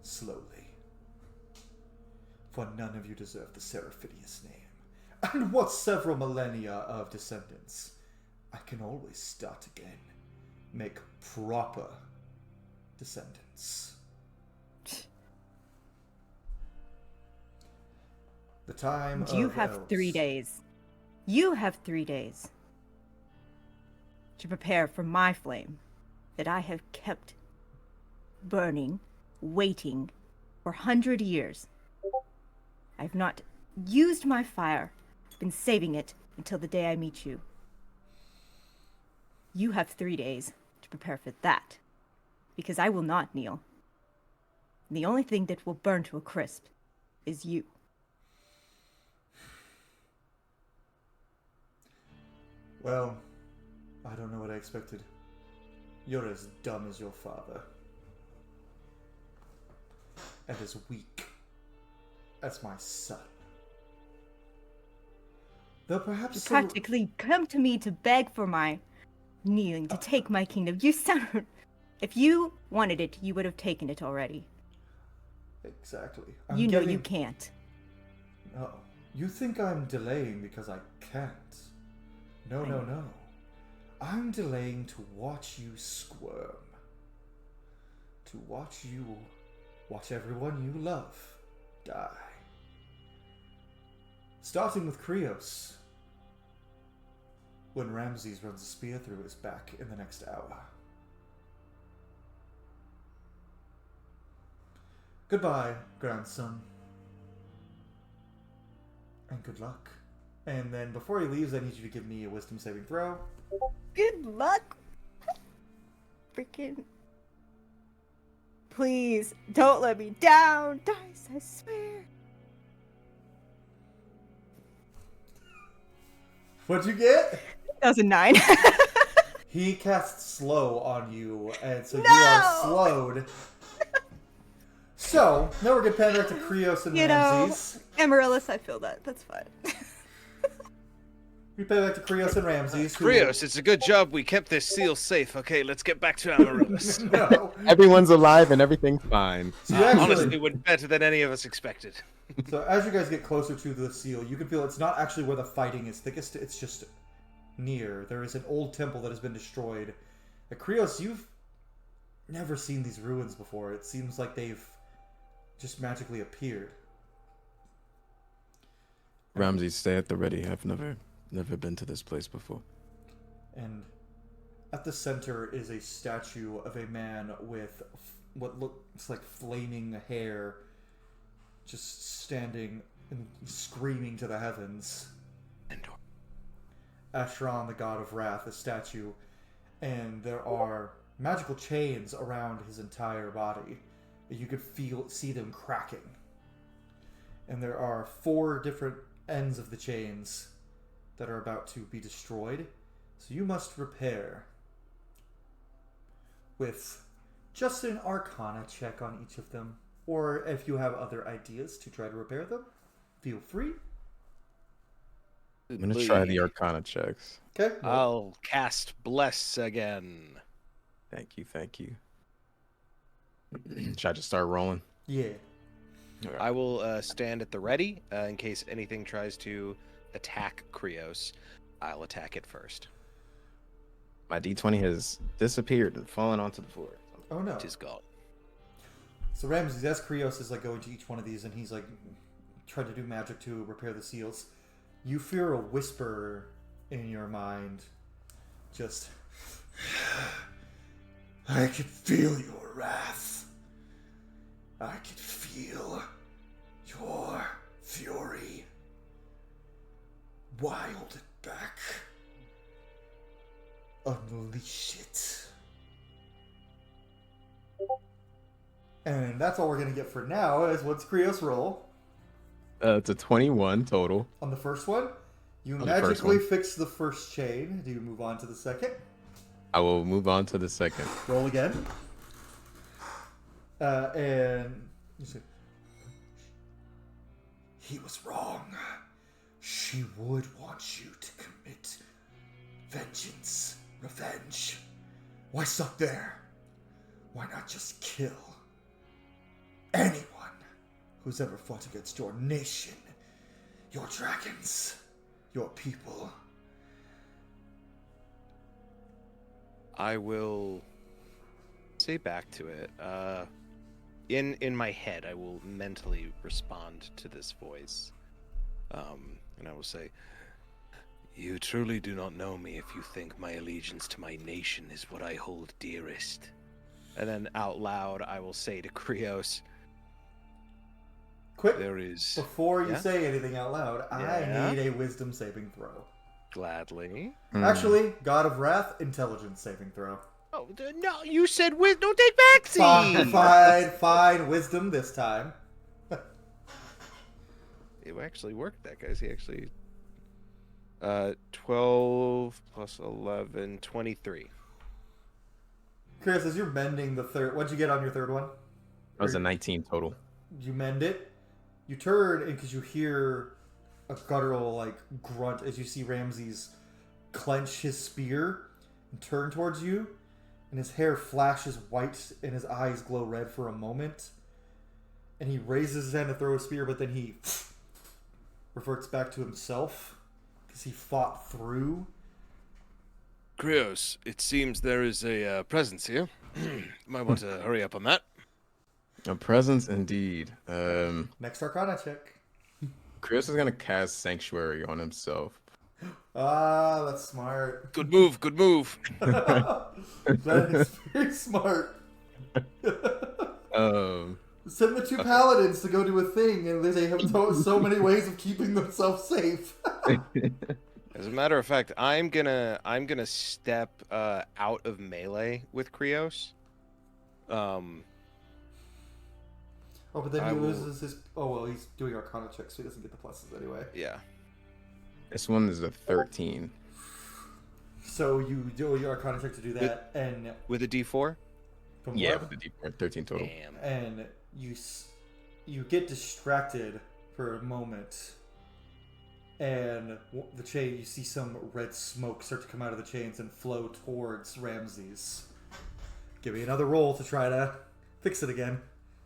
Speaker 1: slowly. For none of you deserve the Seraphidius name. And what's several millennia of descendants? I can always start again. Make proper descendants. The time
Speaker 2: You
Speaker 1: of
Speaker 2: have
Speaker 1: elves.
Speaker 2: 3 days. You have 3 days to prepare for my flame that I have kept burning, waiting for 100 years. I've not used my fire. I've been saving it until the day I meet you. You have 3 days to prepare for that, because I will not kneel. And the only thing that will burn to a crisp is you.
Speaker 1: Well, I don't know what I expected. You're as dumb as your father. And as weak as my son. Though perhaps...
Speaker 2: You practically come to me to beg for my kneeling, to take my kingdom. You sound... If you wanted it, you would have taken it already.
Speaker 1: Exactly.
Speaker 2: You know you can't.
Speaker 1: No. You think I'm delaying because I can't. No, no, no. I'm delaying to watch you squirm. To watch everyone you love die. Starting with Cryeos, when Ramses runs a spear through his back in the next hour. Goodbye, grandson. And good luck. And then before he leaves, I need you to give me a wisdom saving throw.
Speaker 2: Good luck. Freaking. Please, don't let me down. Dice, I swear.
Speaker 1: What'd you get?
Speaker 2: That was a 9.
Speaker 1: He casts slow on you, and so you
Speaker 2: No!
Speaker 1: are slowed. So, now we're going to pan back to Cryeos and
Speaker 2: You
Speaker 1: Ramses.
Speaker 2: know, Amaryllis, I feel that. That's fine.
Speaker 1: We pan back to Cryeos and Ramses. who-
Speaker 3: Cryeos, it's a good job we kept this seal safe. Okay, let's get back to Amaryllis.
Speaker 1: No.
Speaker 4: Everyone's alive and everything's fine.
Speaker 1: So, you actually,
Speaker 3: Honestly, went better than any of us expected.
Speaker 1: so as you guys get closer to the seal, you can feel it's not actually where the fighting is thickest, it's just near. There is an old temple that has been destroyed. At Cryeos, you've never seen these ruins before. It seems like they've just magically appeared.
Speaker 4: Ramses, stay at the ready. I've never been to this place before.
Speaker 1: And at the center is a statue of a man with what looks like flaming hair, just standing and screaming to the heavens. Ashran, the god of wrath, a statue, and there are magical chains around his entire body. You could see them cracking. And there are 4 different ends of the chains that are about to be destroyed. So you must repair with just an Arcana check on each of them. Or if you have other ideas to try to repair them, feel free.
Speaker 4: I'm going to try the Arcana checks.
Speaker 1: Okay.
Speaker 3: I'll cast Bless again.
Speaker 4: Thank you. Should I just start rolling?
Speaker 1: Yeah.
Speaker 4: Alright.
Speaker 3: I will stand at the ready in case anything tries to attack Cryeos. I'll attack it first.
Speaker 4: My D20 has disappeared and fallen onto the floor.
Speaker 1: Oh no.
Speaker 3: It is gone.
Speaker 1: So Ramses, as Cryeos is like going to each one of these and he's like trying to do magic to repair the seals, you fear a whisper in your mind. Just, I can feel your wrath. I can feel your fury. Why hold it back? Unleash it. And that's all we're going to get for now, is what's Cryeos roll.
Speaker 4: It's a 21 total.
Speaker 1: On the first one, you
Speaker 4: On the first
Speaker 1: magically
Speaker 4: one.
Speaker 1: fix the first chain. Do you move on to the second?
Speaker 4: I will move on to the second.
Speaker 1: Roll again. And you say, he was wrong. She would want you to commit vengeance, revenge. Why stop there? Why not just kill anyone who's ever fought against your nation, your dragons, your people?
Speaker 3: I will say back to it. In my head, I will mentally respond to this voice. And I will say, you truly do not know me if you think my allegiance to my nation is what I hold dearest. And then out loud, I will say to Cryeos,
Speaker 1: Quick,
Speaker 3: there is...
Speaker 1: before you
Speaker 3: Yeah?
Speaker 1: say anything out loud,
Speaker 3: Yeah?
Speaker 1: I need a wisdom saving throw.
Speaker 3: Gladly.
Speaker 1: Actually, God of Wrath, intelligence saving throw.
Speaker 3: Oh, no, you said don't take backseat!
Speaker 1: Fine, wisdom this time.
Speaker 3: It actually worked, that guys. He actually... 12 plus 11, 23.
Speaker 1: Chris, as you're mending the third, what'd you get on your third one?
Speaker 4: That was a 19 total.
Speaker 1: You mend it. You turn, and because you hear a guttural like grunt as you see Ramses clench his spear and turn towards you, and his hair flashes white and his eyes glow red for a moment, and he raises his hand to throw a spear, but then he reverts back to himself because he fought through
Speaker 3: Cryeos, it seems there is a presence here. Might want to hurry up on that.
Speaker 4: A presence indeed.
Speaker 1: Next Arcana check.
Speaker 4: Chris is gonna cast Sanctuary on himself.
Speaker 1: Ah, that's smart.
Speaker 3: Good move, good move.
Speaker 1: That is very smart. Send the two paladins to go do a thing, and they have so many ways of keeping themselves safe.
Speaker 3: As a matter of fact, I'm gonna step out of melee with Cryeos.
Speaker 1: Oh, but then he loses his. Oh well, he's doing Arcana checks, so he doesn't get the pluses anyway.
Speaker 3: Yeah.
Speaker 4: This one is a 13.
Speaker 1: So you do your Arcana check to do that, and
Speaker 3: With a D4?
Speaker 1: from
Speaker 4: Yeah,
Speaker 1: what?
Speaker 4: with the D4, 13 total.
Speaker 3: Damn.
Speaker 1: And you get distracted for a moment, and the chain, you see some red smoke start to come out of the chains and flow towards Ramses. Give me another roll to try to fix it again.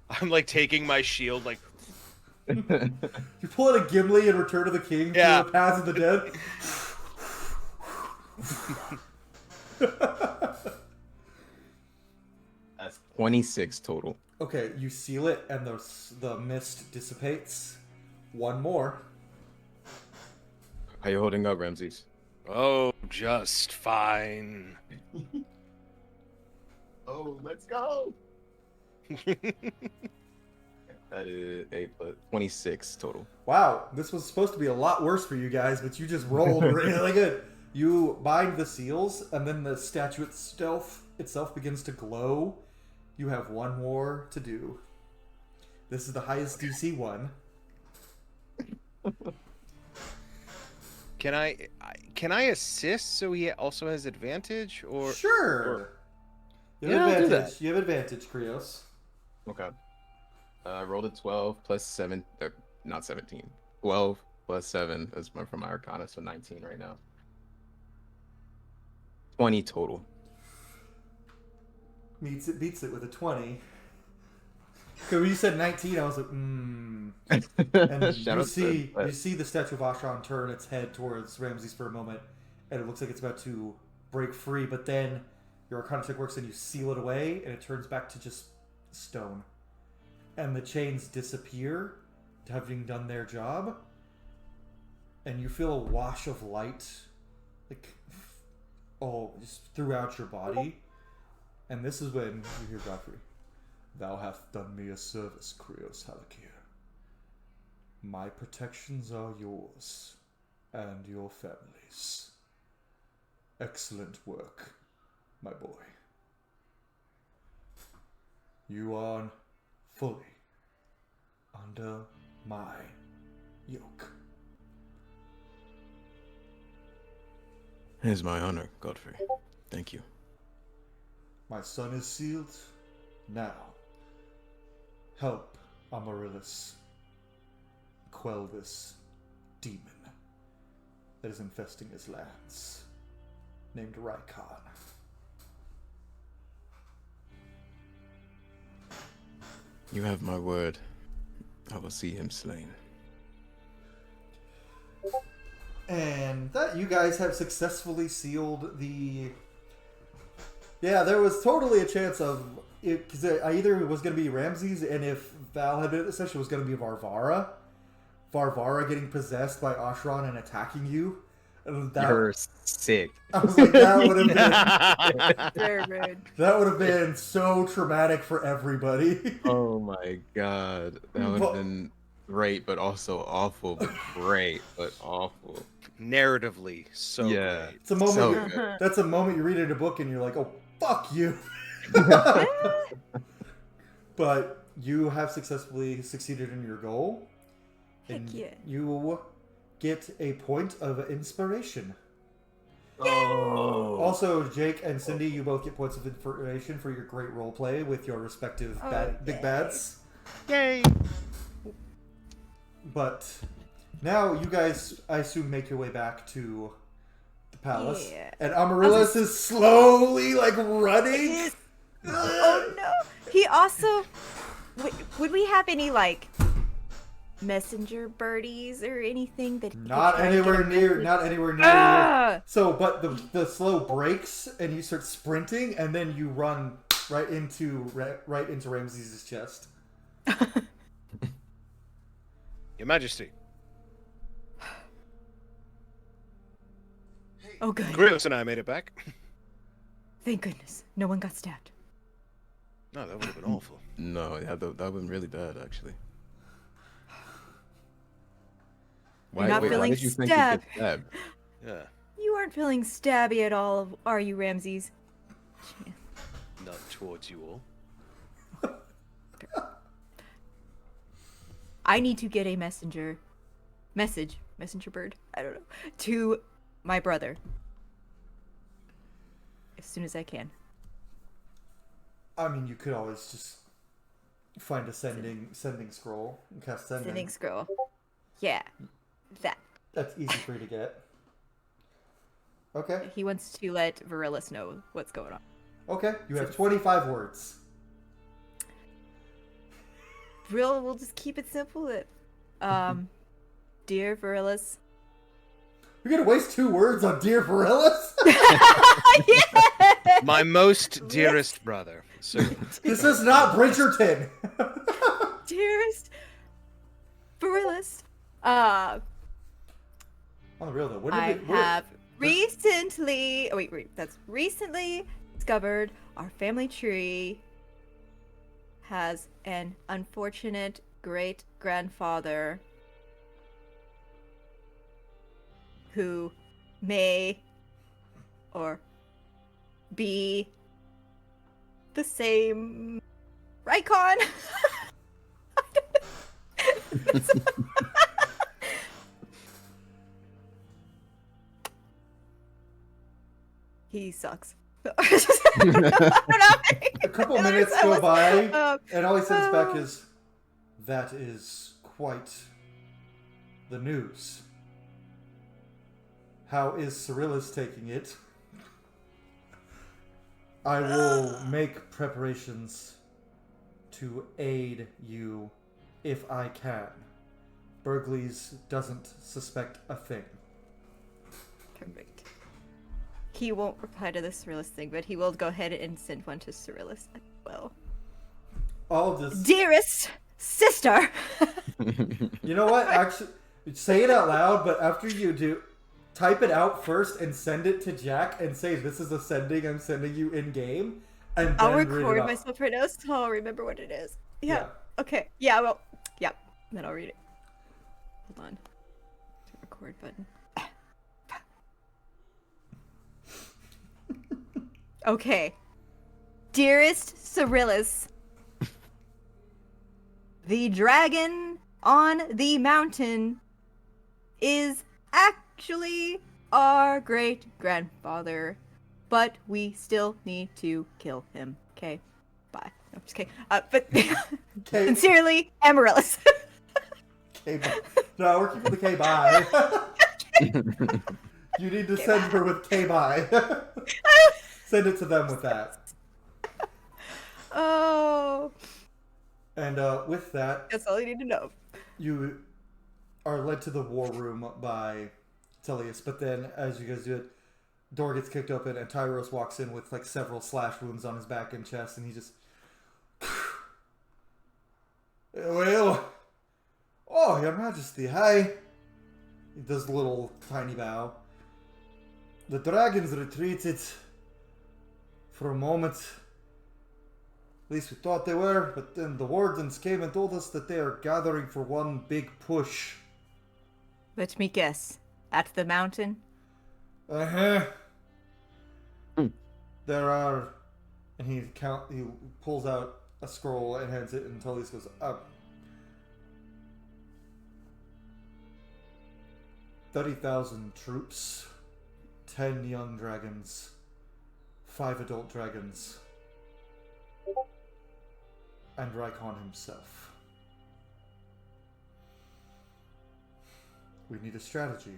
Speaker 3: I'm like taking my shield, like,
Speaker 1: You pull out a Gimli in Return of the King
Speaker 3: Yeah.
Speaker 1: to the Paths of the Dead.
Speaker 4: That's 26 total.
Speaker 1: Okay, you seal it, and the mist dissipates. One more.
Speaker 4: How you holding up, Ramses?
Speaker 3: oh, just fine.
Speaker 4: Oh, let's go! That is 8 plus 26 total.
Speaker 1: Wow, this was supposed to be a lot worse for you guys, but you just rolled really good. You bind the seals, and then the statue itself begins to glow. You have one more to do. This is the highest DC one.
Speaker 3: Can I assist so he also has advantage, or
Speaker 1: Sure. You
Speaker 4: Yeah,
Speaker 1: have
Speaker 4: I'll do
Speaker 1: advantage.
Speaker 4: that.
Speaker 1: You have advantage, Cryeos.
Speaker 4: Okay. I rolled a 12 plus 7, not 17. 12 plus 7 is from my Arcana, so 19 right now. 20 total.
Speaker 1: Beats it with a 20. Because when you said 19, I was like, And
Speaker 4: Shout out to-
Speaker 1: you see the statue of Ashran turn its head towards Ramses for a moment, and it looks like it's about to break free, but then your Arcana check works and you seal it away, and it turns back to just stone. And the chains disappear, having done their job, and you feel a wash of light, just throughout your body. And this is when you hear Godfrey. Thou hast done me a service, Cryeos Halakir. My protections are yours, and your family's. Excellent work, my boy. You are fully under my yoke.
Speaker 4: It is my honor, Godfrey. Thank you.
Speaker 1: My son is sealed. Now, help Amaryllis quell this demon that is infesting his lands, named Rykon.
Speaker 4: You have my word. I will see him slain.
Speaker 1: And that you guys have successfully sealed the... Yeah, there was totally a chance of it, because either it was going to be Ramses, and if Val had been at the session, it was going to be Varvara. Varvara getting possessed by Ashran and attacking you. And that,
Speaker 4: You're sick.
Speaker 1: I was like, that would have been...
Speaker 2: Very rude.
Speaker 1: That would have been so traumatic for everybody.
Speaker 4: Oh my god. That would have been great, but also awful, but great, but awful.
Speaker 3: narratively so
Speaker 4: Yeah.
Speaker 3: great.
Speaker 1: It's a moment.
Speaker 4: So
Speaker 2: good.
Speaker 1: That's a moment you read in a book and you're like, "Oh, fuck you." But you have successfully succeeded in your goal, and
Speaker 2: Heck yeah.
Speaker 1: you get a point of inspiration.
Speaker 4: Oh.
Speaker 1: Also, Jake and Cindy, you both get points of inspiration for your great role play with your respective big
Speaker 2: yay.
Speaker 1: bads.
Speaker 3: Yay!
Speaker 1: But now you guys, I assume, make your way back to the palace.
Speaker 2: Yeah.
Speaker 1: And Amaryllis is slowly, like, running.
Speaker 2: Oh no! He also would we have any like messenger birdies or anything that he could
Speaker 1: Not
Speaker 2: try to get
Speaker 1: anywhere
Speaker 2: a
Speaker 1: near.
Speaker 2: message?
Speaker 1: Not anywhere near.
Speaker 2: Ah!
Speaker 1: So, but the slow breaks, and you start sprinting, and then you run right into Ramses' chest.
Speaker 3: Your Majesty,
Speaker 2: Oh, good.
Speaker 3: Cryeos and I made it back.
Speaker 2: Thank goodness. No one got stabbed.
Speaker 3: No, that would have been awful.
Speaker 4: No, yeah, that would have been really bad, actually.
Speaker 2: You're not
Speaker 4: why
Speaker 2: feeling
Speaker 4: did you think you'd get stabbed?
Speaker 3: Yeah,
Speaker 2: You aren't feeling stabby at all, are you, Ramses?
Speaker 3: not towards you all.
Speaker 2: I need to get a messenger bird, I don't know, to my brother. As soon as I can.
Speaker 1: I mean, you could always just find a sending scroll and cast sending.
Speaker 2: Sending scroll. Yeah. That.
Speaker 1: That's easy for you to get. Okay.
Speaker 2: He wants to let Virilus know what's going on.
Speaker 1: Okay. You have 25 words.
Speaker 2: We'll just keep it simple. Dear Virilus.
Speaker 1: You're gonna waste 2 words on Dear Virilus?
Speaker 2: Yeah!
Speaker 3: My most dearest brother. So
Speaker 1: This is not Bridgerton.
Speaker 2: Dearest Virilus.
Speaker 1: On the real though,
Speaker 2: I have recently. Oh, wait. That's recently discovered our family tree has an unfortunate great grandfather who may or be the same Rykon. He sucks. I don't know.
Speaker 1: A couple
Speaker 2: I
Speaker 1: minutes
Speaker 2: was-
Speaker 1: go by,
Speaker 2: um,
Speaker 1: and all he sends back is, "That is quite the news. How is Cyrillus taking it? I will make preparations to aid you if I can. Burgleys doesn't suspect a thing."
Speaker 2: Perfect. He won't reply to the Cyrillus thing, but he will go ahead and send one to Cyrillus as well.
Speaker 1: All of this.
Speaker 2: Dearest sister!
Speaker 1: You know what? Actually, say it out loud, but after you do, type it out first and send it to Jack and say, "This is a sending I'm sending you in game." And then
Speaker 2: I'll
Speaker 1: read
Speaker 2: record
Speaker 1: it out.
Speaker 2: myself right now so I'll remember what it is. Yeah.
Speaker 1: Yeah.
Speaker 2: Okay. Yeah, well, yeah. Then I'll read it. Hold on. The record button. Okay. Dearest Cyrillus, the dragon on the mountain is actually our great grandfather, but we still need to kill him. Okay, bye. No, I'm just kidding. But
Speaker 1: K.
Speaker 2: sincerely, Amaryllis.
Speaker 1: K. No, we're keeping the K by. You need to send her with K by. Send it to them with that.
Speaker 2: Oh,
Speaker 1: And with that,
Speaker 2: that's all you need to know.
Speaker 1: you are led to the war room by Tellius, but then as you guys do it, door gets kicked open and Tyros walks in with like several slash wounds on his back and chest, and he just well, oh, Your Majesty, hi. He does a little tiny bow. The dragons retreated for a moment. At least we thought they were, but then the wardens came and told us that they are gathering for one big push.
Speaker 2: Let me guess. At the mountain?
Speaker 1: Uh-huh. There are... And he pulls out a scroll and hands it, and Tullius goes, up. 30,000 troops, 10 young dragons, 5 adult dragons, and Rykon himself. We need a strategy.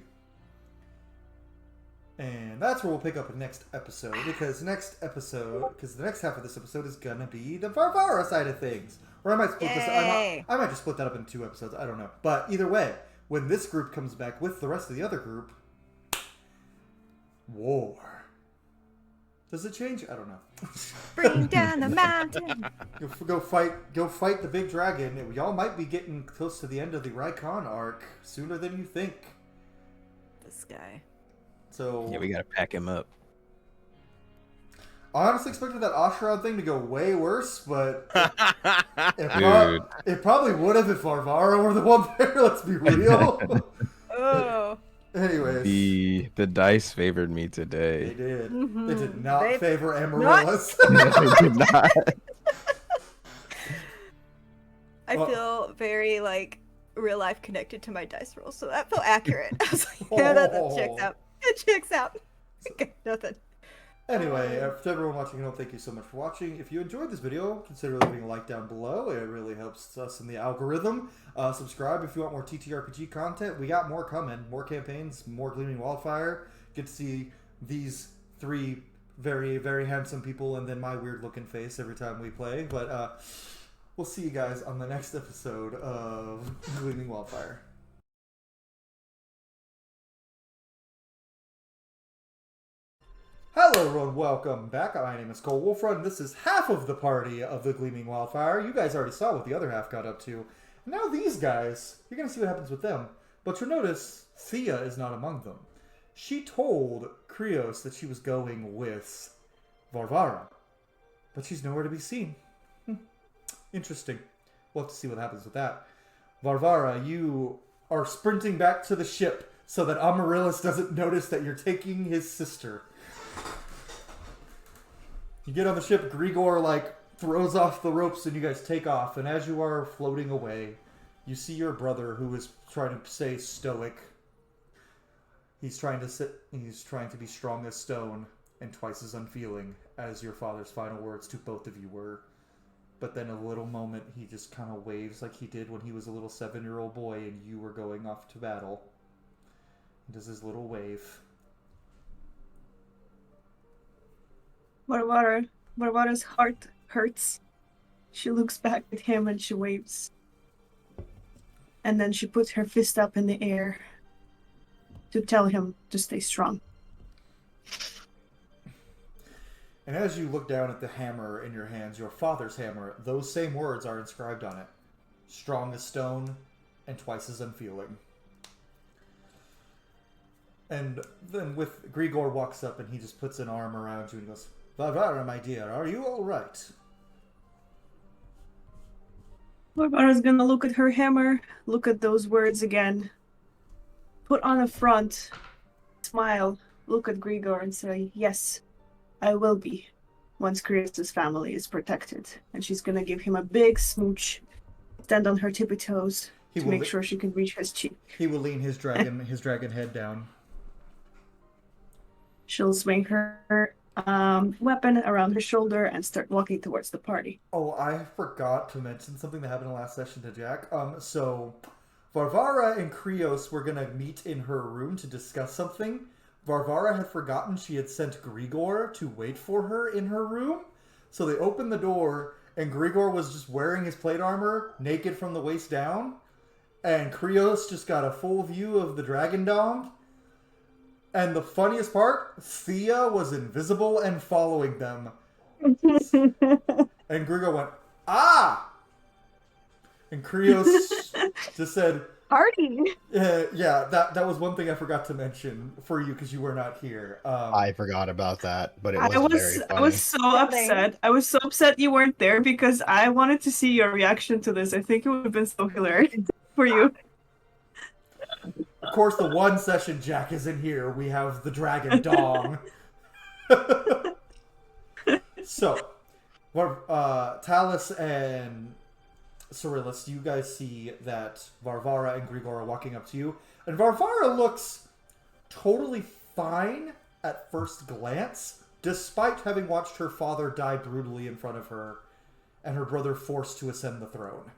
Speaker 1: And that's where we'll pick up next episode, because the next half of this episode is gonna be the Varvara side of things. Or I might split this. I might just split that up in 2 episodes. I don't know. But either way, when this group comes back with the rest of the other group, war. Does it change? I don't know.
Speaker 2: Bring down the mountain.
Speaker 1: Go fight the big dragon. Y'all might be getting close to the end of the Rykon arc sooner than you think.
Speaker 2: This guy.
Speaker 1: So
Speaker 4: Yeah, we gotta pack him up.
Speaker 1: I honestly expected that Asheron thing to go way worse, but it probably would have if Varvara were the one there. Let's be real.
Speaker 2: Oh.
Speaker 1: Anyways,
Speaker 4: the dice favored me today.
Speaker 1: they did.
Speaker 2: Mm-hmm.
Speaker 1: They did not favor Amaryllis.
Speaker 4: They did not.
Speaker 2: I feel very like real life connected to my dice roll, so that felt accurate. I was like, yeah, that checks out. It checks out. Okay, nothing.
Speaker 1: Anyway, to everyone watching at home, thank you so much for watching. If you enjoyed this video, consider leaving a like down below. It really helps us in the algorithm. Subscribe if you want more TTRPG content. We got more coming. More campaigns, more Gleaming Wildfire. Get to see these 3 very, very handsome people and then my weird looking face every time we play. But we'll see you guys on the next episode of Gleaming Wildfire. Hello everyone, welcome back. My name is Cole Wolfrun. This is half of the party of the Gleaming Wildfire. You guys already saw what the other half got up to. Now these guys, you're going to see what happens with them. But you'll notice Thea is not among them. She told Cryeos that she was going with Varvara. But she's nowhere to be seen. Interesting. We'll have to see what happens with that. Varvara, you are sprinting back to the ship so that Amaryllis doesn't notice that you're taking his sister. You get on the ship, Grigor, throws off the ropes and you guys take off. And as you are floating away, you see your brother who is trying to stay stoic. He's trying to be strong as stone and twice as unfeeling as your father's final words to both of you were. But then a little moment, he just kind of waves like he did when he was a little 7-year-old boy and you were going off to battle. He does his little wave.
Speaker 5: Varvara's heart hurts. She looks back at him and she waves. And then she puts her fist up in the air to tell him to stay strong.
Speaker 1: And as you look down at the hammer in your hands, your father's hammer, those same words are inscribed on it. Strong as stone and twice as unfeeling. And then Grigor walks up and he just puts an arm around you and goes, Varvara, my dear, are you all right?
Speaker 5: Varvara's gonna look at her hammer, look at those words again, put on a front, smile, look at Grigor and say, yes, I will be, once Cryeos' family is protected. And she's gonna give him a big smooch, stand on her tippy toes to make sure she can reach his cheek.
Speaker 1: He will lean his dragon head down.
Speaker 5: She'll swing her weapon around her shoulder and start walking towards the party.
Speaker 1: Oh, I forgot to mention something that happened in the last session to Jack. So Varvara and Cryeos were gonna meet in her room to discuss something. Varvara had forgotten she had sent Grigor to wait for her in her room. So they opened the door and Grigor was just wearing his plate armor, naked from the waist down. And Cryeos just got a full view of the dragon dong. And the funniest part, Thea was invisible and following them. And Grigor went, ah! And Cryeos just said,
Speaker 5: Party!
Speaker 1: yeah, that was one thing I forgot to mention for you because you were not here.
Speaker 6: I forgot about that, but it was very funny.
Speaker 5: I was so upset. I was so upset you weren't there because I wanted to see your reaction to this. I think it would have been so hilarious for you.
Speaker 1: Of course, the one session Jack isn't here, we have the dragon dong. So, Talus and Cyrillus, you guys see that Varvara and Grigor are walking up to you. And Varvara looks totally fine at first glance, despite having watched her father die brutally in front of her and her brother forced to ascend the throne.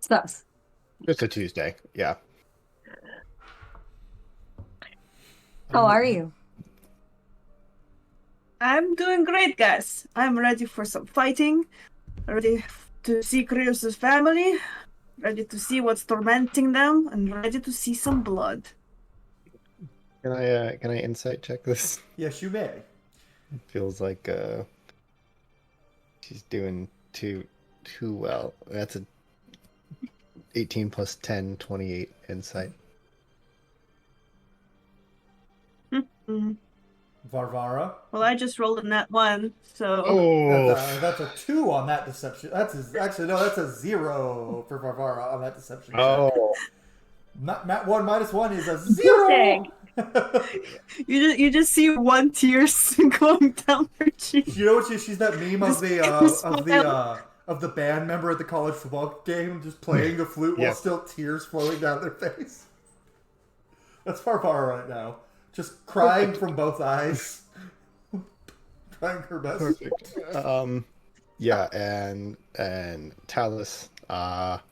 Speaker 5: Sus.
Speaker 6: Just a Tuesday, yeah.
Speaker 7: How are you?
Speaker 5: I'm doing great, guys. I'm ready for some fighting. Ready to see Cryeos' family. Ready to see what's tormenting them, and ready to see some blood.
Speaker 6: Can I insight check this?
Speaker 1: Yes, you may.
Speaker 6: Feels like she's doing too well. That's a 18 plus 10, 28 insight.
Speaker 5: Mm.
Speaker 1: Varvara.
Speaker 5: Well, I just rolled a nat 1, so...
Speaker 6: Oh,
Speaker 1: That's a 2 on that deception. That's a 0 for Varvara on that deception. check.
Speaker 6: oh,
Speaker 1: Nat 1 minus 1 is a 0.
Speaker 7: Dang.
Speaker 5: You just see one tear going down her cheek.
Speaker 1: You know what? She's that meme of the band member at the college football game just playing the flute
Speaker 6: Yeah.
Speaker 1: while still tears flowing down their face. That's Varvara right now, just crying from both eyes, trying her best.
Speaker 6: perfect. Yeah, and Talus, not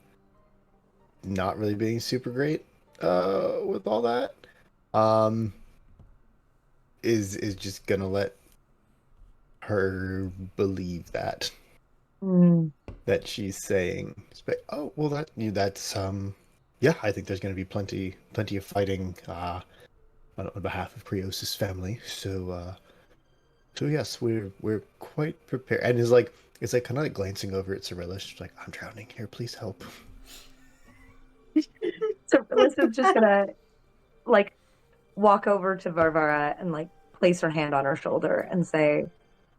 Speaker 6: really being super great, with all that, is just gonna let her believe that she's saying, oh well, that's yeah, I think there's gonna be plenty of fighting on behalf of Cryeos' family, so yes, we're quite prepared. And it's like kind of like glancing over at Cyrillus, she's like, I'm drowning here, please help.
Speaker 7: So Alyssa's just gonna like walk over to Varvara and like place her hand on her shoulder and say,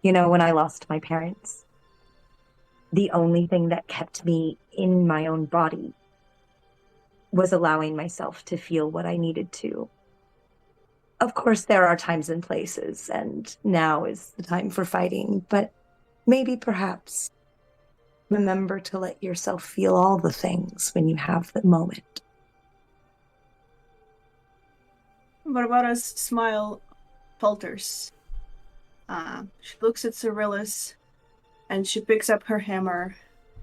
Speaker 7: you know, when I lost my parents, the only thing that kept me in my own body was allowing myself to feel what I needed to. Of course, there are times and places, and now is the time for fighting, but maybe perhaps remember to let yourself feel all the things when you have the moment.
Speaker 5: Barbara's smile falters. She looks at Cyrillus, and she picks up her hammer,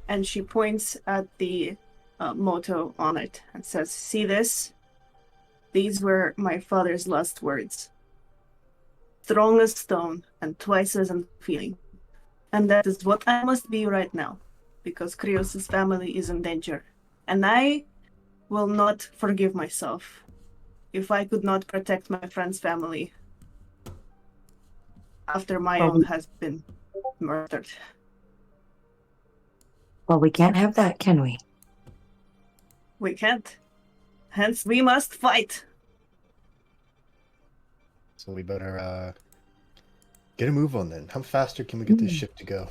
Speaker 5: and she points at the motto on it and says, see this? These were my father's last words. Strong as stone and twice as unfeeling. And that is what I must be right now, because Cryeos' family is in danger. And I will not forgive myself if I could not protect my friend's family after my own has been murdered.
Speaker 7: Well, we can't have that, can we?
Speaker 5: We can't. Hence, we must fight.
Speaker 6: So we better get a move on then. How faster can we get this ship to go?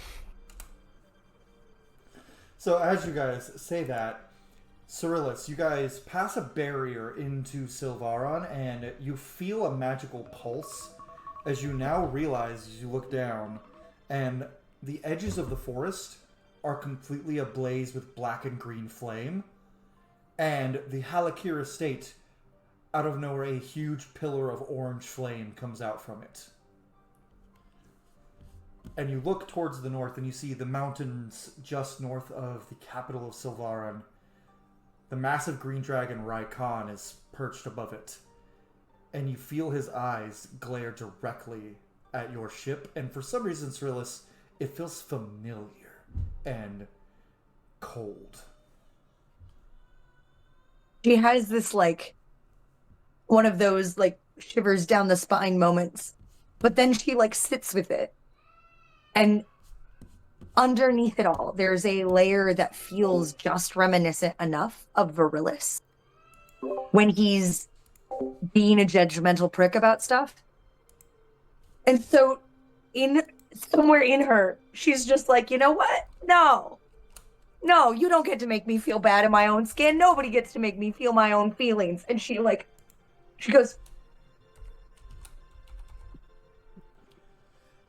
Speaker 1: So as you guys say that, Cyrillus, you guys pass a barrier into Sylvaron, and you feel a magical pulse as you now realize, as you look down, and the edges of the forest are completely ablaze with black and green flame, and the Halakir estate, out of nowhere, a huge pillar of orange flame comes out from it. And you look towards the north, and you see the mountains just north of the capital of Sylvaron. The massive green dragon Raikon is perched above it. And you feel his eyes glare directly at your ship. And for some reason, Cyrillus, it feels familiar and cold.
Speaker 7: She has this like one of those like shivers down the spine moments, but then she like sits with it, and underneath it all there's a layer that feels just reminiscent enough of Virilis when he's being a judgmental prick about stuff. And so in somewhere in her, she's just like, you know what, no, you don't get to make me feel bad in my own skin. Nobody gets to make me feel my own feelings. And she goes,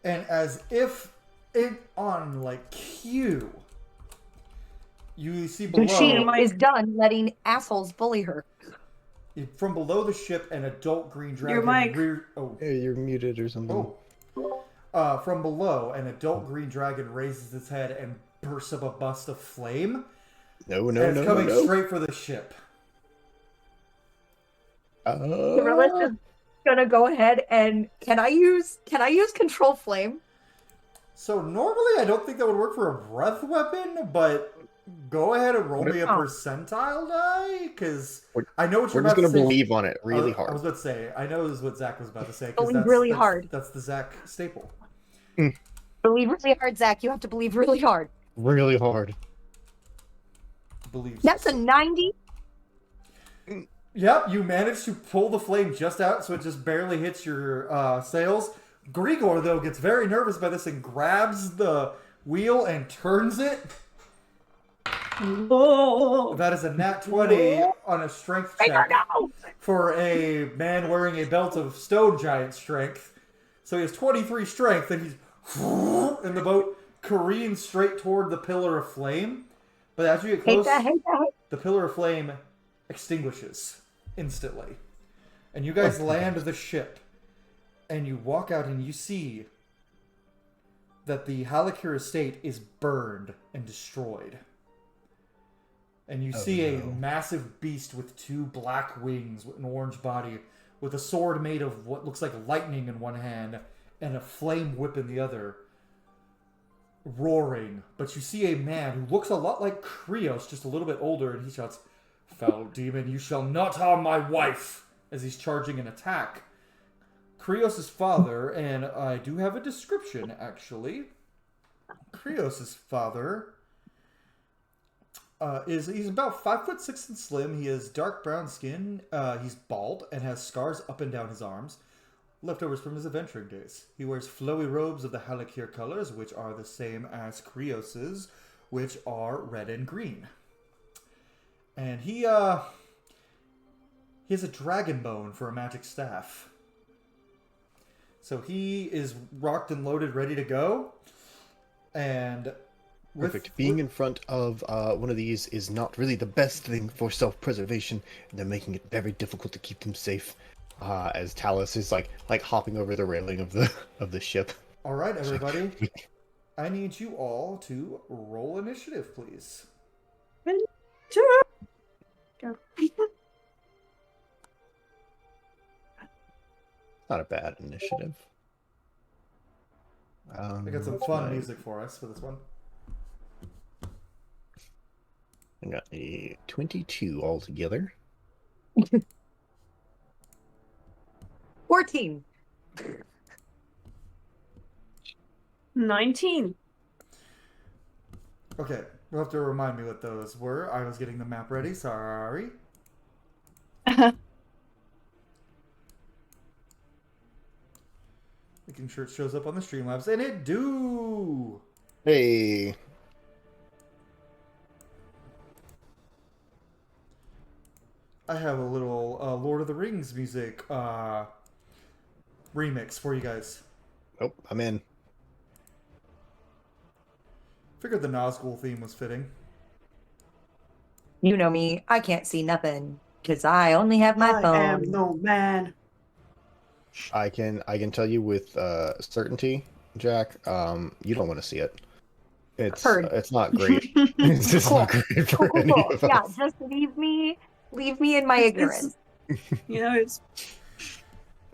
Speaker 1: and as if it on like cue, you see below.
Speaker 7: and she is done letting assholes bully her.
Speaker 1: From below the ship, an adult green dragon.
Speaker 5: Your mic.
Speaker 6: Hey, you're muted or something.
Speaker 1: From below, an adult green dragon raises its head and bursts up a bust of flame.
Speaker 6: No,
Speaker 1: And it's coming straight for the ship.
Speaker 7: Cyrillus is gonna go ahead and can I use control flame?
Speaker 1: So normally I don't think that would work for a breath weapon, but go ahead and roll me a percentile die, because I know what you're
Speaker 6: We're just
Speaker 1: about to
Speaker 6: gonna
Speaker 1: say.
Speaker 6: believe on it really
Speaker 1: I
Speaker 6: hard.
Speaker 1: was about to say, I know is what Zach was about to say. 'Cause
Speaker 7: Believe really
Speaker 1: that's,
Speaker 7: hard.
Speaker 1: That's the Zach staple.
Speaker 7: Believe really hard, Zach. You have to believe really hard.
Speaker 6: Really hard.
Speaker 1: Believes.
Speaker 7: That's a 90.
Speaker 1: Yep, you managed to pull the flame just out, so it just barely hits your sails. Grigor, though, gets very nervous by this and grabs the wheel and turns it.
Speaker 5: Whoa.
Speaker 1: That is a nat 20 on a strength check for a man wearing a belt of stone giant strength. So he has 23 strength, and he's in the boat, careens straight toward the pillar of flame. But as you get close, the pillar of flame extinguishes instantly. And you guys land the ship. And you walk out and you see that the Halakir estate is burned and destroyed. And you see a massive beast with 2 black wings, with an orange body, with a sword made of what looks like lightning in one hand and a flame whip in the other, roaring. But you see a man who looks a lot like Cryeos, just a little bit older, and he shouts, "Foul demon, you shall not harm my wife!" as he's charging an attack. Cryeos' father, and I do have a description, actually. Cryeos' father he's about 5'6" and slim. He has dark brown skin. He's bald and has scars up and down his arms, leftovers from his adventuring days. He wears flowy robes of the Halakir colors, which are the same as Cryeos', which are red and green. And he has a dragon bone for a magic staff. So he is rocked and loaded, ready to go. And
Speaker 6: Perfect. Being in front of one of these is not really the best thing for self-preservation, and they're making it very difficult to keep them safe. As Talus is like hopping over the railing of the ship.
Speaker 1: All right, everybody. I need you all to roll initiative, please.
Speaker 5: Go.
Speaker 6: Not a bad initiative.
Speaker 1: I got some fun music for us for this one.
Speaker 6: I got a 22 altogether.
Speaker 7: 14.
Speaker 5: 19.
Speaker 1: Okay, you'll have to remind me what those were. I was getting the map ready. Sorry. Making sure it shows up on the Streamlabs, and it do!
Speaker 6: Hey!
Speaker 1: I have a little Lord of the Rings music remix for you guys.
Speaker 6: Oh, I'm in.
Speaker 1: Figured the Nazgul theme was fitting.
Speaker 7: You know me. I can't see nothing because I only have my phone.
Speaker 5: I am no man.
Speaker 6: I can tell you with certainty, Jack. You don't want to see it. It's not great. It's just not great for any of us.
Speaker 7: Yeah, just leave me in my ignorance.
Speaker 5: It's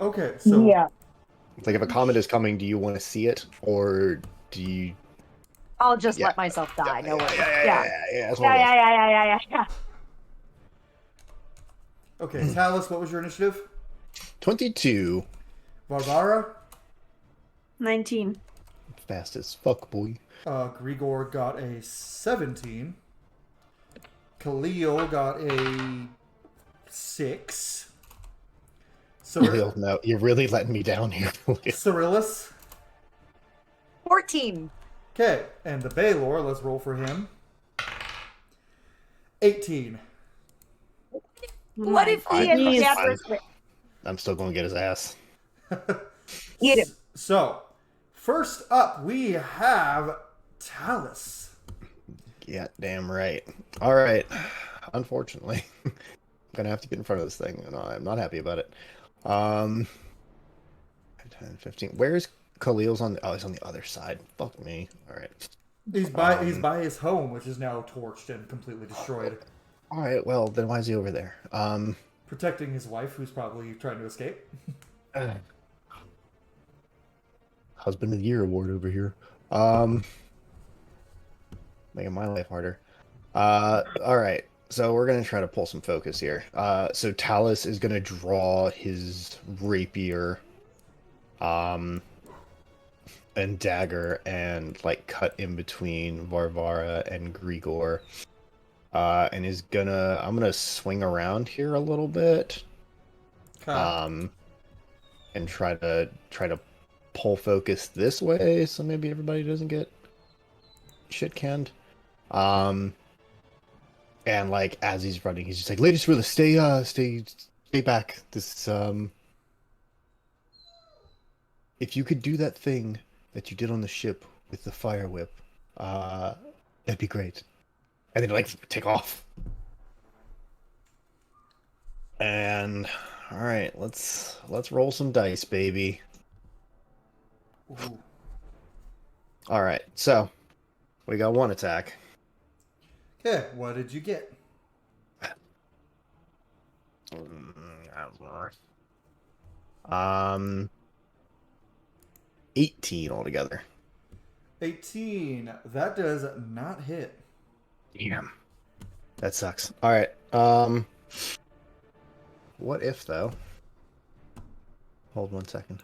Speaker 1: Okay, so
Speaker 7: Yeah.
Speaker 6: Like if a comet is coming, do you want to see it, or do you?
Speaker 7: I'll just
Speaker 6: Yeah.
Speaker 7: let myself die. No worries.
Speaker 6: Yeah. That's one of those.
Speaker 7: Yeah.
Speaker 1: okay, Talus, what was your initiative?
Speaker 6: 22.
Speaker 1: Barbara?
Speaker 5: 19.
Speaker 6: Fast as fuck, boy.
Speaker 1: Grigor got a 17. Khalil got a 6.
Speaker 6: Khalil, no, you're really letting me down here, Khalil.
Speaker 1: Cyrillus?
Speaker 7: 14.
Speaker 1: Okay, and the Baylor, let's roll for him. 18.
Speaker 7: What if he
Speaker 5: Jeez.
Speaker 7: had
Speaker 6: I'm still going to get his ass.
Speaker 7: Get him.
Speaker 1: So, first up, we have Talus.
Speaker 6: Yeah, damn right. All right. Unfortunately, I'm going to have to get in front of this thing, and I'm not happy about it. 10, 15. Where's Khalil's on the... Oh, he's on the other side. Fuck me. All right.
Speaker 1: He's by his home, which is now torched and completely destroyed.
Speaker 6: All right, well, then why is he over there?
Speaker 1: Protecting his wife, who's probably trying to escape.
Speaker 6: Husband of the Year award over here. Making my life harder. All right. So we're gonna try to pull some focus here. So Talus is gonna draw his rapier, and dagger, and like cut in between Varvara and Grigor. And I'm gonna swing around here a little bit.
Speaker 1: Okay.
Speaker 6: And try to pull focus this way, so maybe everybody doesn't get shit canned. And like as he's running, he's just like, "Ladies, really stay back. This if you could do that thing that you did on the ship with the fire whip, that'd be great." And then like take off. And all right, let's roll some dice, baby.
Speaker 1: Ooh.
Speaker 6: All right, so we got one attack.
Speaker 1: Okay, what did you get?
Speaker 6: 18 altogether.
Speaker 1: 18. That does not hit.
Speaker 6: Damn. That sucks. All right. What if though? Hold 1 second.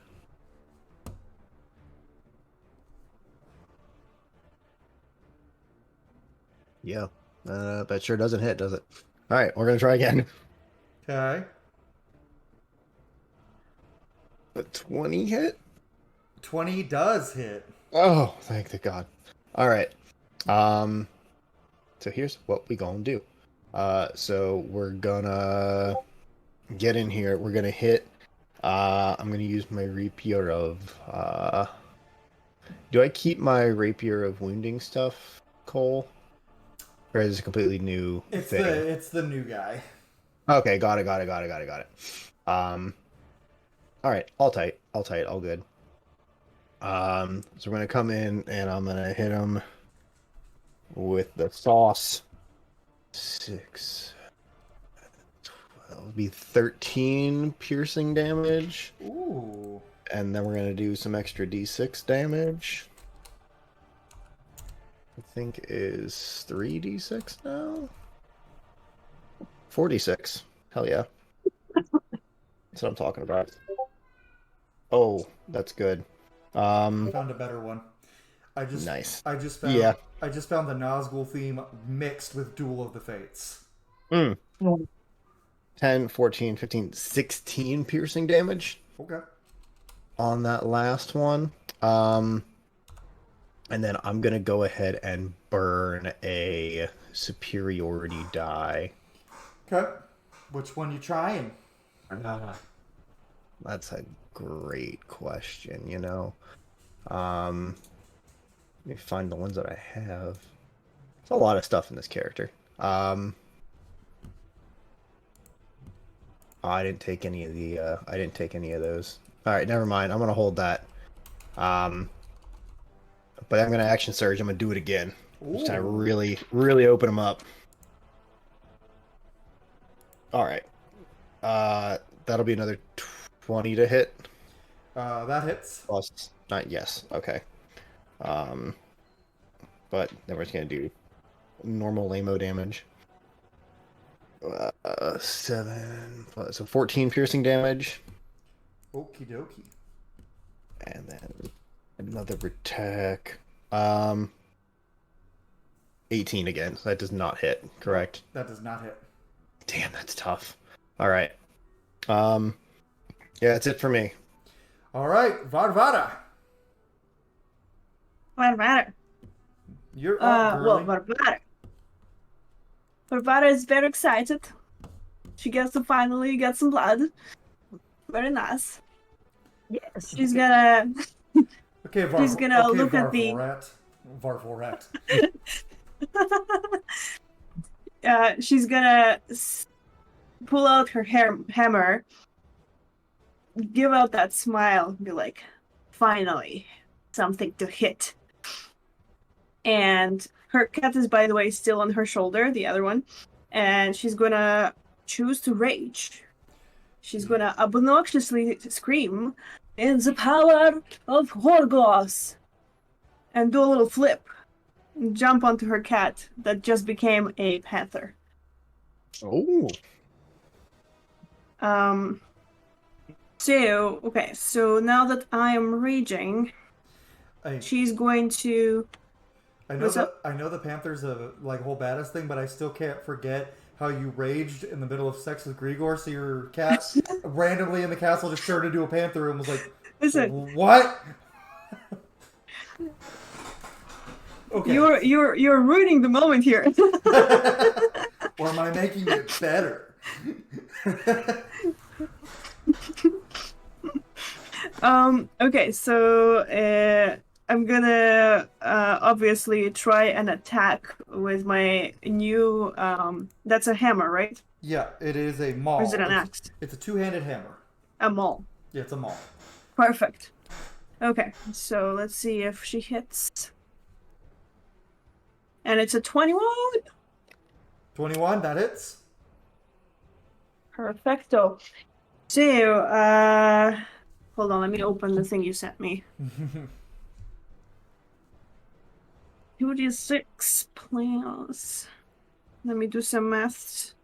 Speaker 6: Yeah. That sure doesn't hit, does it? All right, we're gonna try again.
Speaker 1: Okay.
Speaker 6: A 20 hit?
Speaker 1: 20 does hit.
Speaker 6: Oh, thank the God. All right. So here's what we gonna do. So we're gonna get in here. We're gonna hit. I'm gonna use my rapier of. Do I keep my rapier of wounding stuff, Cole? Or is it a completely new thing?
Speaker 1: It's the new guy.
Speaker 6: Okay, got it. All right, all tight, all good. So we're gonna come in and I'm gonna hit him with the sauce. 6, 12, it'll be 13 piercing damage.
Speaker 1: Ooh.
Speaker 6: And then we're gonna do some extra d6 damage. I think is 3d6 now. 46. Hell yeah. That's what I'm talking about. Oh, that's good.
Speaker 1: Found a better one.
Speaker 6: Nice.
Speaker 1: I just found
Speaker 6: Yeah.
Speaker 1: I just found the Nazgul theme mixed with Duel of the Fates.
Speaker 6: 10, 14, 15, 16 piercing damage
Speaker 1: Okay.
Speaker 6: on that last one. And then I'm gonna go ahead and burn a superiority die.
Speaker 1: Okay. Which one you trying?
Speaker 6: That's a great question, you know. Let me find the ones that I have. There's a lot of stuff in this character. I didn't take any of the I didn't take any of those. Alright, never mind. I'm gonna hold that. But I'm gonna action surge. I'm gonna do it again. Just trying to really, really open them up. Alright. That'll be another 20 to hit.
Speaker 1: That hits.
Speaker 6: Plus, not yes. Okay. But then we're just gonna do normal lamo damage. 7 plus, so 14 piercing damage,
Speaker 1: Okie dokie.
Speaker 6: and then another attack. 18 again. So that does not hit. Correct.
Speaker 1: That does not hit.
Speaker 6: Damn, that's tough. All right. Yeah, that's it for me.
Speaker 1: All right, Varvara.
Speaker 5: What matter?
Speaker 1: You're up, girly.
Speaker 5: Well, Varvara is very excited. She gets to finally get some blood. Very nice.
Speaker 7: Yes.
Speaker 5: She's gonna.
Speaker 1: Okay,
Speaker 5: She's gonna look at the.
Speaker 1: Varvorat.
Speaker 5: She's gonna pull out her hammer, give out that smile, be like, finally, something to hit. And her cat is, by the way, still on her shoulder, the other one. And she's gonna choose to rage. She's gonna obnoxiously scream, "In the power of Horgos!" and do a little flip. And jump onto her cat that just became a panther.
Speaker 6: Oh.
Speaker 5: So now that I am raging, she's going to...
Speaker 1: I know the Panther's a whole badass thing, but I still can't forget how you raged in the middle of sex with Grigor, so your cat randomly in the castle just turned into a panther and was like,
Speaker 5: Listen,
Speaker 1: what? Okay.
Speaker 5: You're ruining the moment here.
Speaker 1: Or am I making it better?
Speaker 5: Okay, so I'm gonna obviously try an attack with my new that's a hammer, right?
Speaker 1: Yeah, it is a maul.
Speaker 5: Or is it an axe?
Speaker 1: It's a two-handed hammer.
Speaker 5: A maul.
Speaker 1: Yeah, it's a maul.
Speaker 5: Perfect. Okay, so let's see if she hits. And it's a 21.
Speaker 1: 21, that hits.
Speaker 5: Perfecto. So, hold on, let me open the thing you sent me. 2d6 plus. Let me do some maths.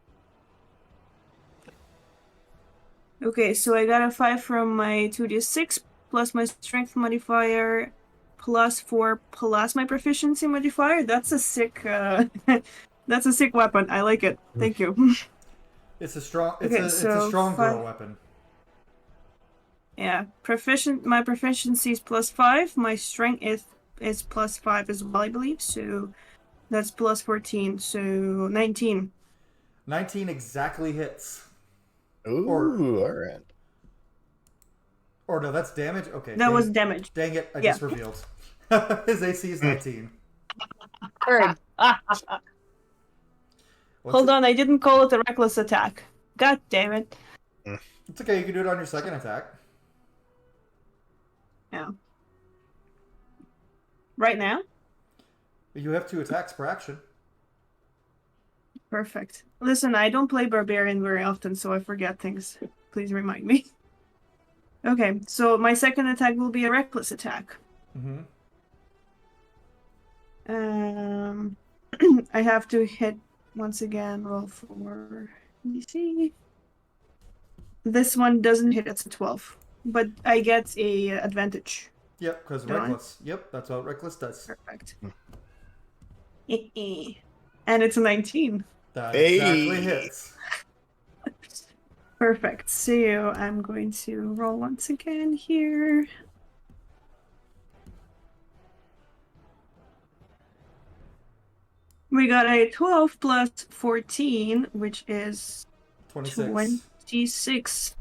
Speaker 5: Okay, so I got a 5 from my 2d6 plus my strength modifier plus 4 plus my proficiency modifier. That's a sick that's a sick weapon. I like it. Thank you.
Speaker 1: It's a strong
Speaker 5: it's
Speaker 1: a strong girl weapon.
Speaker 5: Yeah. My proficiency is plus 5. My strength is plus 5 as well, I believe. So that's plus 14. So 19.
Speaker 1: 19 exactly hits.
Speaker 6: Ooh, alright.
Speaker 1: Or no, that's damage? Okay.
Speaker 5: That was damage.
Speaker 1: Dang it, I just revealed. His AC is 19.
Speaker 7: Heard.
Speaker 5: Hold on, I didn't call it a reckless attack. God damn it.
Speaker 1: It's okay, you can do it on your second attack.
Speaker 5: Yeah. Right now?
Speaker 1: You have 2 attacks per action.
Speaker 5: Perfect. Listen, I don't play Barbarian very often, so I forget things. Please remind me. Okay, so my second attack will be a reckless attack.
Speaker 1: Mm-hmm.
Speaker 5: I have to hit once again, roll for DC. This one doesn't hit, it's a 12. But I get a advantage.
Speaker 1: Yep, because reckless. Yep, that's what reckless does.
Speaker 5: Perfect. And it's a 19.
Speaker 1: That exactly hits.
Speaker 5: Perfect. So I'm going to roll once again here. We got a 12 plus 14, which is
Speaker 1: 26.
Speaker 5: 26.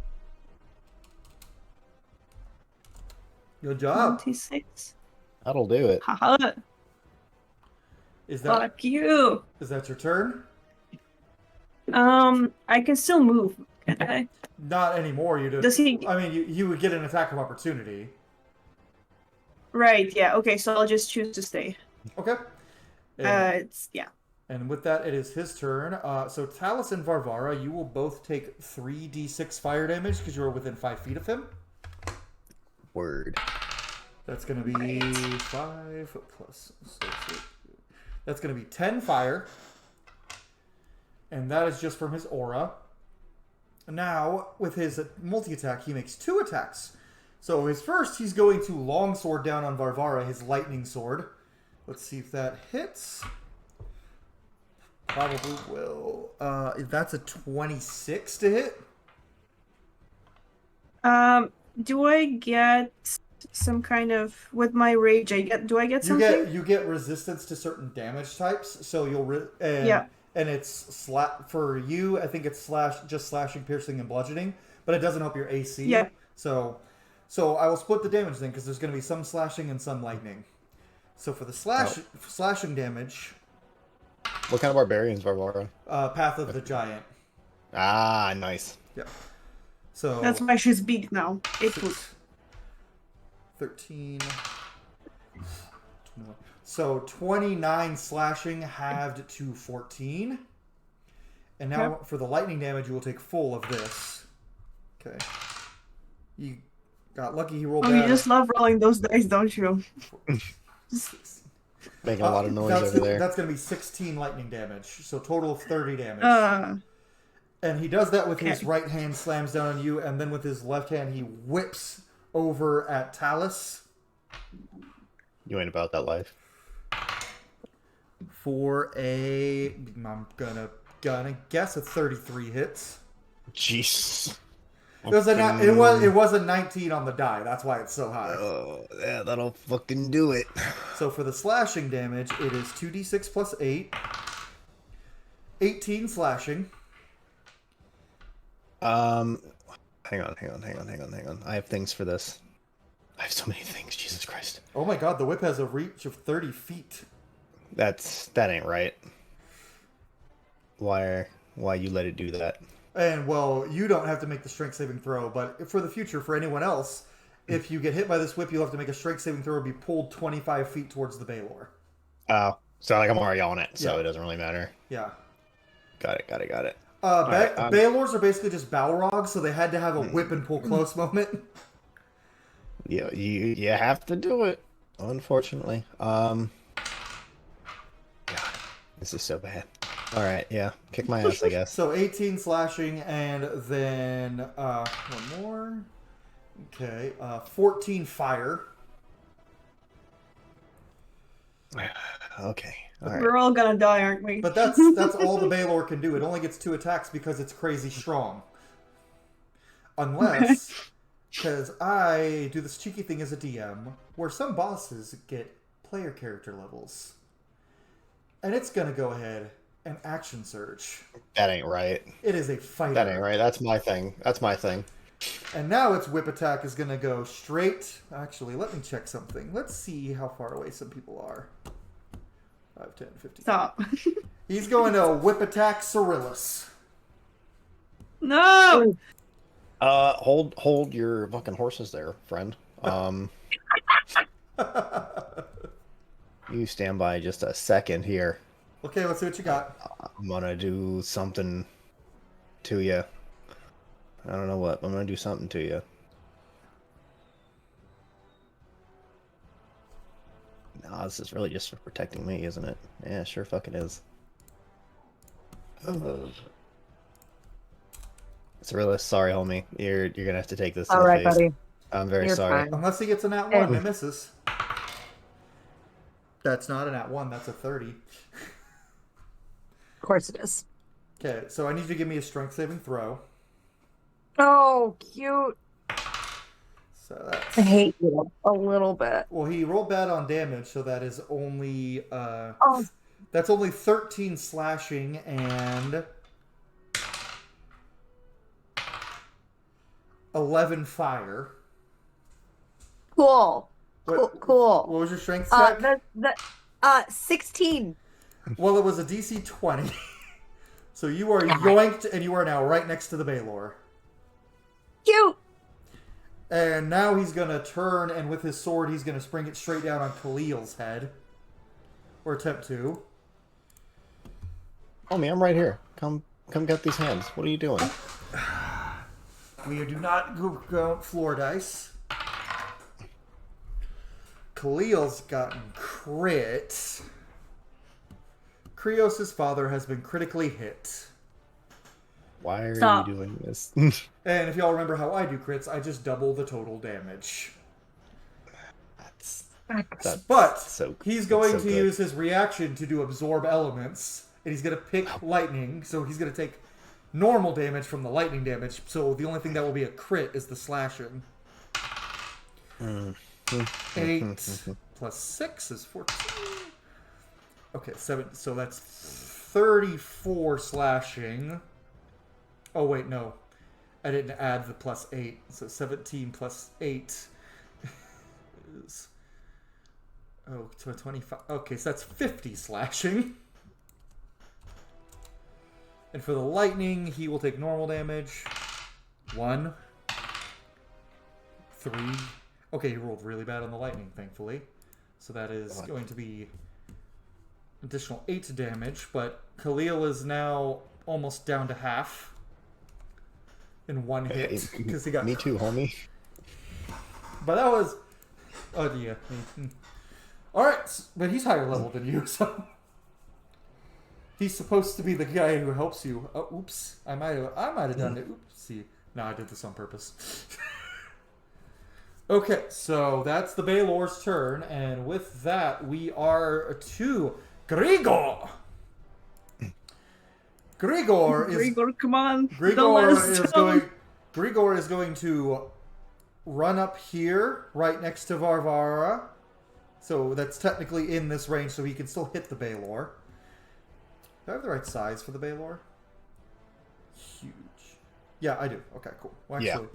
Speaker 1: Good job.
Speaker 5: 26.
Speaker 6: That'll do it.
Speaker 5: Haha.
Speaker 1: Is that
Speaker 5: Fuck you.
Speaker 1: Is that your turn?
Speaker 5: I can still move. Can I?
Speaker 1: Not anymore. You do.
Speaker 5: Does he?
Speaker 1: I mean, you would get an attack of opportunity.
Speaker 5: Right. Yeah. Okay. So I'll just choose to stay.
Speaker 1: Okay. And,
Speaker 5: It's yeah.
Speaker 1: and with that, it is his turn. So Talus and Varvara, you will both take 3d6 fire damage because you are within 5 feet of him.
Speaker 6: Word.
Speaker 1: That's going to be 5 plus 6. That's going to be 10 fire. And that is just from his aura. Now, with his multi-attack, he makes 2 attacks. So his first, he's going to longsword down on Varvara, his lightning sword. Let's see if that hits. Probably will. That's a 26 to hit.
Speaker 5: Do I get some kind of with my rage? Do I get something?
Speaker 1: You get resistance to certain damage types, so you'll
Speaker 5: yeah.
Speaker 1: And it's for you. I think it's slashing, piercing, and bludgeoning, but it doesn't help your AC.
Speaker 5: Yeah.
Speaker 1: So I will split the damage then because there's going to be some slashing and some lightning. So for the slashing damage.
Speaker 6: What kind of barbarians, Varvara?
Speaker 1: Path of the Giant.
Speaker 6: Ah, nice.
Speaker 1: Yeah. So
Speaker 5: That's why she's big now. 8 foot.
Speaker 1: 13. 21. So 29 slashing halved to 14. And now for the lightning damage, you will take full of this. Okay. You got lucky he rolled
Speaker 5: Oh,
Speaker 1: bad.
Speaker 5: you just love rolling those dice, don't you?
Speaker 6: Making a lot of noise
Speaker 1: that's
Speaker 6: over there.
Speaker 1: That's going to be 16 lightning damage. So total of 30 damage. And he does that with his right hand, slams down on you, and then with his left hand, he whips over at Talus.
Speaker 6: You ain't about that life.
Speaker 1: For I'm gonna guess a 33 hits.
Speaker 6: Jeez.
Speaker 1: It was a 19 on the die. That's why it's so high.
Speaker 6: Oh, yeah, that'll fucking do it.
Speaker 1: So for the slashing damage, it is 2d6 plus 8. 18 slashing.
Speaker 6: Hang on. I have things for this. I have so many things, Jesus Christ.
Speaker 1: Oh my god, the whip has a reach of 30 feet.
Speaker 6: That ain't right. Why you let it do that?
Speaker 1: And, well, you don't have to make the strength saving throw, but for the future, for anyone else, if you get hit by this whip, you'll have to make a strength saving throw or be pulled 25 feet towards the Baylor.
Speaker 6: Oh, so like I'm already on it, so
Speaker 1: Yeah.
Speaker 6: it doesn't really matter.
Speaker 1: Yeah.
Speaker 6: Got it.
Speaker 1: Baylors are basically just Balrogs, so they had to have a whip and pull close moment.
Speaker 6: Yeah, you have to do it, unfortunately. God, this is so bad. All right, yeah, kick my ass, I guess.
Speaker 1: So 18 slashing, and then one more. Okay, 14 fire.
Speaker 6: Okay, all right.
Speaker 5: We're all gonna die, aren't we?
Speaker 1: But that's all the Baylor can do. It only gets 2 attacks because it's crazy strong. Unless, because I do this cheeky thing as a DM, where some bosses get player character levels. And it's going to go ahead and action surge.
Speaker 6: That ain't right.
Speaker 1: It is a fighter.
Speaker 6: That ain't right. That's my thing.
Speaker 1: And now its whip attack is going to go straight. Actually, let me check something. Let's see how far away some people are. 5, 10, 15.
Speaker 5: Stop.
Speaker 1: He's going to whip attack Cyrillus.
Speaker 5: No!
Speaker 6: Hold your fucking horses there, friend. You stand by just a second here.
Speaker 1: Okay, let's see what you got.
Speaker 6: I'm gonna do something to you. I don't know what. I'm gonna do something to you. No, this is really just for protecting me, isn't it? Yeah, sure fucking is. Cyrillus, sorry, homie. You're gonna have to take this in
Speaker 7: All
Speaker 6: the
Speaker 7: right,
Speaker 6: face.
Speaker 7: buddy.
Speaker 6: I'm very
Speaker 7: You're
Speaker 6: sorry.
Speaker 7: fine.
Speaker 1: Unless he gets a nat 1 and misses. That's not a nat 1, that's a 30.
Speaker 7: Of course it is.
Speaker 1: Okay, so I need you to give me a strength saving throw.
Speaker 7: Oh, cute.
Speaker 1: So that's...
Speaker 7: I hate you a little bit.
Speaker 1: Well, he rolled bad on damage, so that is only...
Speaker 7: Oh.
Speaker 1: That's only 13 slashing and... 11 fire.
Speaker 7: Cool.
Speaker 1: What,
Speaker 7: Cool.
Speaker 1: What was your strength check?
Speaker 7: 16.
Speaker 1: Well, it was a DC 20. So you are yoinked, and you are now right next to the Baylor.
Speaker 7: Cute.
Speaker 1: And now he's going to turn, and with his sword, he's going to spring it straight down on Khalil's head. Or attempt to.
Speaker 6: Homie, I'm right here. Come get these hands. What are you doing?
Speaker 1: We do not go floor dice. Khalil's gotten crit. Cryeos' father has been critically hit.
Speaker 6: Why are
Speaker 5: Stop.
Speaker 6: you doing this?
Speaker 1: And if y'all remember how I do crits, I just double the total damage.
Speaker 6: That's
Speaker 1: But
Speaker 6: so,
Speaker 1: he's going
Speaker 6: that's so
Speaker 1: to
Speaker 6: good.
Speaker 1: use his reaction to do absorb elements, and he's going to pick lightning, so he's going to take normal damage from the lightning damage, so the only thing that will be a crit is the slashing. 8 plus 6 is 14. Okay, 7, so that's 34 slashing. Oh, wait, no. I didn't add the plus 8, so 17 plus 8 is... Oh, to a 25. Okay, so that's 50 slashing. And for the lightning, he will take normal damage. 1. 3. Okay, he rolled really bad on the lightning, thankfully. So that is going to be additional 8 damage, but Khalil is now almost down to half. in one hit because he got.
Speaker 6: Me too, homie.
Speaker 1: But that was. Oh yeah. All right, but he's higher level than you, so he's supposed to be the guy who helps you. Oh, oops! I might have done it. Oopsie! No, I did this on purpose. Okay, so that's the Baylor's turn, and with that, we are to Grigor.
Speaker 5: Grigor, come on.
Speaker 1: Grigor is going to run up here, right next to Varvara. So that's technically in this range, so he can still hit the Baylor. Do I have the right size for the Baylor? Huge. Yeah, I do. Okay, cool. Well, actually,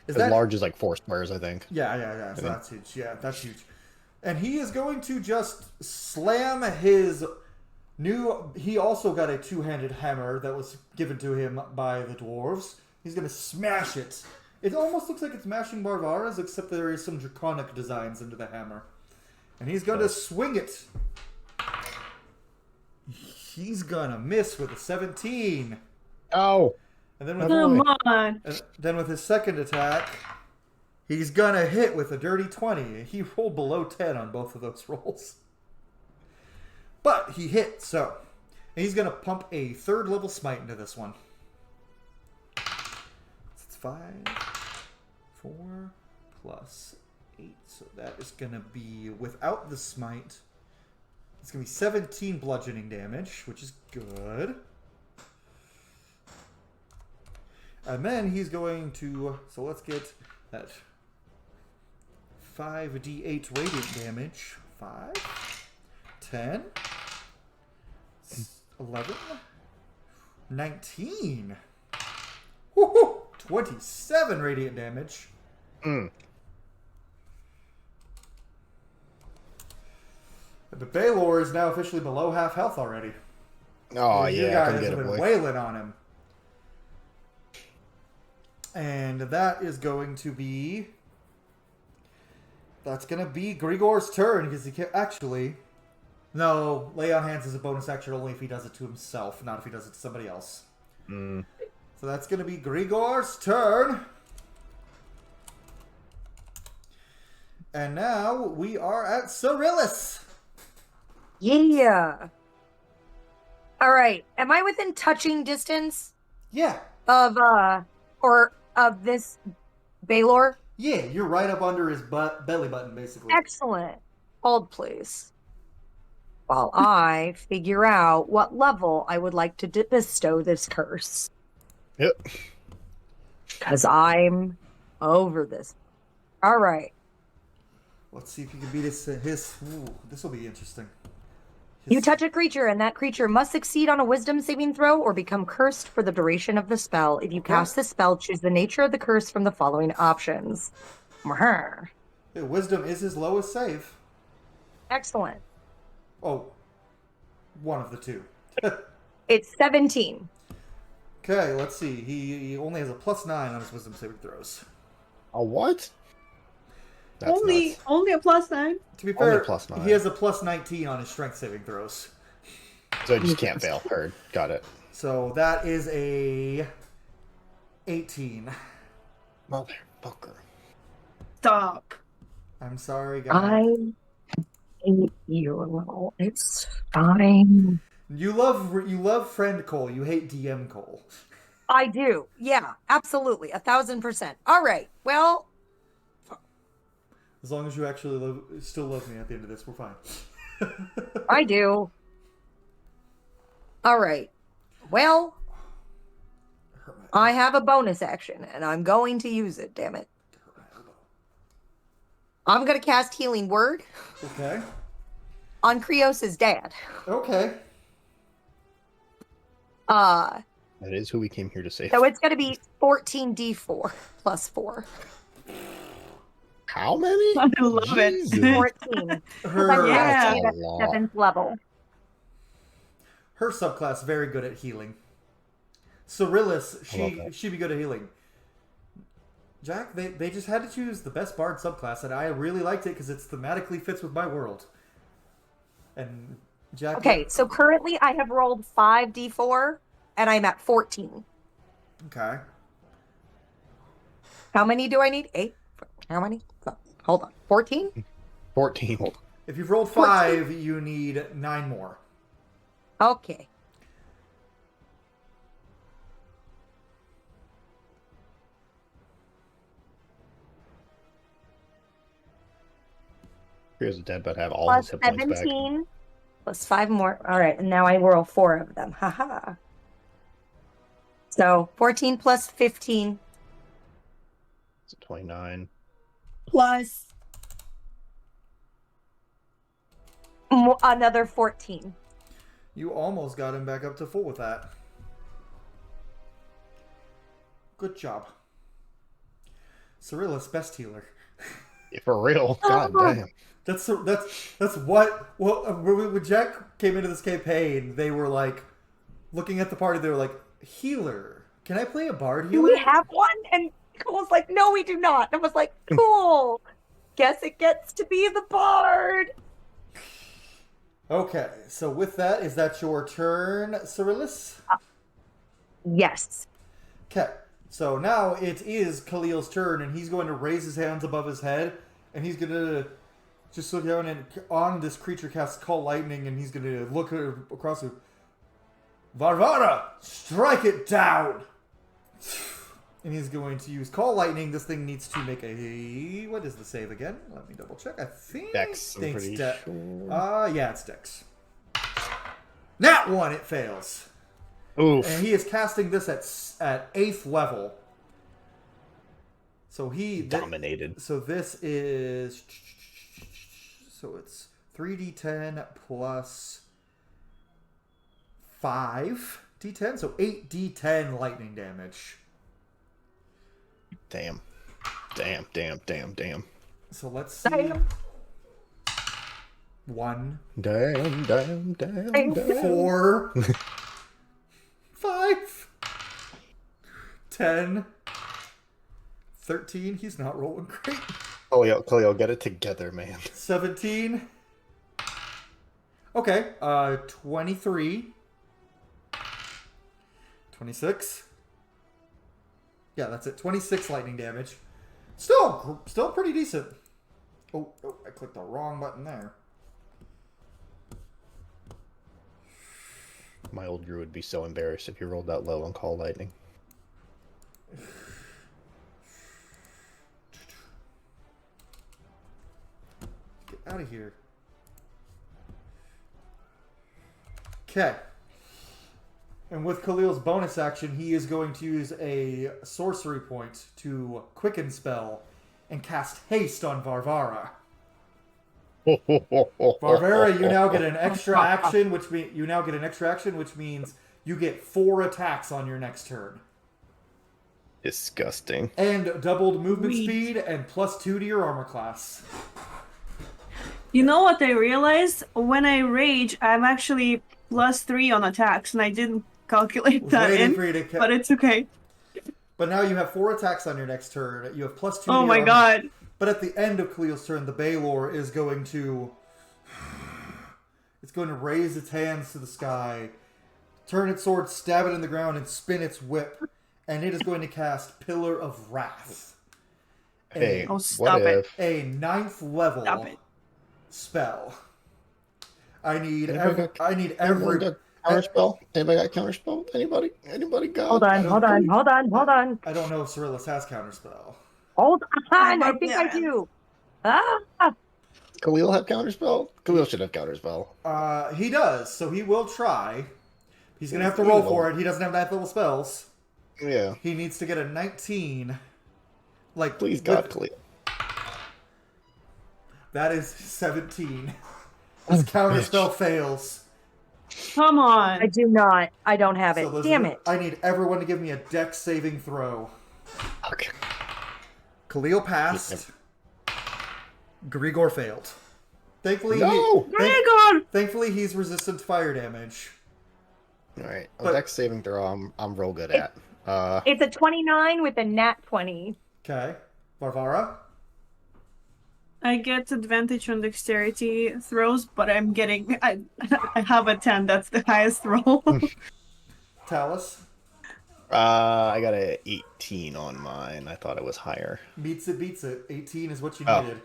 Speaker 6: As large as like 4 squares, I think.
Speaker 1: Yeah. So that's huge. Yeah, that's huge. And he is going to just slam his new... He also got a 2-handed hammer that was given to him by the dwarves. He's going to smash it. It almost looks like it's mashing Barvara's, except there is some draconic designs into the hammer. And he's going to swing it. He's going to miss with a 17.
Speaker 6: Oh!
Speaker 1: And then with,
Speaker 5: Come on.
Speaker 1: and then with his second attack, he's going to hit with a dirty 20. He rolled below 10 on both of those rolls. But he hit, so. And he's going to pump a 3rd level smite into this one. It's 5, 4, plus 8. So that is going to be, without the smite, it's going to be 17 bludgeoning damage, which is good. And then he's going to, so let's get that 5d8 radiant damage. 5, 10, 11, 19. Woohoo! 27 radiant damage.
Speaker 6: Mm.
Speaker 1: The Baylor is now officially below half health already.
Speaker 6: Oh,
Speaker 1: You
Speaker 6: yeah,
Speaker 1: guys
Speaker 6: come get
Speaker 1: have
Speaker 6: it,
Speaker 1: been
Speaker 6: boy.
Speaker 1: wailing on him. And that is going to be... That's going to be Grigor's turn, because he can't... Actually... No, Lay on Hands is a bonus action only if he does it to himself, not if he does it to somebody else.
Speaker 6: Mm.
Speaker 1: So that's going to be Grigor's turn. And now we are at Cyrillus.
Speaker 7: Yeah. All right. Am I within touching distance
Speaker 1: Yeah.
Speaker 7: of or of this Baylor?
Speaker 1: Yeah, you're right up under his belly button, basically.
Speaker 7: Excellent. Hold, please. While I figure out what level I would like to bestow this curse.
Speaker 6: Yep.
Speaker 7: Because I'm over this. All right.
Speaker 1: Let's see if you can beat his... Ooh, this will be interesting.
Speaker 7: You touch a creature, and that creature must succeed on a wisdom saving throw or become cursed for the duration of the spell. If you cast the spell, choose the nature of the curse from the following options.
Speaker 1: Yeah, wisdom is his lowest save.
Speaker 7: Excellent.
Speaker 1: Oh, one of the two.
Speaker 7: It's 17.
Speaker 1: Okay, let's see. He only has a +9 on his wisdom saving throws.
Speaker 6: A what? That's nuts.
Speaker 5: Only a +9.
Speaker 1: To be
Speaker 6: Only
Speaker 1: fair,
Speaker 6: +9.
Speaker 1: he has a +19 on his strength saving throws.
Speaker 6: So I just can't fail. Heard. Got it.
Speaker 1: So that is a 18.
Speaker 6: Motherfucker.
Speaker 5: Stop.
Speaker 1: I'm sorry, guys.
Speaker 7: I hate you. It's fine.
Speaker 1: You love friend Cole. You hate DM Cole.
Speaker 7: I do. Yeah, absolutely. 1,000%. All right. Well,
Speaker 1: As long as you actually still love me at the end of this, we're fine.
Speaker 7: I do. All right. Well, I have a bonus action, and I'm going to use it, damn it. I'm going to cast Healing Word
Speaker 1: Okay.
Speaker 7: on Cryeos' dad.
Speaker 1: Okay.
Speaker 6: That is who we came here to save.
Speaker 7: So it's going to be 14d4 plus 4.
Speaker 6: How many?
Speaker 5: I love it.
Speaker 6: Jesus.
Speaker 7: 14.
Speaker 1: Her,
Speaker 5: Yeah.
Speaker 7: I'm at
Speaker 6: a lot.
Speaker 7: 7th level.
Speaker 1: her subclass very good at healing. Cyrillus,
Speaker 6: I love that.
Speaker 1: she be good at healing. Jack, they just had to choose the best bard subclass, and I really liked it because it thematically fits with my world. And Jack.
Speaker 7: Okay, so currently I have rolled 5d4, and I'm at 14.
Speaker 1: Okay.
Speaker 7: How many do I need? 8? How many? Hold on. 14?
Speaker 6: 14.
Speaker 1: If you've rolled 5, you need 9 more.
Speaker 7: Okay.
Speaker 6: Here's a dead, but have all
Speaker 7: Plus
Speaker 6: his hit points back.
Speaker 7: 17. Plus 5 more. All right, and now I roll 4 of them. Haha. So 14 plus 15
Speaker 6: It's a 29.
Speaker 7: plus another 14.
Speaker 1: You almost got him back up to full with that. Good job. Cyrilus, best healer.
Speaker 6: Yeah, for real. God damn.
Speaker 1: That's what. Well, when Jack came into this campaign, they were like looking at the party. They were like, "Healer, can I play a bard
Speaker 7: Do
Speaker 1: healer?"
Speaker 7: we have one? And Cole was like, no, we do not. And I was like, cool. Guess it gets to be the bard.
Speaker 1: Okay, so with that, is that your turn, Cyrilus?
Speaker 7: Yes.
Speaker 1: Okay, so now it is Khalil's turn, and he's going to raise his hands above his head, and he's going to just look down and on this creature cast Call Lightning, and he's going to look across it. Varvara, strike it down! And he's going to use Call Lightning. This thing needs to make a... What is the save again? Let me double check. I think...
Speaker 6: Dex, I'm
Speaker 1: it's
Speaker 6: pretty
Speaker 1: sure.
Speaker 6: sure.
Speaker 1: Yeah, it's Dex. Nat 1, it fails.
Speaker 6: Oof.
Speaker 1: And he is casting this at 8th level. So he...
Speaker 6: Dominated.
Speaker 1: So this is... So it's 3d10 plus 5d10. So 8d10 lightning damage.
Speaker 6: Damn.
Speaker 1: So let's see.
Speaker 7: Damn.
Speaker 1: 1,
Speaker 6: Damn.
Speaker 1: 4, 5, 10, 13. He's not rolling great.
Speaker 6: Khalil, get it together, man.
Speaker 1: 17. Okay, 23. 26. Yeah, that's it. 26 lightning damage. Still pretty decent. Oh, I clicked the wrong button there.
Speaker 6: My old druid would be so embarrassed if you rolled that low on Call Lightning.
Speaker 1: Get out of here. Okay. And with Khalil's bonus action, he is going to use a sorcery point to quicken spell and cast haste on Varvara. Varvara, you now get an extra action, which means you get 4 attacks on your next turn.
Speaker 6: Disgusting.
Speaker 1: And doubled movement
Speaker 5: Sweet.
Speaker 1: speed and +2 to your armor class.
Speaker 5: You know what I realized? When I rage, I'm actually +3 on attacks, and I didn't calculate
Speaker 1: Was
Speaker 5: that
Speaker 1: waiting
Speaker 5: in,
Speaker 1: for you to
Speaker 5: but it's okay.
Speaker 1: But now you have 4 attacks on your next turn. You have +2 to
Speaker 5: Oh
Speaker 1: your
Speaker 5: my
Speaker 1: armor.
Speaker 5: god.
Speaker 1: But at the end of Khalil's turn, the Baylor is going to... It's going to raise its hands to the sky, turn its sword, stab it in the ground, and spin its whip. And it is going to cast Pillar of Wrath.
Speaker 6: Hey,
Speaker 5: Oh, stop
Speaker 6: what
Speaker 5: it.
Speaker 6: if...
Speaker 1: A 9th level
Speaker 5: Stop it.
Speaker 1: spell. I need
Speaker 6: Anybody
Speaker 1: every...
Speaker 6: Anybody got counterspell? Anybody got counterspell? Anybody got...
Speaker 7: Hold on.
Speaker 1: I don't know if Cyrilus has Counterspell.
Speaker 7: Hold on. I
Speaker 5: love
Speaker 7: think
Speaker 5: that.
Speaker 7: I do. Ah!
Speaker 6: Khalil have counterspell? Khalil should have counterspell.
Speaker 1: He does, so he will try. He's going to have to
Speaker 6: He
Speaker 1: roll
Speaker 6: will.
Speaker 1: for it. He doesn't have 9th level spells.
Speaker 6: Yeah.
Speaker 1: He needs to get a 19. Like,
Speaker 6: Please, God,
Speaker 1: with-
Speaker 6: Khalil.
Speaker 1: That is 17. His counterspell fails.
Speaker 5: Come on.
Speaker 7: I do not. I don't have it.
Speaker 1: So
Speaker 7: Damn it.
Speaker 1: I need everyone to give me a dex saving throw.
Speaker 6: Okay.
Speaker 1: Khalil passed. Grigor failed. Thankfully,
Speaker 6: No!
Speaker 5: Gregor!
Speaker 1: thankfully he's resistant to fire damage.
Speaker 6: Alright.
Speaker 1: But-
Speaker 6: Dex saving throw I'm real good at.
Speaker 7: It's a 29 with a nat 20.
Speaker 1: Okay. Varvara?
Speaker 5: I get advantage on dexterity throws, but I'm getting... I have a 10. That's the highest roll.
Speaker 1: Talus?
Speaker 6: I got a 18 on mine. I thought it was higher.
Speaker 1: Beats it. 18 is what you
Speaker 6: Oh.
Speaker 1: needed.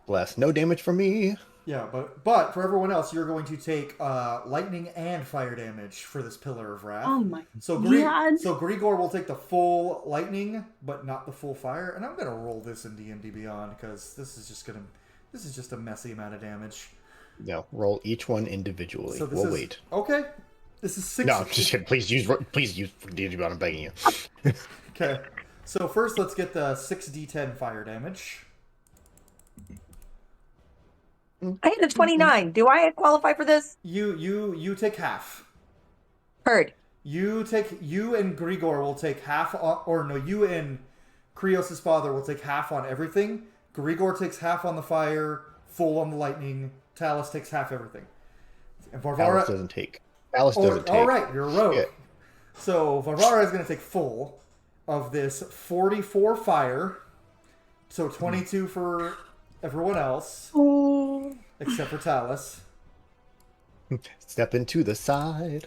Speaker 6: Bless. No damage from me.
Speaker 1: Yeah, but for everyone else, you're going to take lightning and fire damage for this Pillar of Wrath.
Speaker 5: Oh my
Speaker 1: So
Speaker 5: god.
Speaker 1: so Grigor will take the full lightning, but not the full fire. And I'm gonna roll this in D&D Beyond because this is just a messy amount of damage.
Speaker 6: No, roll each one individually.
Speaker 1: So this
Speaker 6: We'll
Speaker 1: is,
Speaker 6: wait.
Speaker 1: Okay. This is 6.
Speaker 6: No, I'm just kidding. Please use D&D Beyond. I'm begging you.
Speaker 1: Okay. So first, let's get the 6d10 fire damage.
Speaker 7: I hit a 29. Do I qualify for this?
Speaker 1: You take half.
Speaker 7: Heard.
Speaker 1: You and Grigor will take half on, or no, you and Cryeos' father will take half on everything. Grigor takes half on the fire, full on the lightning. Talus takes half everything. And Varvara
Speaker 6: Alice doesn't take. Alice doesn't take.
Speaker 1: All right, you're a rogue.
Speaker 6: Yeah.
Speaker 1: So Varvara is going to take full of this 44 fire. So 22 for everyone else,
Speaker 5: Oh.
Speaker 1: except for Talus.
Speaker 6: Step into the side.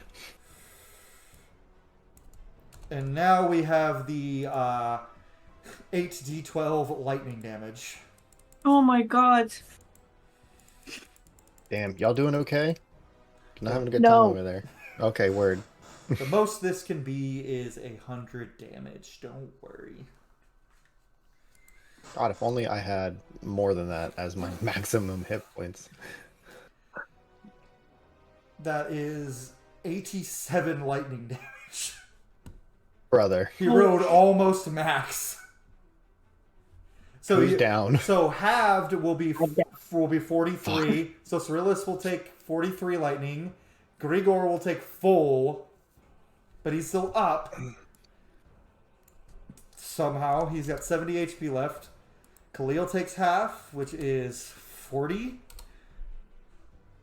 Speaker 1: And now we have the 8d12 lightning damage.
Speaker 5: Oh my god.
Speaker 6: Damn, y'all doing okay? Not having a good
Speaker 5: No.
Speaker 6: time over there. Okay, word.
Speaker 1: The most this can be is 100 damage. Don't worry.
Speaker 6: God, if only I had more than that as my maximum hit points.
Speaker 1: That is 87 lightning damage.
Speaker 6: Brother,
Speaker 1: He rode almost max. So
Speaker 6: who's down?
Speaker 1: So halved will be 43. So Cyrillus will take 43 lightning. Grigor will take full, but he's still up. Somehow he's got 70 HP left. Khalil takes half, which is 40.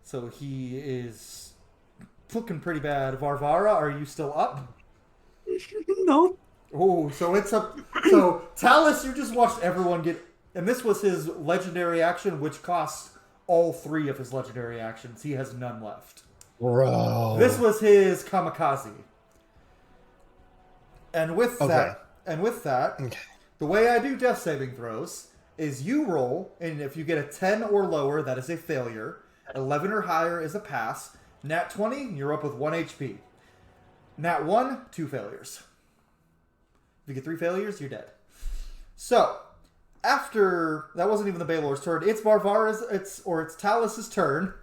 Speaker 1: So he is looking pretty bad. Varvara, are you still up?
Speaker 5: No.
Speaker 1: Oh, so it's up. So Talus, you just watched everyone get, and this was his legendary action, which cost all 3 of his legendary actions. He has none left.
Speaker 6: Bro.
Speaker 1: This was his kamikaze. And with
Speaker 6: Okay.
Speaker 1: that, the way I do death saving throws is you roll, and if you get a 10 or lower, that is a failure. 11 or higher is a pass. Nat 20, you're up with 1 HP. Nat 1, 2 failures. If you get 3 failures, you're dead. So, after that wasn't even the Baylor's turn, it's Varvara's, it's Talus's turn.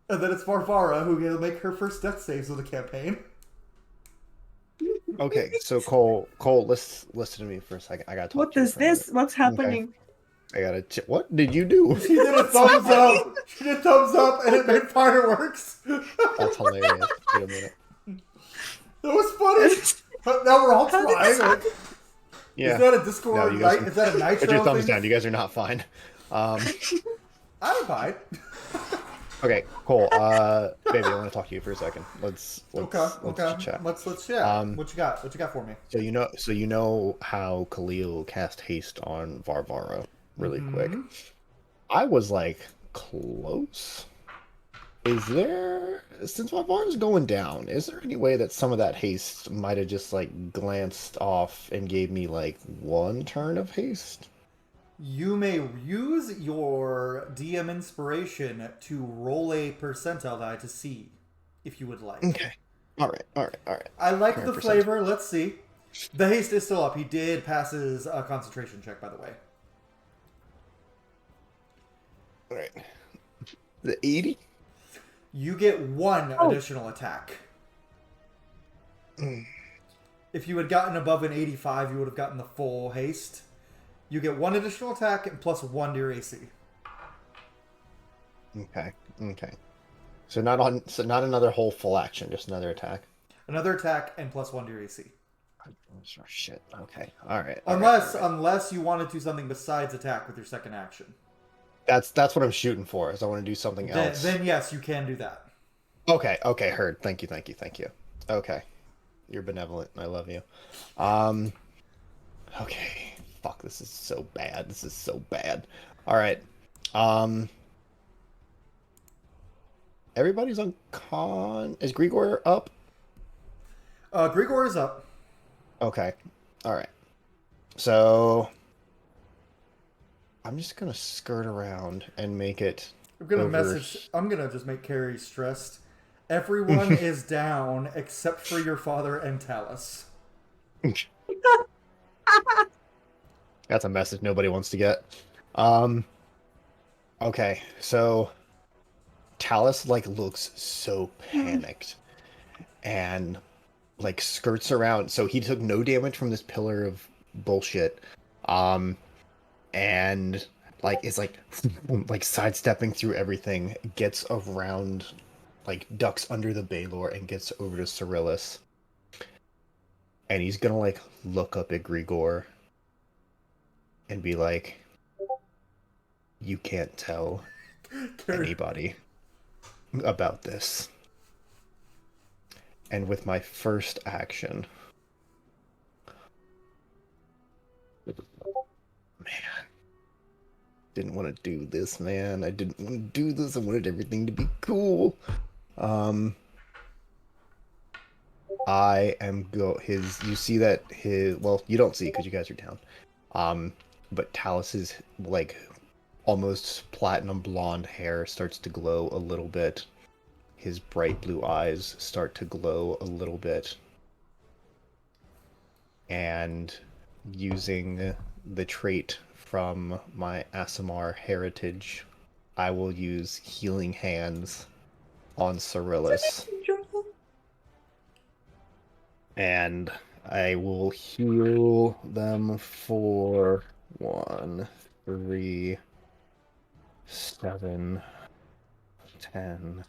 Speaker 1: And then it's Varvara who will make her first death saves of the campaign.
Speaker 6: Okay, so Cole, listen to me for a second. I gotta talk
Speaker 5: What
Speaker 6: to you
Speaker 5: is
Speaker 6: for a minute.
Speaker 5: this? What's happening?
Speaker 6: I gotta. What did you do?
Speaker 1: She did a thumbs up. She did thumbs up, and it made fireworks.
Speaker 6: That's hilarious. Wait a minute.
Speaker 1: That was funny. But now we're all flying. Like,
Speaker 6: Yeah.
Speaker 1: is that a Discord
Speaker 6: No, you guys-
Speaker 1: night? Is that a nitro
Speaker 6: Put your thumbs
Speaker 1: thing?
Speaker 6: down. You guys are not fine.
Speaker 1: I don't mind.
Speaker 6: Okay, Cole. Baby, I want to talk to you for a second. Let's
Speaker 1: Okay.
Speaker 6: chat.
Speaker 1: Let's chat. What you got? What you got for me?
Speaker 6: So you know how Khalil cast haste on Varvara really quick. I was like close. Is there, since Varvara's going down, is there any way that some of that haste might have just like glanced off and gave me like 1 turn of haste?
Speaker 1: You may use your DM inspiration to roll a percentile die to see if you would like.
Speaker 6: Okay. All right.
Speaker 1: I like the
Speaker 6: 100%.
Speaker 1: flavor. Let's see. The haste is still up. He did pass his concentration check, by the way.
Speaker 6: All right. The 80?
Speaker 1: You get 1 additional attack. If you had gotten above an 85, you would have gotten the full haste. You get 1 additional attack and plus 1 to your AC.
Speaker 6: Okay. So not another whole full action, just another attack.
Speaker 1: Another attack and plus 1 to your AC.
Speaker 6: Oh, shit. Okay. All right.
Speaker 1: Unless you want to do something besides attack with your second action.
Speaker 6: That's what I'm shooting for. Is I want to do something else.
Speaker 1: Then yes, you can do that.
Speaker 6: Okay. Heard. Thank you. Okay. You're benevolent. I love you. Okay. Fuck. This is so bad. All right. Everybody's on con. Is Grigor up?
Speaker 1: Grigor is up.
Speaker 6: Okay. All right. So I'm just gonna skirt around and make it.
Speaker 1: I'm gonna
Speaker 6: over...
Speaker 1: message. I'm gonna just make Carrie stressed. Everyone is down except for your father and Talus.
Speaker 6: That's a message nobody wants to get. Okay, so Talus like looks so panicked and like skirts around. So he took no damage from this pillar of bullshit. And like is like sidestepping through everything, gets around, like ducks under the Baylor and gets over to Cyrillus. And he's gonna like look up at Grigor and be like, you can't tell anybody about this. And with my first action, man, didn't want to do this, man. I didn't want to do this. I wanted everything to be cool. I am you see that well, you don't see because you guys are down. But Talus's like almost platinum blonde hair starts to glow a little bit. His bright blue eyes start to glow a little bit. And using the trait from my Aasimar heritage, I will use Healing Hands on Cyrillus. And I will heal them for 1, 3, 7, 10,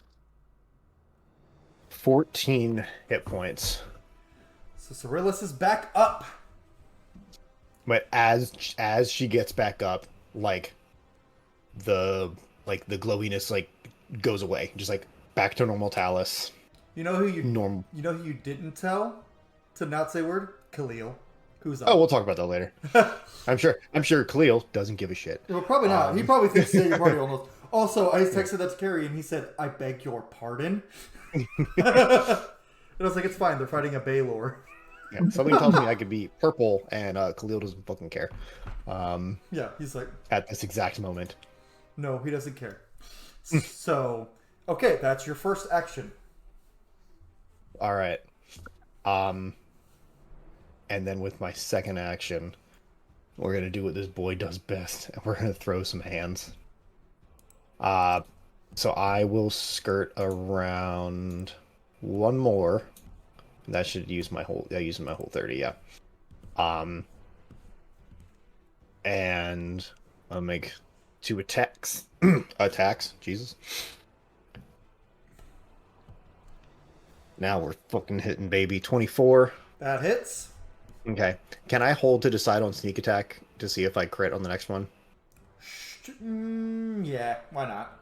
Speaker 6: 14 hit points.
Speaker 1: So Cyrillus is back up.
Speaker 6: But as she gets back up, like the glowiness like goes away, just like back to normal Talus.
Speaker 1: You know who you
Speaker 6: normal.
Speaker 1: You know who you didn't tell to not say word? Khalil. Who's up?
Speaker 6: Oh, we'll talk about that later. I'm sure Khalil doesn't give a shit.
Speaker 1: Well, probably not. He probably thinks your party almost. Also, I texted that to Carrie and he said, "I beg your pardon." And I was like, "It's fine. They're fighting a Baylor."
Speaker 6: Yeah, something tells me I could be purple, and Khalil doesn't fucking care.
Speaker 1: Yeah, he's like,
Speaker 6: at this exact moment.
Speaker 1: No, he doesn't care. So, okay, that's your first action.
Speaker 6: All right. And then with my second action, we're gonna do what this boy does best, and we're gonna throw some hands. So I will skirt around one more. That should use my whole. I use my whole 30. Yeah. And I'll make 2 attacks. Attacks. Jesus. Now we're fucking hitting, baby. 24.
Speaker 1: That hits.
Speaker 6: Okay. Can I hold to decide on sneak attack to see if I crit on the next one?
Speaker 1: Yeah, why not?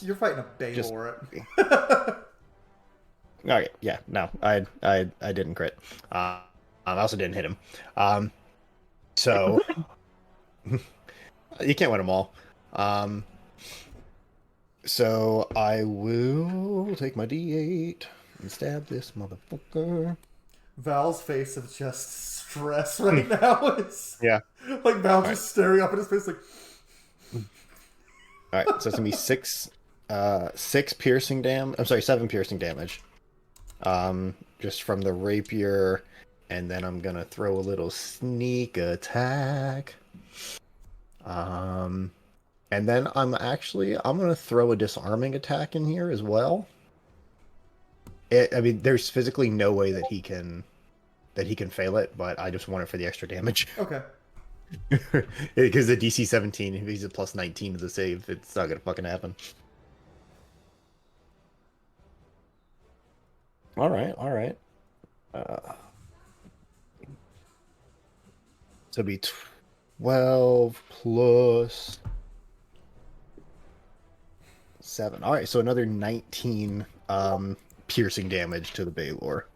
Speaker 1: You're fighting a Baylor.
Speaker 6: Okay, yeah, no, I didn't crit. I also didn't hit him. So you can't win them all. So I will take my D8 and stab this motherfucker.
Speaker 1: Val's face of just stress right now is like Val just staring up at his face like.
Speaker 6: All right, so it's gonna be 6 piercing damage. I'm sorry, 7 piercing damage. Just from the rapier, and then I'm gonna throw a little sneak attack. And then I'm gonna throw a disarming attack in here as well. I mean, there's physically no way that he can fail it, but I just want it for the extra damage.
Speaker 1: Okay.
Speaker 6: Because the DC 17, if he's a plus 19 to the save, it's not gonna fucking happen. All right. So it'd be 12 plus 7. All right, so another 19 piercing damage to the Baylor.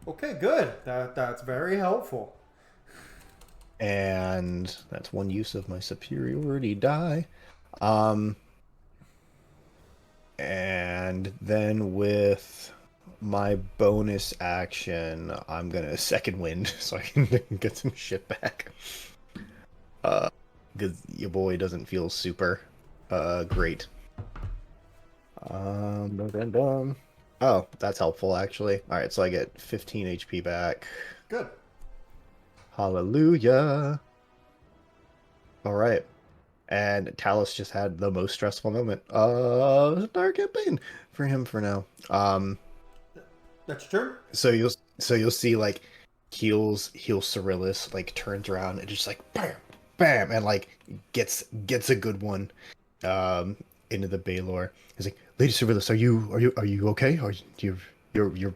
Speaker 1: Okay, good. That's very helpful.
Speaker 6: And that's one use of my superiority die. And then with my bonus action, I'm gonna second wind so I can get some shit back. Because your boy doesn't feel super great. Dun, dun. Oh, that's helpful actually. All right, so I get 15 HP back.
Speaker 1: Good.
Speaker 6: Hallelujah. All right. And Talus just had the most stressful moment of the entire campaign for him for now.
Speaker 1: That's your turn?
Speaker 6: So you'll see like heals Cyrillus, like turns around and just like bam, bam, and like gets a good one into the Baylor. He's like, Lady Cyrillus, are you okay? Are you're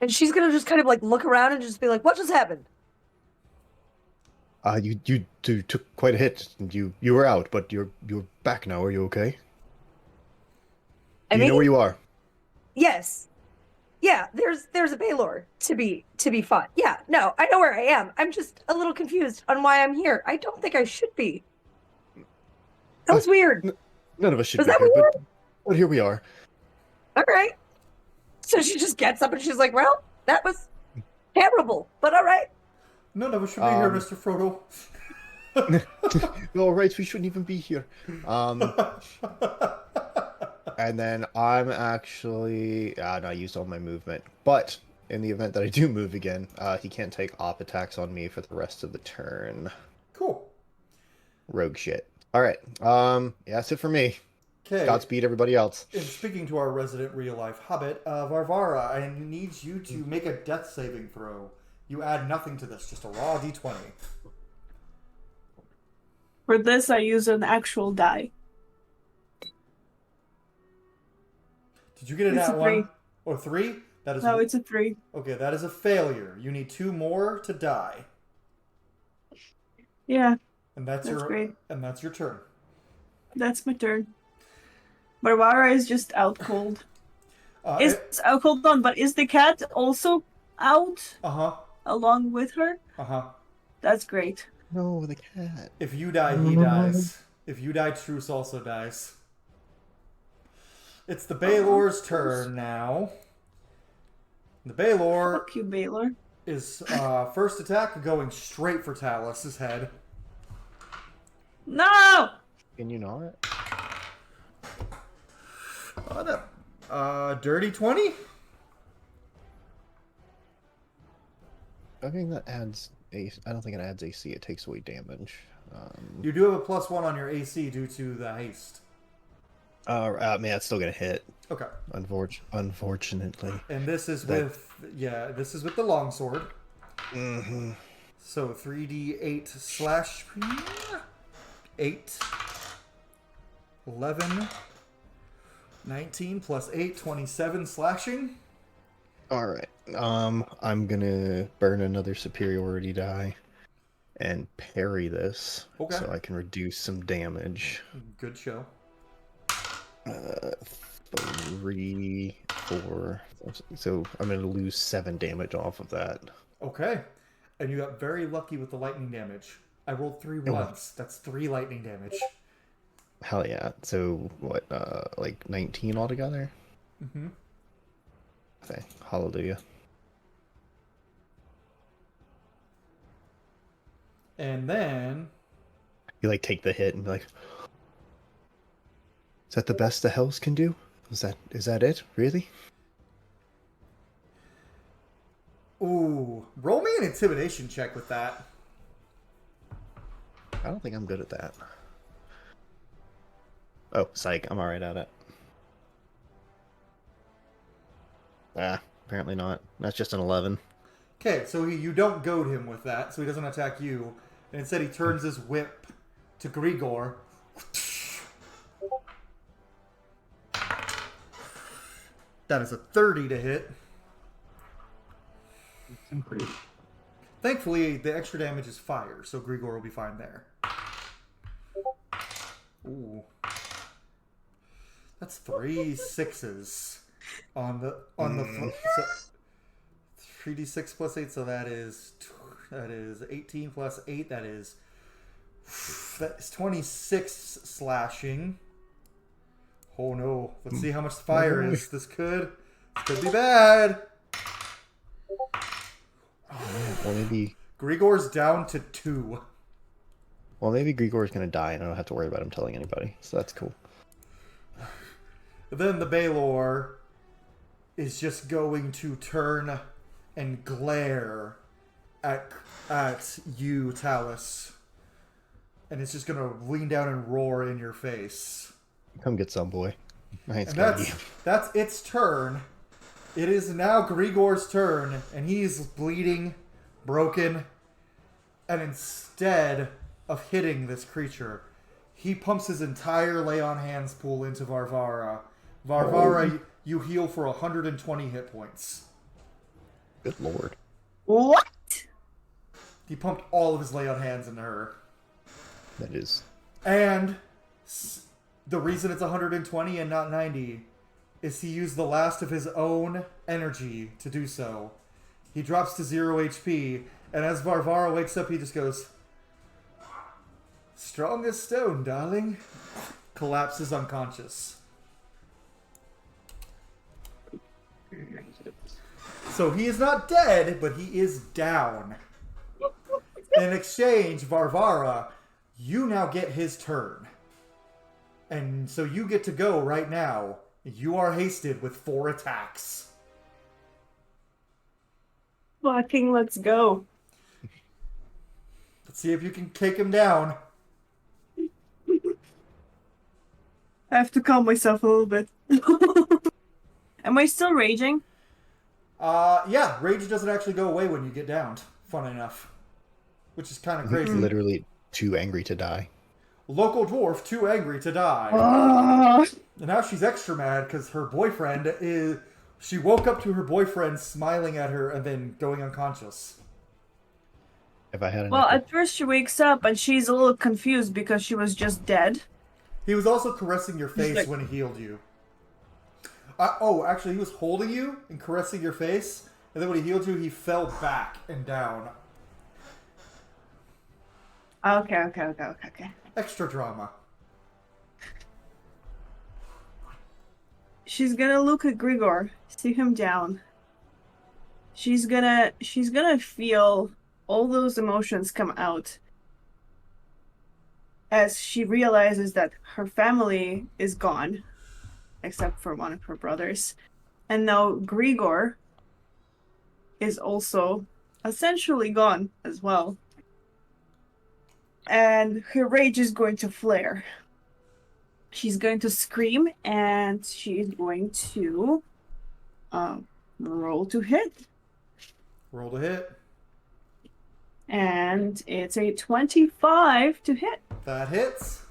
Speaker 7: And she's gonna just kind of like look around and just be like, "What just happened?"
Speaker 6: you took quite a hit. You were out, but you're back now. Are you okay?
Speaker 7: I
Speaker 6: Do you
Speaker 7: mean,
Speaker 6: know where you are?
Speaker 7: yes, yeah. There's a Baylor to be fought. Yeah, no, I know where I am. I'm just a little confused on why I'm here. I don't think I should be. That was weird.
Speaker 6: None of us should
Speaker 7: Was
Speaker 6: be
Speaker 7: that
Speaker 6: here,
Speaker 7: weird?
Speaker 6: but here we are.
Speaker 7: All right. So she just gets up and she's like, "Well, that was terrible, but all right."
Speaker 1: None of us should be here, Mr. Frodo.
Speaker 6: No, right, we shouldn't even be here. And then I'm actually... no, I used all my movement. But in the event that I do move again, he can't take op attacks on me for the rest of the turn.
Speaker 1: Cool.
Speaker 6: Rogue shit. Alright, yeah, that's it for me.
Speaker 1: Okay.
Speaker 6: Godspeed everybody else.
Speaker 1: And speaking to our resident real-life hobbit, Varvara, I need you to make a death saving throw. You add nothing to this, just a raw d20.
Speaker 5: For this, I use an actual die.
Speaker 1: Did you get it
Speaker 5: It's
Speaker 1: at
Speaker 5: a
Speaker 1: 1?
Speaker 5: 3.
Speaker 1: Or 3? That is
Speaker 5: No, it's a 3.
Speaker 1: Okay, that is a failure. You need 2 more to die.
Speaker 5: Yeah,
Speaker 1: And that's
Speaker 5: That's
Speaker 1: your
Speaker 5: great.
Speaker 1: And that's your turn.
Speaker 5: that's my turn. Barbara is just out cold.
Speaker 1: It-
Speaker 5: Out cold on, but is the cat also out
Speaker 1: uh-huh.
Speaker 5: along with her?
Speaker 1: Uh-huh.
Speaker 5: That's great.
Speaker 6: No, the cat.
Speaker 1: If you die, he dies. If you die, Truce also dies. It's the Baylor's turn now. The Baylor
Speaker 5: Fuck you, Baylor.
Speaker 1: is first attack going straight for Talus's head.
Speaker 5: No!
Speaker 6: Can you not?
Speaker 1: Dirty 20?
Speaker 6: I think that adds AC. I don't think it adds AC. It takes away damage.
Speaker 1: You do have a +1 on your AC due to the haste.
Speaker 6: Man, it's still gonna hit.
Speaker 1: Okay.
Speaker 6: Unfortunately.
Speaker 1: And this is
Speaker 6: That-
Speaker 1: this is with the longsword.
Speaker 6: Mm-hmm.
Speaker 1: So 3d8 slash 8, 11, 19 plus 8, 27 slashing.
Speaker 6: All right. I'm gonna burn another superiority die and parry this,
Speaker 1: Okay.
Speaker 6: so I can reduce some damage.
Speaker 1: Good show.
Speaker 6: 3, 4. So I'm gonna lose 7 damage off of that.
Speaker 1: Okay. And you got very lucky with the lightning damage. I rolled 3 ones. That's 3 lightning damage.
Speaker 6: Hell yeah! So what? Like 19 altogether.
Speaker 1: Mm-hmm.
Speaker 6: Okay. Hallelujah.
Speaker 1: And then
Speaker 6: You like take the hit and be like, "Is that the best the hells can do? Is that it? Really?"
Speaker 1: ooh, roll me an intimidation check with that.
Speaker 6: I don't think I'm good at that. Oh, psych! I'm alright at it. Apparently not. That's just an 11.
Speaker 1: Okay, so you don't goad him with that, so he doesn't attack you. And instead he turns his whip to Grigor. That is a 30 to hit. Thankfully, the extra damage is fire, so Grigor will be fine there. Ooh. That's 3 6s on the so 3d6 plus 8, so that is 18 plus 8, that is 26 slashing. Oh no. Let's see how much fire is. This could be bad.
Speaker 6: Well, maybe
Speaker 1: Grigor's down to 2.
Speaker 6: maybe Grigor's gonna die, and I don't have to worry about him telling anybody. So that's cool.
Speaker 1: Then the Baylor is just going to turn and glare at you, Talus. And it's just gonna lean down and roar in your face.
Speaker 6: Come get some, boy. I ain't
Speaker 1: And
Speaker 6: scared of you.
Speaker 1: that's its turn. It is now Grigor's turn, and he's bleeding, broken, and instead of hitting this creature, he pumps his entire Lay on Hands pool into Varvara. Varvara, you heal for 120 hit points.
Speaker 6: Good lord.
Speaker 5: What?
Speaker 1: He pumped all of his Lay on Hands into her.
Speaker 6: That is.
Speaker 1: And the reason it's 120 and not 90 is he used the last of his own energy to do so. He drops to 0 HP, and as Varvara wakes up, he just goes, "Strong as stone, darling." Collapses unconscious. So he is not dead, but he is down. In exchange, Varvara, you now get his turn. And so you get to go right now. You are hasted with 4 attacks.
Speaker 5: Fucking let's go.
Speaker 1: Let's see if you can take him down.
Speaker 5: I have to calm myself a little bit. Am I still raging?
Speaker 1: Yeah, rage doesn't actually go away when you get downed, fun enough. Which is kind of crazy.
Speaker 6: Literally too angry to die.
Speaker 1: Local dwarf, too angry to die. And now she's extra mad because her boyfriend is... She woke up to her boyfriend smiling at her and then going unconscious.
Speaker 6: If I had
Speaker 5: Well, at first she wakes up and she's a little confused because she was just dead.
Speaker 1: He was also caressing your face
Speaker 5: like-
Speaker 1: when he healed you. Actually, he was holding you and caressing your face, and then when he healed you, he fell back and down.
Speaker 5: Okay.
Speaker 1: Extra drama.
Speaker 5: She's gonna look at Grigor, see him down. She's gonna feel all those emotions come out as she realizes that her family is gone, except for one of her brothers. And now Grigor is also essentially gone as well. And her rage is going to flare. She's going to scream, and she's going to roll to hit.
Speaker 1: Roll to hit.
Speaker 5: And it's a 25 to hit.
Speaker 1: That hits.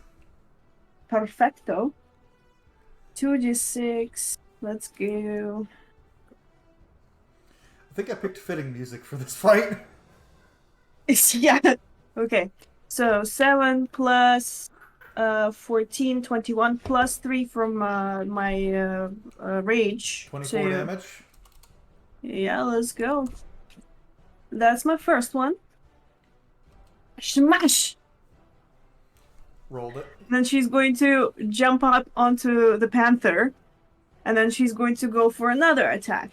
Speaker 5: Perfecto. 2d6. Let's go.
Speaker 1: I think I picked fitting music for this fight.
Speaker 5: Yeah. Okay. So 7 plus 14, 21 plus 3 from my rage.
Speaker 1: 24 damage.
Speaker 5: Yeah, let's go. That's my first one. Smash!
Speaker 1: Rolled it.
Speaker 5: Then she's going to jump up onto the panther. And then she's going to go for another attack.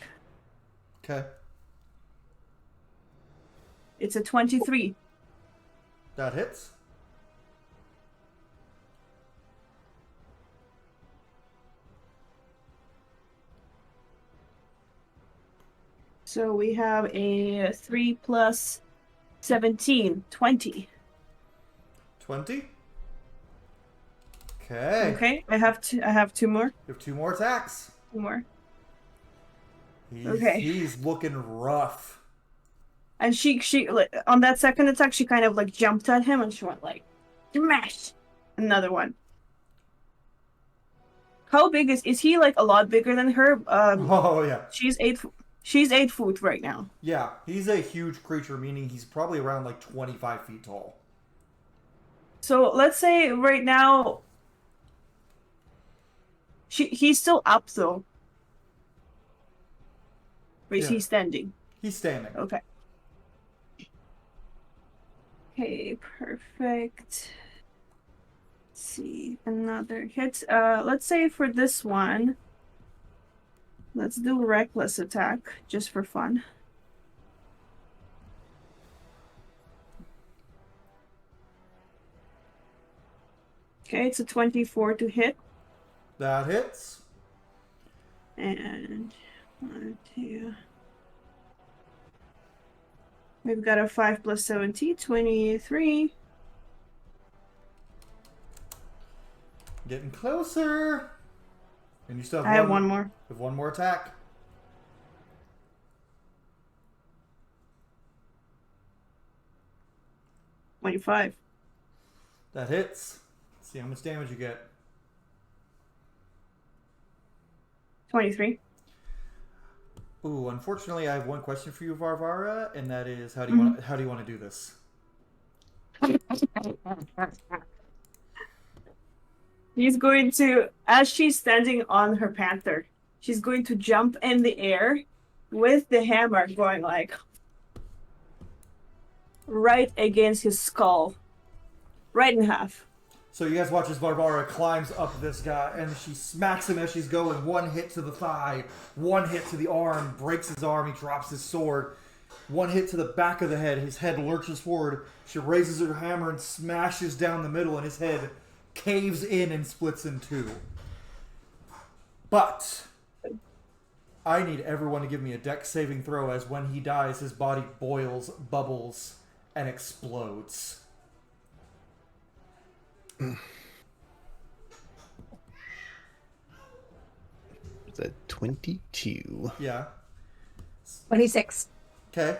Speaker 1: Okay.
Speaker 5: It's a 23.
Speaker 1: That hits.
Speaker 5: So we have a 3 plus 17, 20.
Speaker 1: 20. Okay.
Speaker 5: Okay, I have 2 more.
Speaker 1: You have 2 more attacks.
Speaker 5: 2 more.
Speaker 1: He's looking rough.
Speaker 5: And she like, on that second attack, she kind of like jumped at him and she went like, smash! Another one. How big is he like a lot bigger than her?
Speaker 1: Oh yeah.
Speaker 5: She's 8 foot right now.
Speaker 1: Yeah, he's a huge creature, meaning he's probably around like 25 feet tall.
Speaker 5: So let's say right now, he's still up though. Wait,
Speaker 1: Yeah.
Speaker 5: he's standing.
Speaker 1: He's standing.
Speaker 5: Okay. Okay, perfect. see, another hit. Let's say for this one, let's do reckless attack just for fun. Okay, it's a 24 to hit.
Speaker 1: That hits.
Speaker 5: And 1, 2. We've got a 5 plus 17, 23.
Speaker 1: Getting closer. And you still have
Speaker 5: I have one more.
Speaker 1: With one more attack.
Speaker 5: $25.
Speaker 1: That hits. Let's see how much damage you get.
Speaker 5: 23.
Speaker 1: Ooh, unfortunately, I have one question for you, Varvara, and that is, how do you want to do this?
Speaker 5: He's going to, as she's standing on her panther, she's going to jump in the air with the hammer going like right against his skull, right in half.
Speaker 1: So you guys watch as Barbara climbs up this guy, and she smacks him as she's going. One hit to the thigh, one hit to the arm, breaks his arm, he drops his sword. One hit to the back of the head, his head lurches forward. She raises her hammer and smashes down the middle, and his head caves in and splits in two. But I need everyone to give me a dex saving throw, as when he dies, his body boils, bubbles, and explodes.
Speaker 6: It's a 22.
Speaker 1: Yeah.
Speaker 7: 26.
Speaker 1: Okay.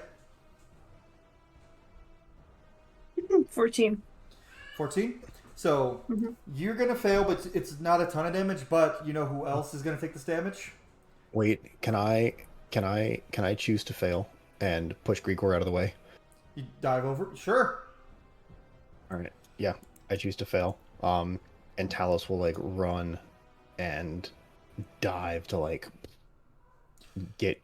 Speaker 5: 14.
Speaker 1: 14. So you're gonna fail, but it's not a ton of damage. But you know who else is gonna take this damage?
Speaker 6: Wait, can I choose to fail and push Grigor out of the way?
Speaker 1: You dive over. Sure.
Speaker 6: All right. Yeah, I choose to fail. And Talos will like run and dive to like get,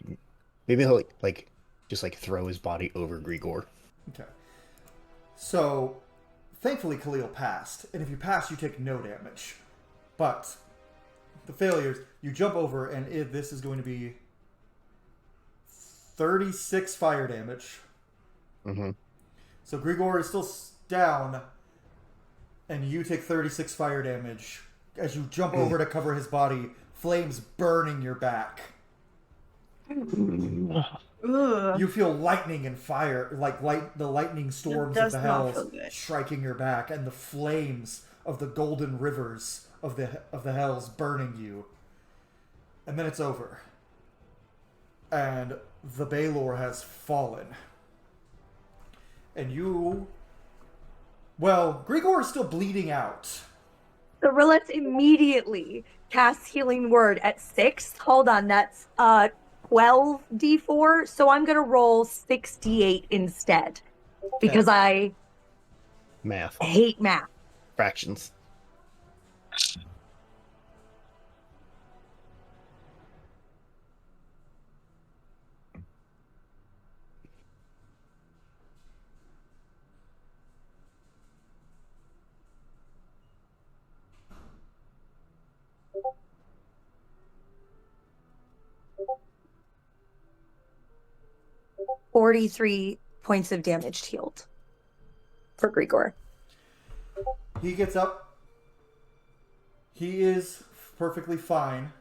Speaker 6: maybe he'll like just like throw his body over Grigor.
Speaker 1: Okay. So thankfully Khalil passed, and if you pass, you take no damage. But the failures, you jump over, and this is going to be 36 fire damage.
Speaker 6: Mm-hmm.
Speaker 1: So Grigor is still down, and you take 36 fire damage as you jump over to cover his body, flames burning your back.
Speaker 5: Ugh.
Speaker 1: You feel lightning and fire, like the lightning storms of the hells striking your back, and the flames of the golden rivers of the hells burning you. And then it's over. And the Baelor has fallen. And you... Well, Grigor is still bleeding out.
Speaker 7: So let's immediately cast Healing Word at 6. Hold on, that's 12d4. So I'm going to roll 6d8 instead. Because I
Speaker 6: Math.
Speaker 7: hate math.
Speaker 6: Fractions.
Speaker 7: $43 points of damage healed for Grigor.
Speaker 1: He gets up. He is perfectly fine.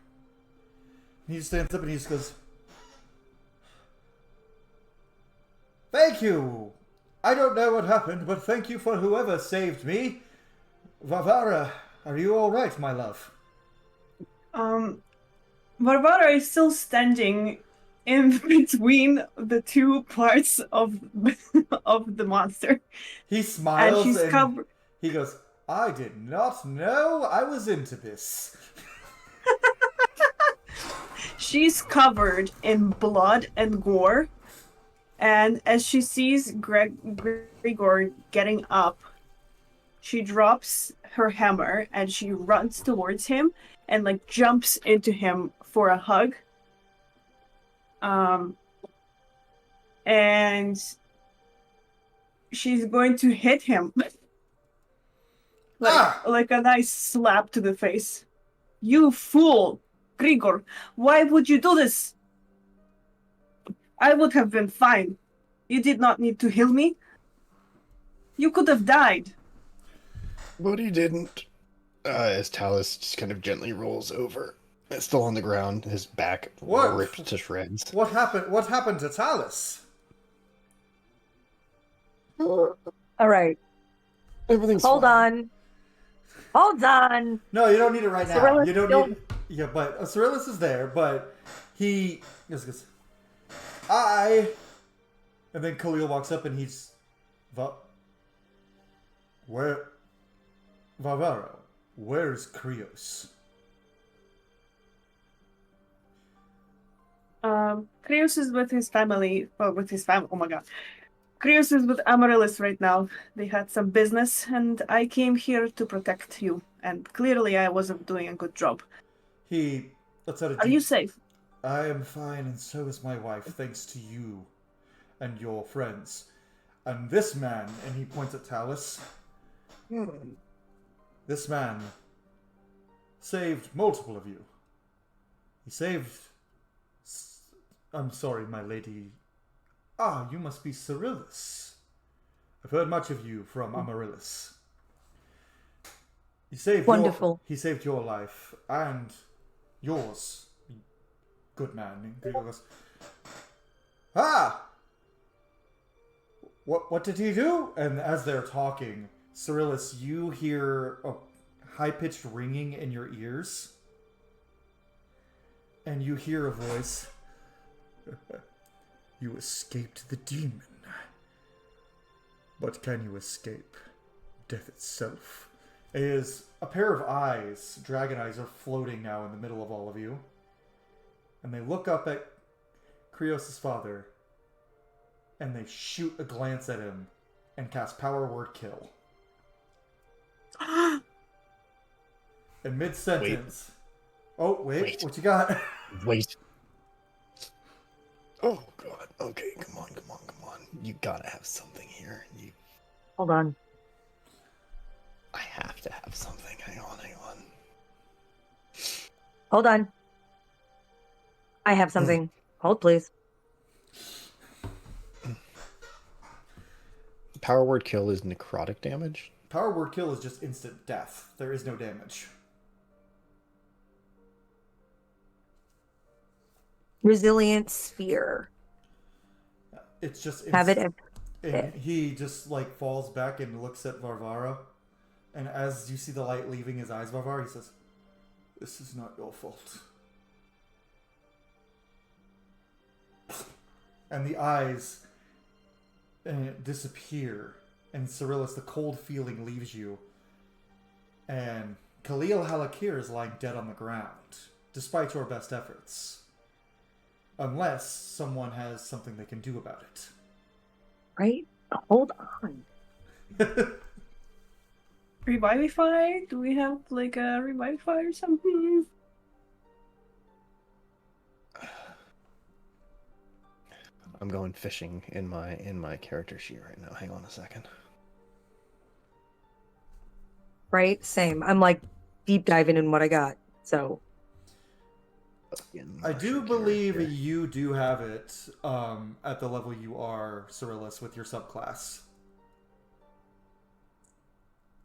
Speaker 1: He stands up and he just goes, "Thank you! I don't know what happened, but thank you for whoever saved me. Varvara, are you alright, my love?"
Speaker 5: Barbara is still standing in between the two parts of of the monster.
Speaker 1: He smiles
Speaker 5: And she's covered.
Speaker 1: he goes, "I did not know I was into this."
Speaker 5: She's covered in blood and gore. And as she sees Grigor getting up, she drops her hammer and she runs towards him and like jumps into him for a hug. And she's going to hit him. Like a nice slap to the face. You fool! Grigor, why would you do this? I would have been fine. You did not need to heal me. You could have died.
Speaker 6: But he didn't. As Talus just kind of gently rolls over. It's still on the ground, his back
Speaker 1: What?
Speaker 6: ripped to shreds.
Speaker 1: What happened? What happened to Talus?
Speaker 7: All right.
Speaker 6: Everything's
Speaker 7: Hold
Speaker 6: fine.
Speaker 7: on. Hold on.
Speaker 1: No, you don't need it right now.
Speaker 7: Cyrillus
Speaker 1: You don't
Speaker 7: still-
Speaker 1: need. Yeah, but Cyrillus is there, but he goes, I. And then Khalil walks up and he's, where, Varvaro, where's Cryeos?
Speaker 5: Cryeos is with his family. Oh my god. Cryeos is with Amaryllis right now. They had some business, and I came here to protect you. And clearly I wasn't doing a good job.
Speaker 1: He lets out a
Speaker 5: Are you safe?
Speaker 1: I am fine, and so is my wife, thanks to you and your friends. And this man, and he points at Talus, this man saved multiple of you. He saved... I'm sorry, my lady. Ah, you must be Cyrillus. I've heard much of you from Amaryllis. He saved
Speaker 7: Wonderful.
Speaker 1: He saved your life and yours. Good man. And Gregor goes, What did he do? And as they're talking, Cyrillus, you hear a high-pitched ringing in your ears. And you hear a voice. You escaped the demon. But can you escape death itself? Is a pair of eyes, dragon eyes, are floating now in the middle of all of you. And they look up at Cryeos' father, and they shoot a glance at him and cast Power Word Kill. In mid-sentence. Oh, wait, what you got?
Speaker 6: Wait. Oh, God. Okay, come on. You gotta have something here.
Speaker 7: Hold on.
Speaker 6: I have to have something. Hang on.
Speaker 7: Hold on. I have something. Hold, please.
Speaker 6: Power Word Kill is necrotic damage?
Speaker 1: Power Word Kill is just instant death. There is no damage.
Speaker 7: Resilient sphere.
Speaker 1: It's just
Speaker 7: Have it.
Speaker 1: And he just like falls back and looks at Varvara. And as you see the light leaving his eyes, Varvara, he says, "This is not your fault." And the eyes disappear. And Cyrillus, the cold feeling leaves you. And Khalil Halakir is lying dead on the ground, despite your best efforts. Unless someone has something they can do about it.
Speaker 7: Right? Hold on.
Speaker 5: Revivify? Do we have like a Revivify or something?
Speaker 6: I'm going fishing in my character sheet right now. Hang on a second.
Speaker 7: Right? Same. I'm like deep diving in what I got. So
Speaker 1: I do believe you do have it at the level you are, Cyrillus, with your subclass.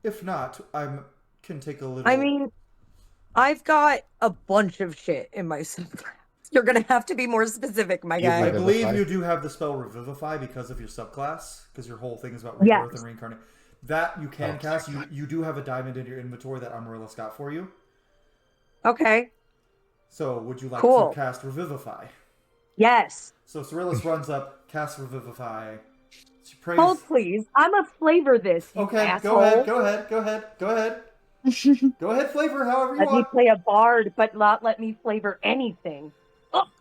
Speaker 1: If not, I can take a little...
Speaker 7: I mean, I've got a bunch of shit in my subclass. You're gonna have to be more specific, my guy.
Speaker 1: I believe you do have the spell Revivify because of your subclass, because your whole thing is about rebirth and reincarnate. That you can cast. You do have a diamond in your inventory that Amaryllis got for you.
Speaker 7: Okay.
Speaker 1: So, would you like to cast Revivify?
Speaker 7: Yes.
Speaker 1: So, Cyrillus runs up, casts Revivify. She prays...
Speaker 7: Hold, please. I'm a flavor this, you
Speaker 1: Okay,
Speaker 7: asshole.
Speaker 1: go ahead. Go ahead, flavor however you
Speaker 7: Let me
Speaker 1: want.
Speaker 7: play a bard, but not let me flavor anything.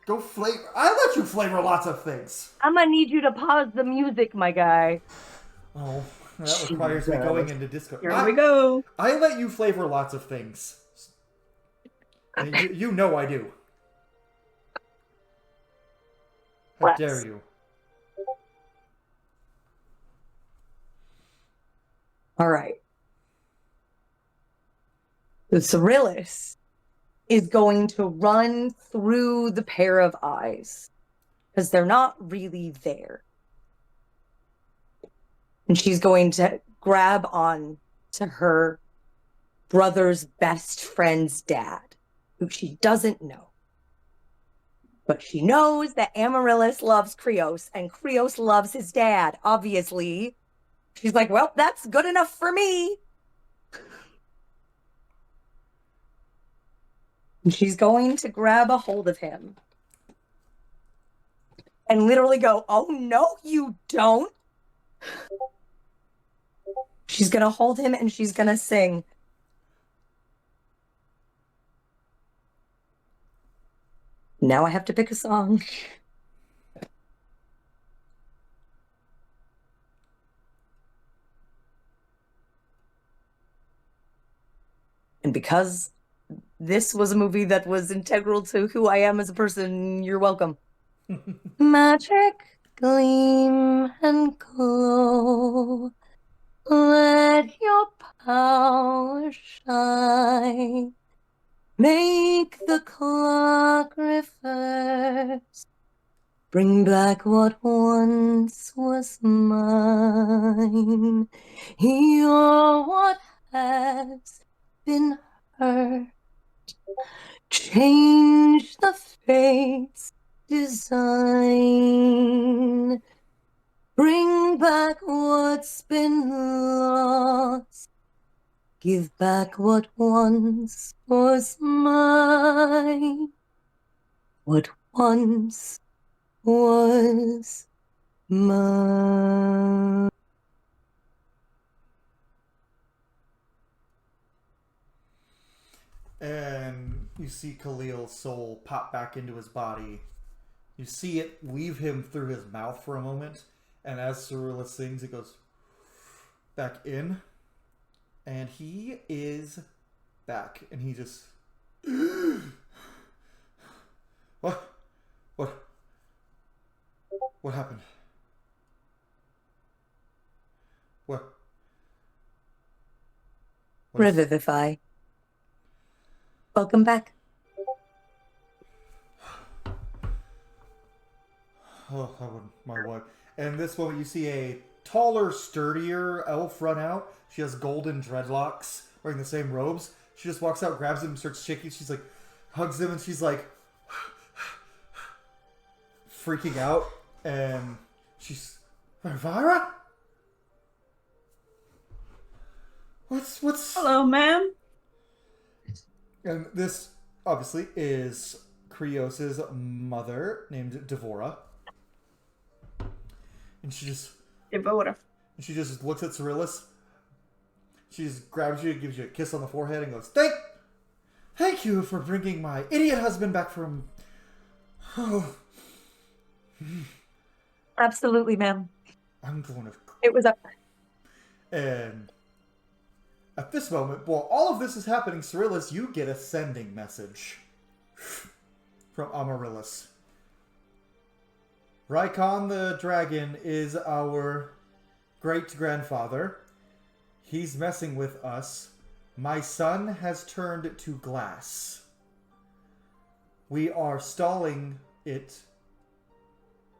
Speaker 1: Go flavor. I let you flavor lots of things.
Speaker 7: I'm gonna need you to pause the music, my guy.
Speaker 1: Oh, that requires me going into Discord.
Speaker 5: Here we go.
Speaker 1: I let you flavor lots of things. And you know I do. How dare you?
Speaker 7: All right. The Cyrillus is going to run through the pair of eyes because they're not really there. And she's going to grab on to her brother's best friend's dad, who she doesn't know. But she knows that Amaryllis loves Cryeos, and Cryeos loves his dad, obviously. She's like, well, that's good enough for me. And she's going to grab a hold of him and literally go, oh, no, you don't. She's going to hold him and she's going to sing. Now I have to pick a song. And because this was a movie that was integral to who I am as a person, you're welcome. Magic gleam and glow. Let your power shine. Make the clock reverse. Bring back what once was mine. You're what has been hurt. Change the fate's design. Bring back what's been lost. Give back what once was mine. What once was mine.
Speaker 1: And you see Khalil's soul pop back into his body. You see it leave him through his mouth for a moment, and as Cyrilla sings, it goes back in, and he is back, and he just what happened? What
Speaker 7: Revivify. Welcome back.
Speaker 1: Oh, that would my wife. And this moment, you see a taller, sturdier elf run out. She has golden dreadlocks, wearing the same robes. She just walks out, grabs him, and starts shaking. She's like, hugs him, and she's like, freaking out. And she's, Varvara? What's...
Speaker 5: Hello, ma'am.
Speaker 1: And this, obviously, is Cryeos' mother, named Devora. And she just...
Speaker 5: Devora.
Speaker 1: And she just looks at Cyrillus. She just grabs you, gives you a kiss on the forehead, and goes, Thank you for bringing my idiot husband back from... Oh.
Speaker 7: Absolutely, ma'am.
Speaker 1: I'm going to...
Speaker 7: It was a...
Speaker 1: And at this moment, while all of this is happening, Cyrillus, you get a sending message from Amaryllis. Rykon the dragon is our great-grandfather. He's messing with us. My son has turned to glass. We are stalling it,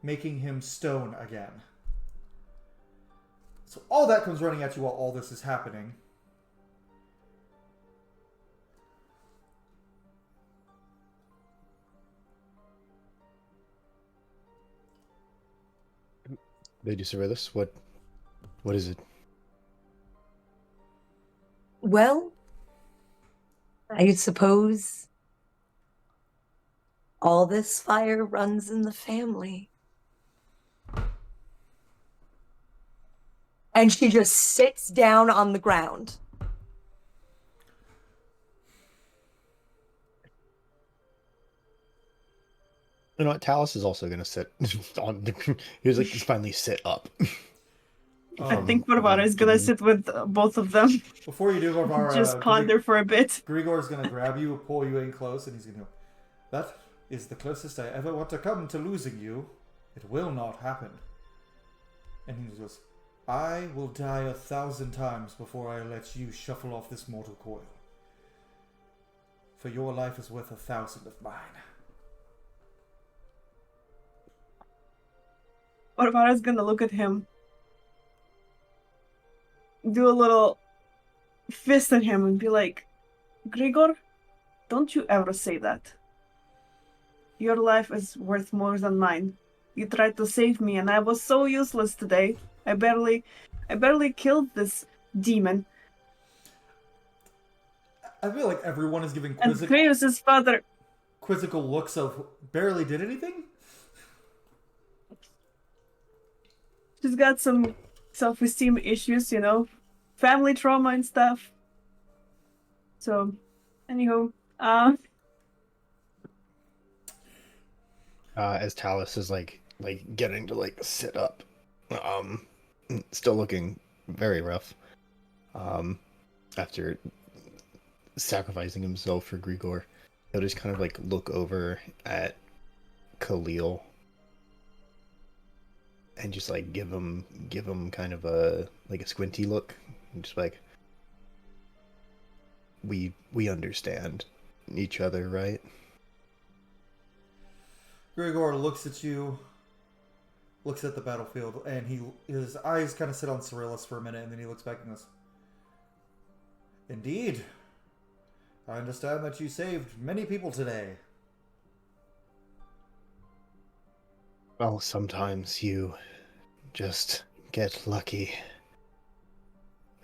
Speaker 1: making him stone again. So all that comes running at you while all this is happening.
Speaker 6: Lady Cyrillus, what is it?
Speaker 7: Well, I suppose all this fire runs in the family. And she just sits down on the ground.
Speaker 6: You know what? Talus is also going to sit on the... He's like, he's finally sit up.
Speaker 5: I think Varvara is gonna sit with both of them.
Speaker 1: Before you do, Varvara...
Speaker 5: Just ponder for a bit.
Speaker 1: Grigor's going to grab you, pull you in close, and he's going to go, that is the closest I ever want to come to losing you. It will not happen. And he goes, I will die 1,000 times before I let you shuffle off this mortal coil. for your life is worth 1,000 of mine.
Speaker 5: Varvara's gonna look at him, do a little fist at him, and be like, Grigor, don't you ever say that. Your life is worth more than mine. You tried to save me, and I was so useless today. I barely killed this demon.
Speaker 1: I feel like everyone is giving
Speaker 5: And Cryeos' father...
Speaker 1: quizzical looks of barely did anything?
Speaker 5: She's got some self-esteem issues, you know, family trauma and stuff. So, anywho,
Speaker 6: as Talus is like getting to like sit up, still looking very rough, after sacrificing himself for Grigor, he'll just kind of like look over at Khalil and just like give him kind of a like a squinty look, and just like, we understand each other, right?
Speaker 1: Grigor looks at you, looks at the battlefield, and his eyes kind of sit on Cyrillus for a minute, and then he looks back and goes, Indeed. I understand that you saved many people today.
Speaker 6: Well, sometimes you just get lucky.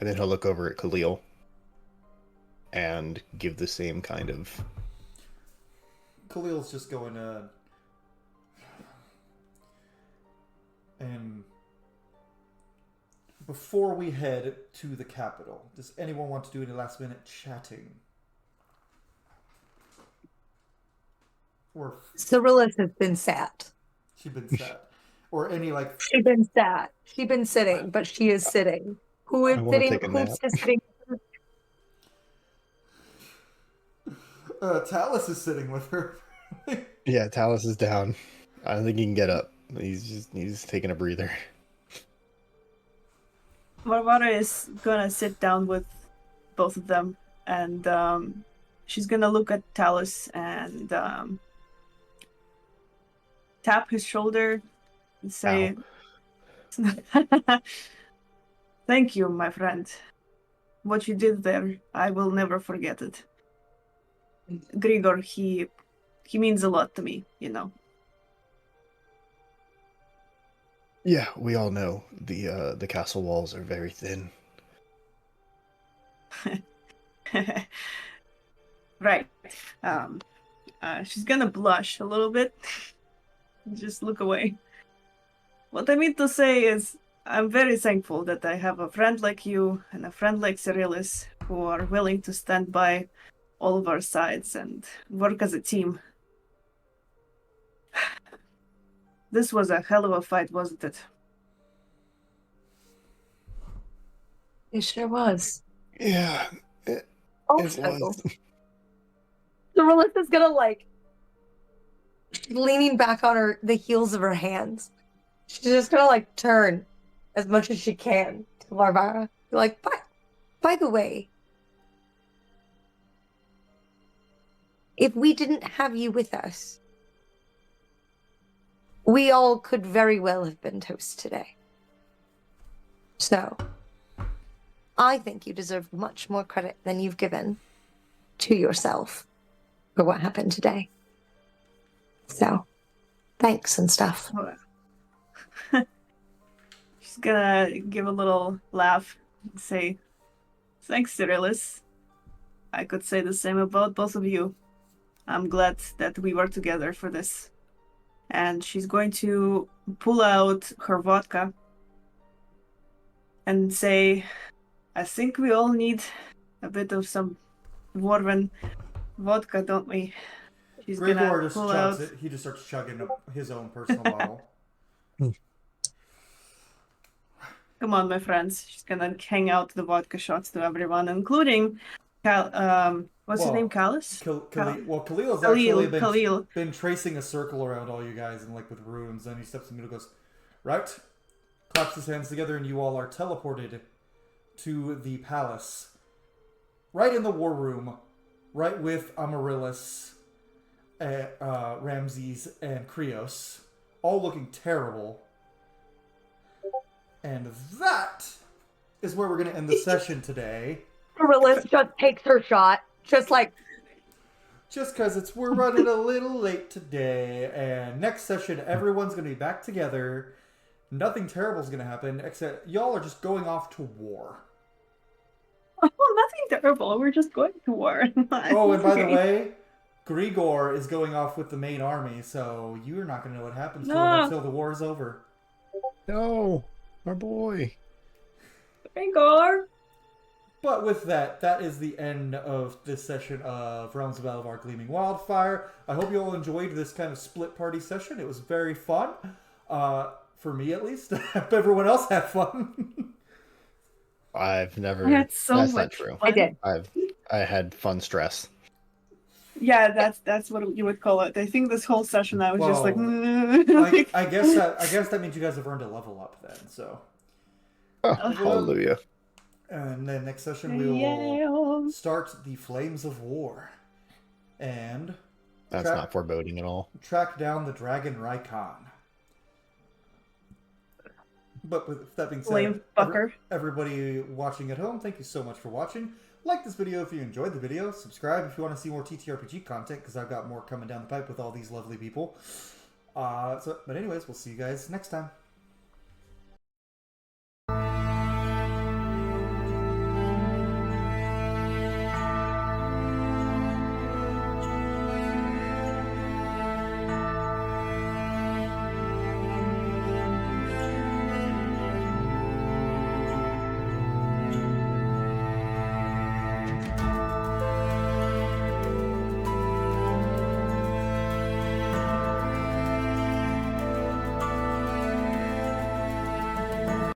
Speaker 6: And then he'll look over at Khalil and give the same kind of...
Speaker 1: Khalil's just going to... And before we head to the capital, does anyone want to do any last minute chatting? Or
Speaker 7: Cyrillus has been sat.
Speaker 1: she's been sat. Or any like
Speaker 7: She's been sat. She's been sitting, but she is sitting. Who is
Speaker 6: I wanna
Speaker 7: sitting?
Speaker 6: take a
Speaker 7: Who's
Speaker 6: nap.
Speaker 7: just sitting?
Speaker 1: Talus is sitting with her.
Speaker 6: Yeah, Talus is down. I don't think he can get up. He's taking a breather.
Speaker 5: Varvara is gonna sit down with both of them, and she's gonna look at Talus and tap his shoulder and say, Thank you, my friend. What you did there, I will never forget it. Grigor, he means a lot to me, you know.
Speaker 6: Yeah, we all know the castle walls are very thin.
Speaker 5: Right. She's gonna blush a little bit. Just look away. What I mean to say is, I'm very thankful that I have a friend like you and a friend like Cyrillus who are willing to stand by all of our sides and work as a team. This was a hell of a fight, wasn't it?
Speaker 7: It sure was.
Speaker 6: Yeah, it
Speaker 7: Also,
Speaker 6: was.
Speaker 7: Cyrillus is gonna like leaning back on the heels of her hands. She's just gonna like turn as much as she can to Varvara. Like, by the way, if we didn't have you with us, we all could very well have been toast today. So, I think you deserve much more credit than you've given to yourself for what happened today. So, thanks and stuff.
Speaker 5: She's gonna give a little laugh and say, Thanks, Cyrillus. I could say the same about both of you. I'm glad that we were together for this. And she's going to pull out her vodka and say, I think we all need a bit of some dwarven vodka, don't we? She's
Speaker 1: Grigor
Speaker 5: gonna
Speaker 1: just
Speaker 5: pull
Speaker 1: chugs
Speaker 5: out...
Speaker 1: it. He just starts chugging his own personal bottle.
Speaker 5: Come on, my friends. She's gonna hang out the vodka shots to everyone, including what's his name? Callus?
Speaker 1: Khalil's
Speaker 5: Khalil,
Speaker 1: actually
Speaker 5: Khalil.
Speaker 1: been tracing a circle around all you guys and like with runes. And he steps in the middle, goes, right, claps his hands together, and you all are teleported to the palace, right in the war room, right with Amaryllis, Ramses, and Cryeos, all looking terrible. And that is where we're going to end the session today.
Speaker 7: Gorillas just takes her shot. Just like,
Speaker 1: Just because we're running a little late today, and next session everyone's going to be back together. Nothing terrible is going to happen, except y'all are just going off to war.
Speaker 5: Oh, nothing terrible. We're just going to war.
Speaker 1: Oh, and by the way, Grigor is going off with the main army, so you're not going to know what happens to him
Speaker 5: No.
Speaker 1: until the war is over.
Speaker 6: No, my boy.
Speaker 5: Gregor.
Speaker 1: But with that, that is the end of this session of Realms of Alovar Gleaming Wildfire. I hope you all enjoyed this kind of split party session. It was very fun. For me, at least. I hope everyone else had fun.
Speaker 6: I've never.
Speaker 5: I had so
Speaker 6: that's not
Speaker 5: much
Speaker 6: true.
Speaker 5: fun.
Speaker 7: I did.
Speaker 6: I had fun stress.
Speaker 5: Yeah, that's what you would call it. I think this whole session I was just like,
Speaker 1: Well, I guess that means you guys have earned a level up then. So,
Speaker 6: Oh, hallelujah.
Speaker 1: and then next session we will start the Flames of War, and
Speaker 6: That's not foreboding at all.
Speaker 1: track down the Dragon Rykon. But with that being said,
Speaker 5: Lame fucker.
Speaker 1: everybody watching at home, thank you so much for watching. Like this video if you enjoyed the video. Subscribe if you want to see more TTRPG content, because I've got more coming down the pipe with all these lovely people. But anyways, we'll see you guys next time.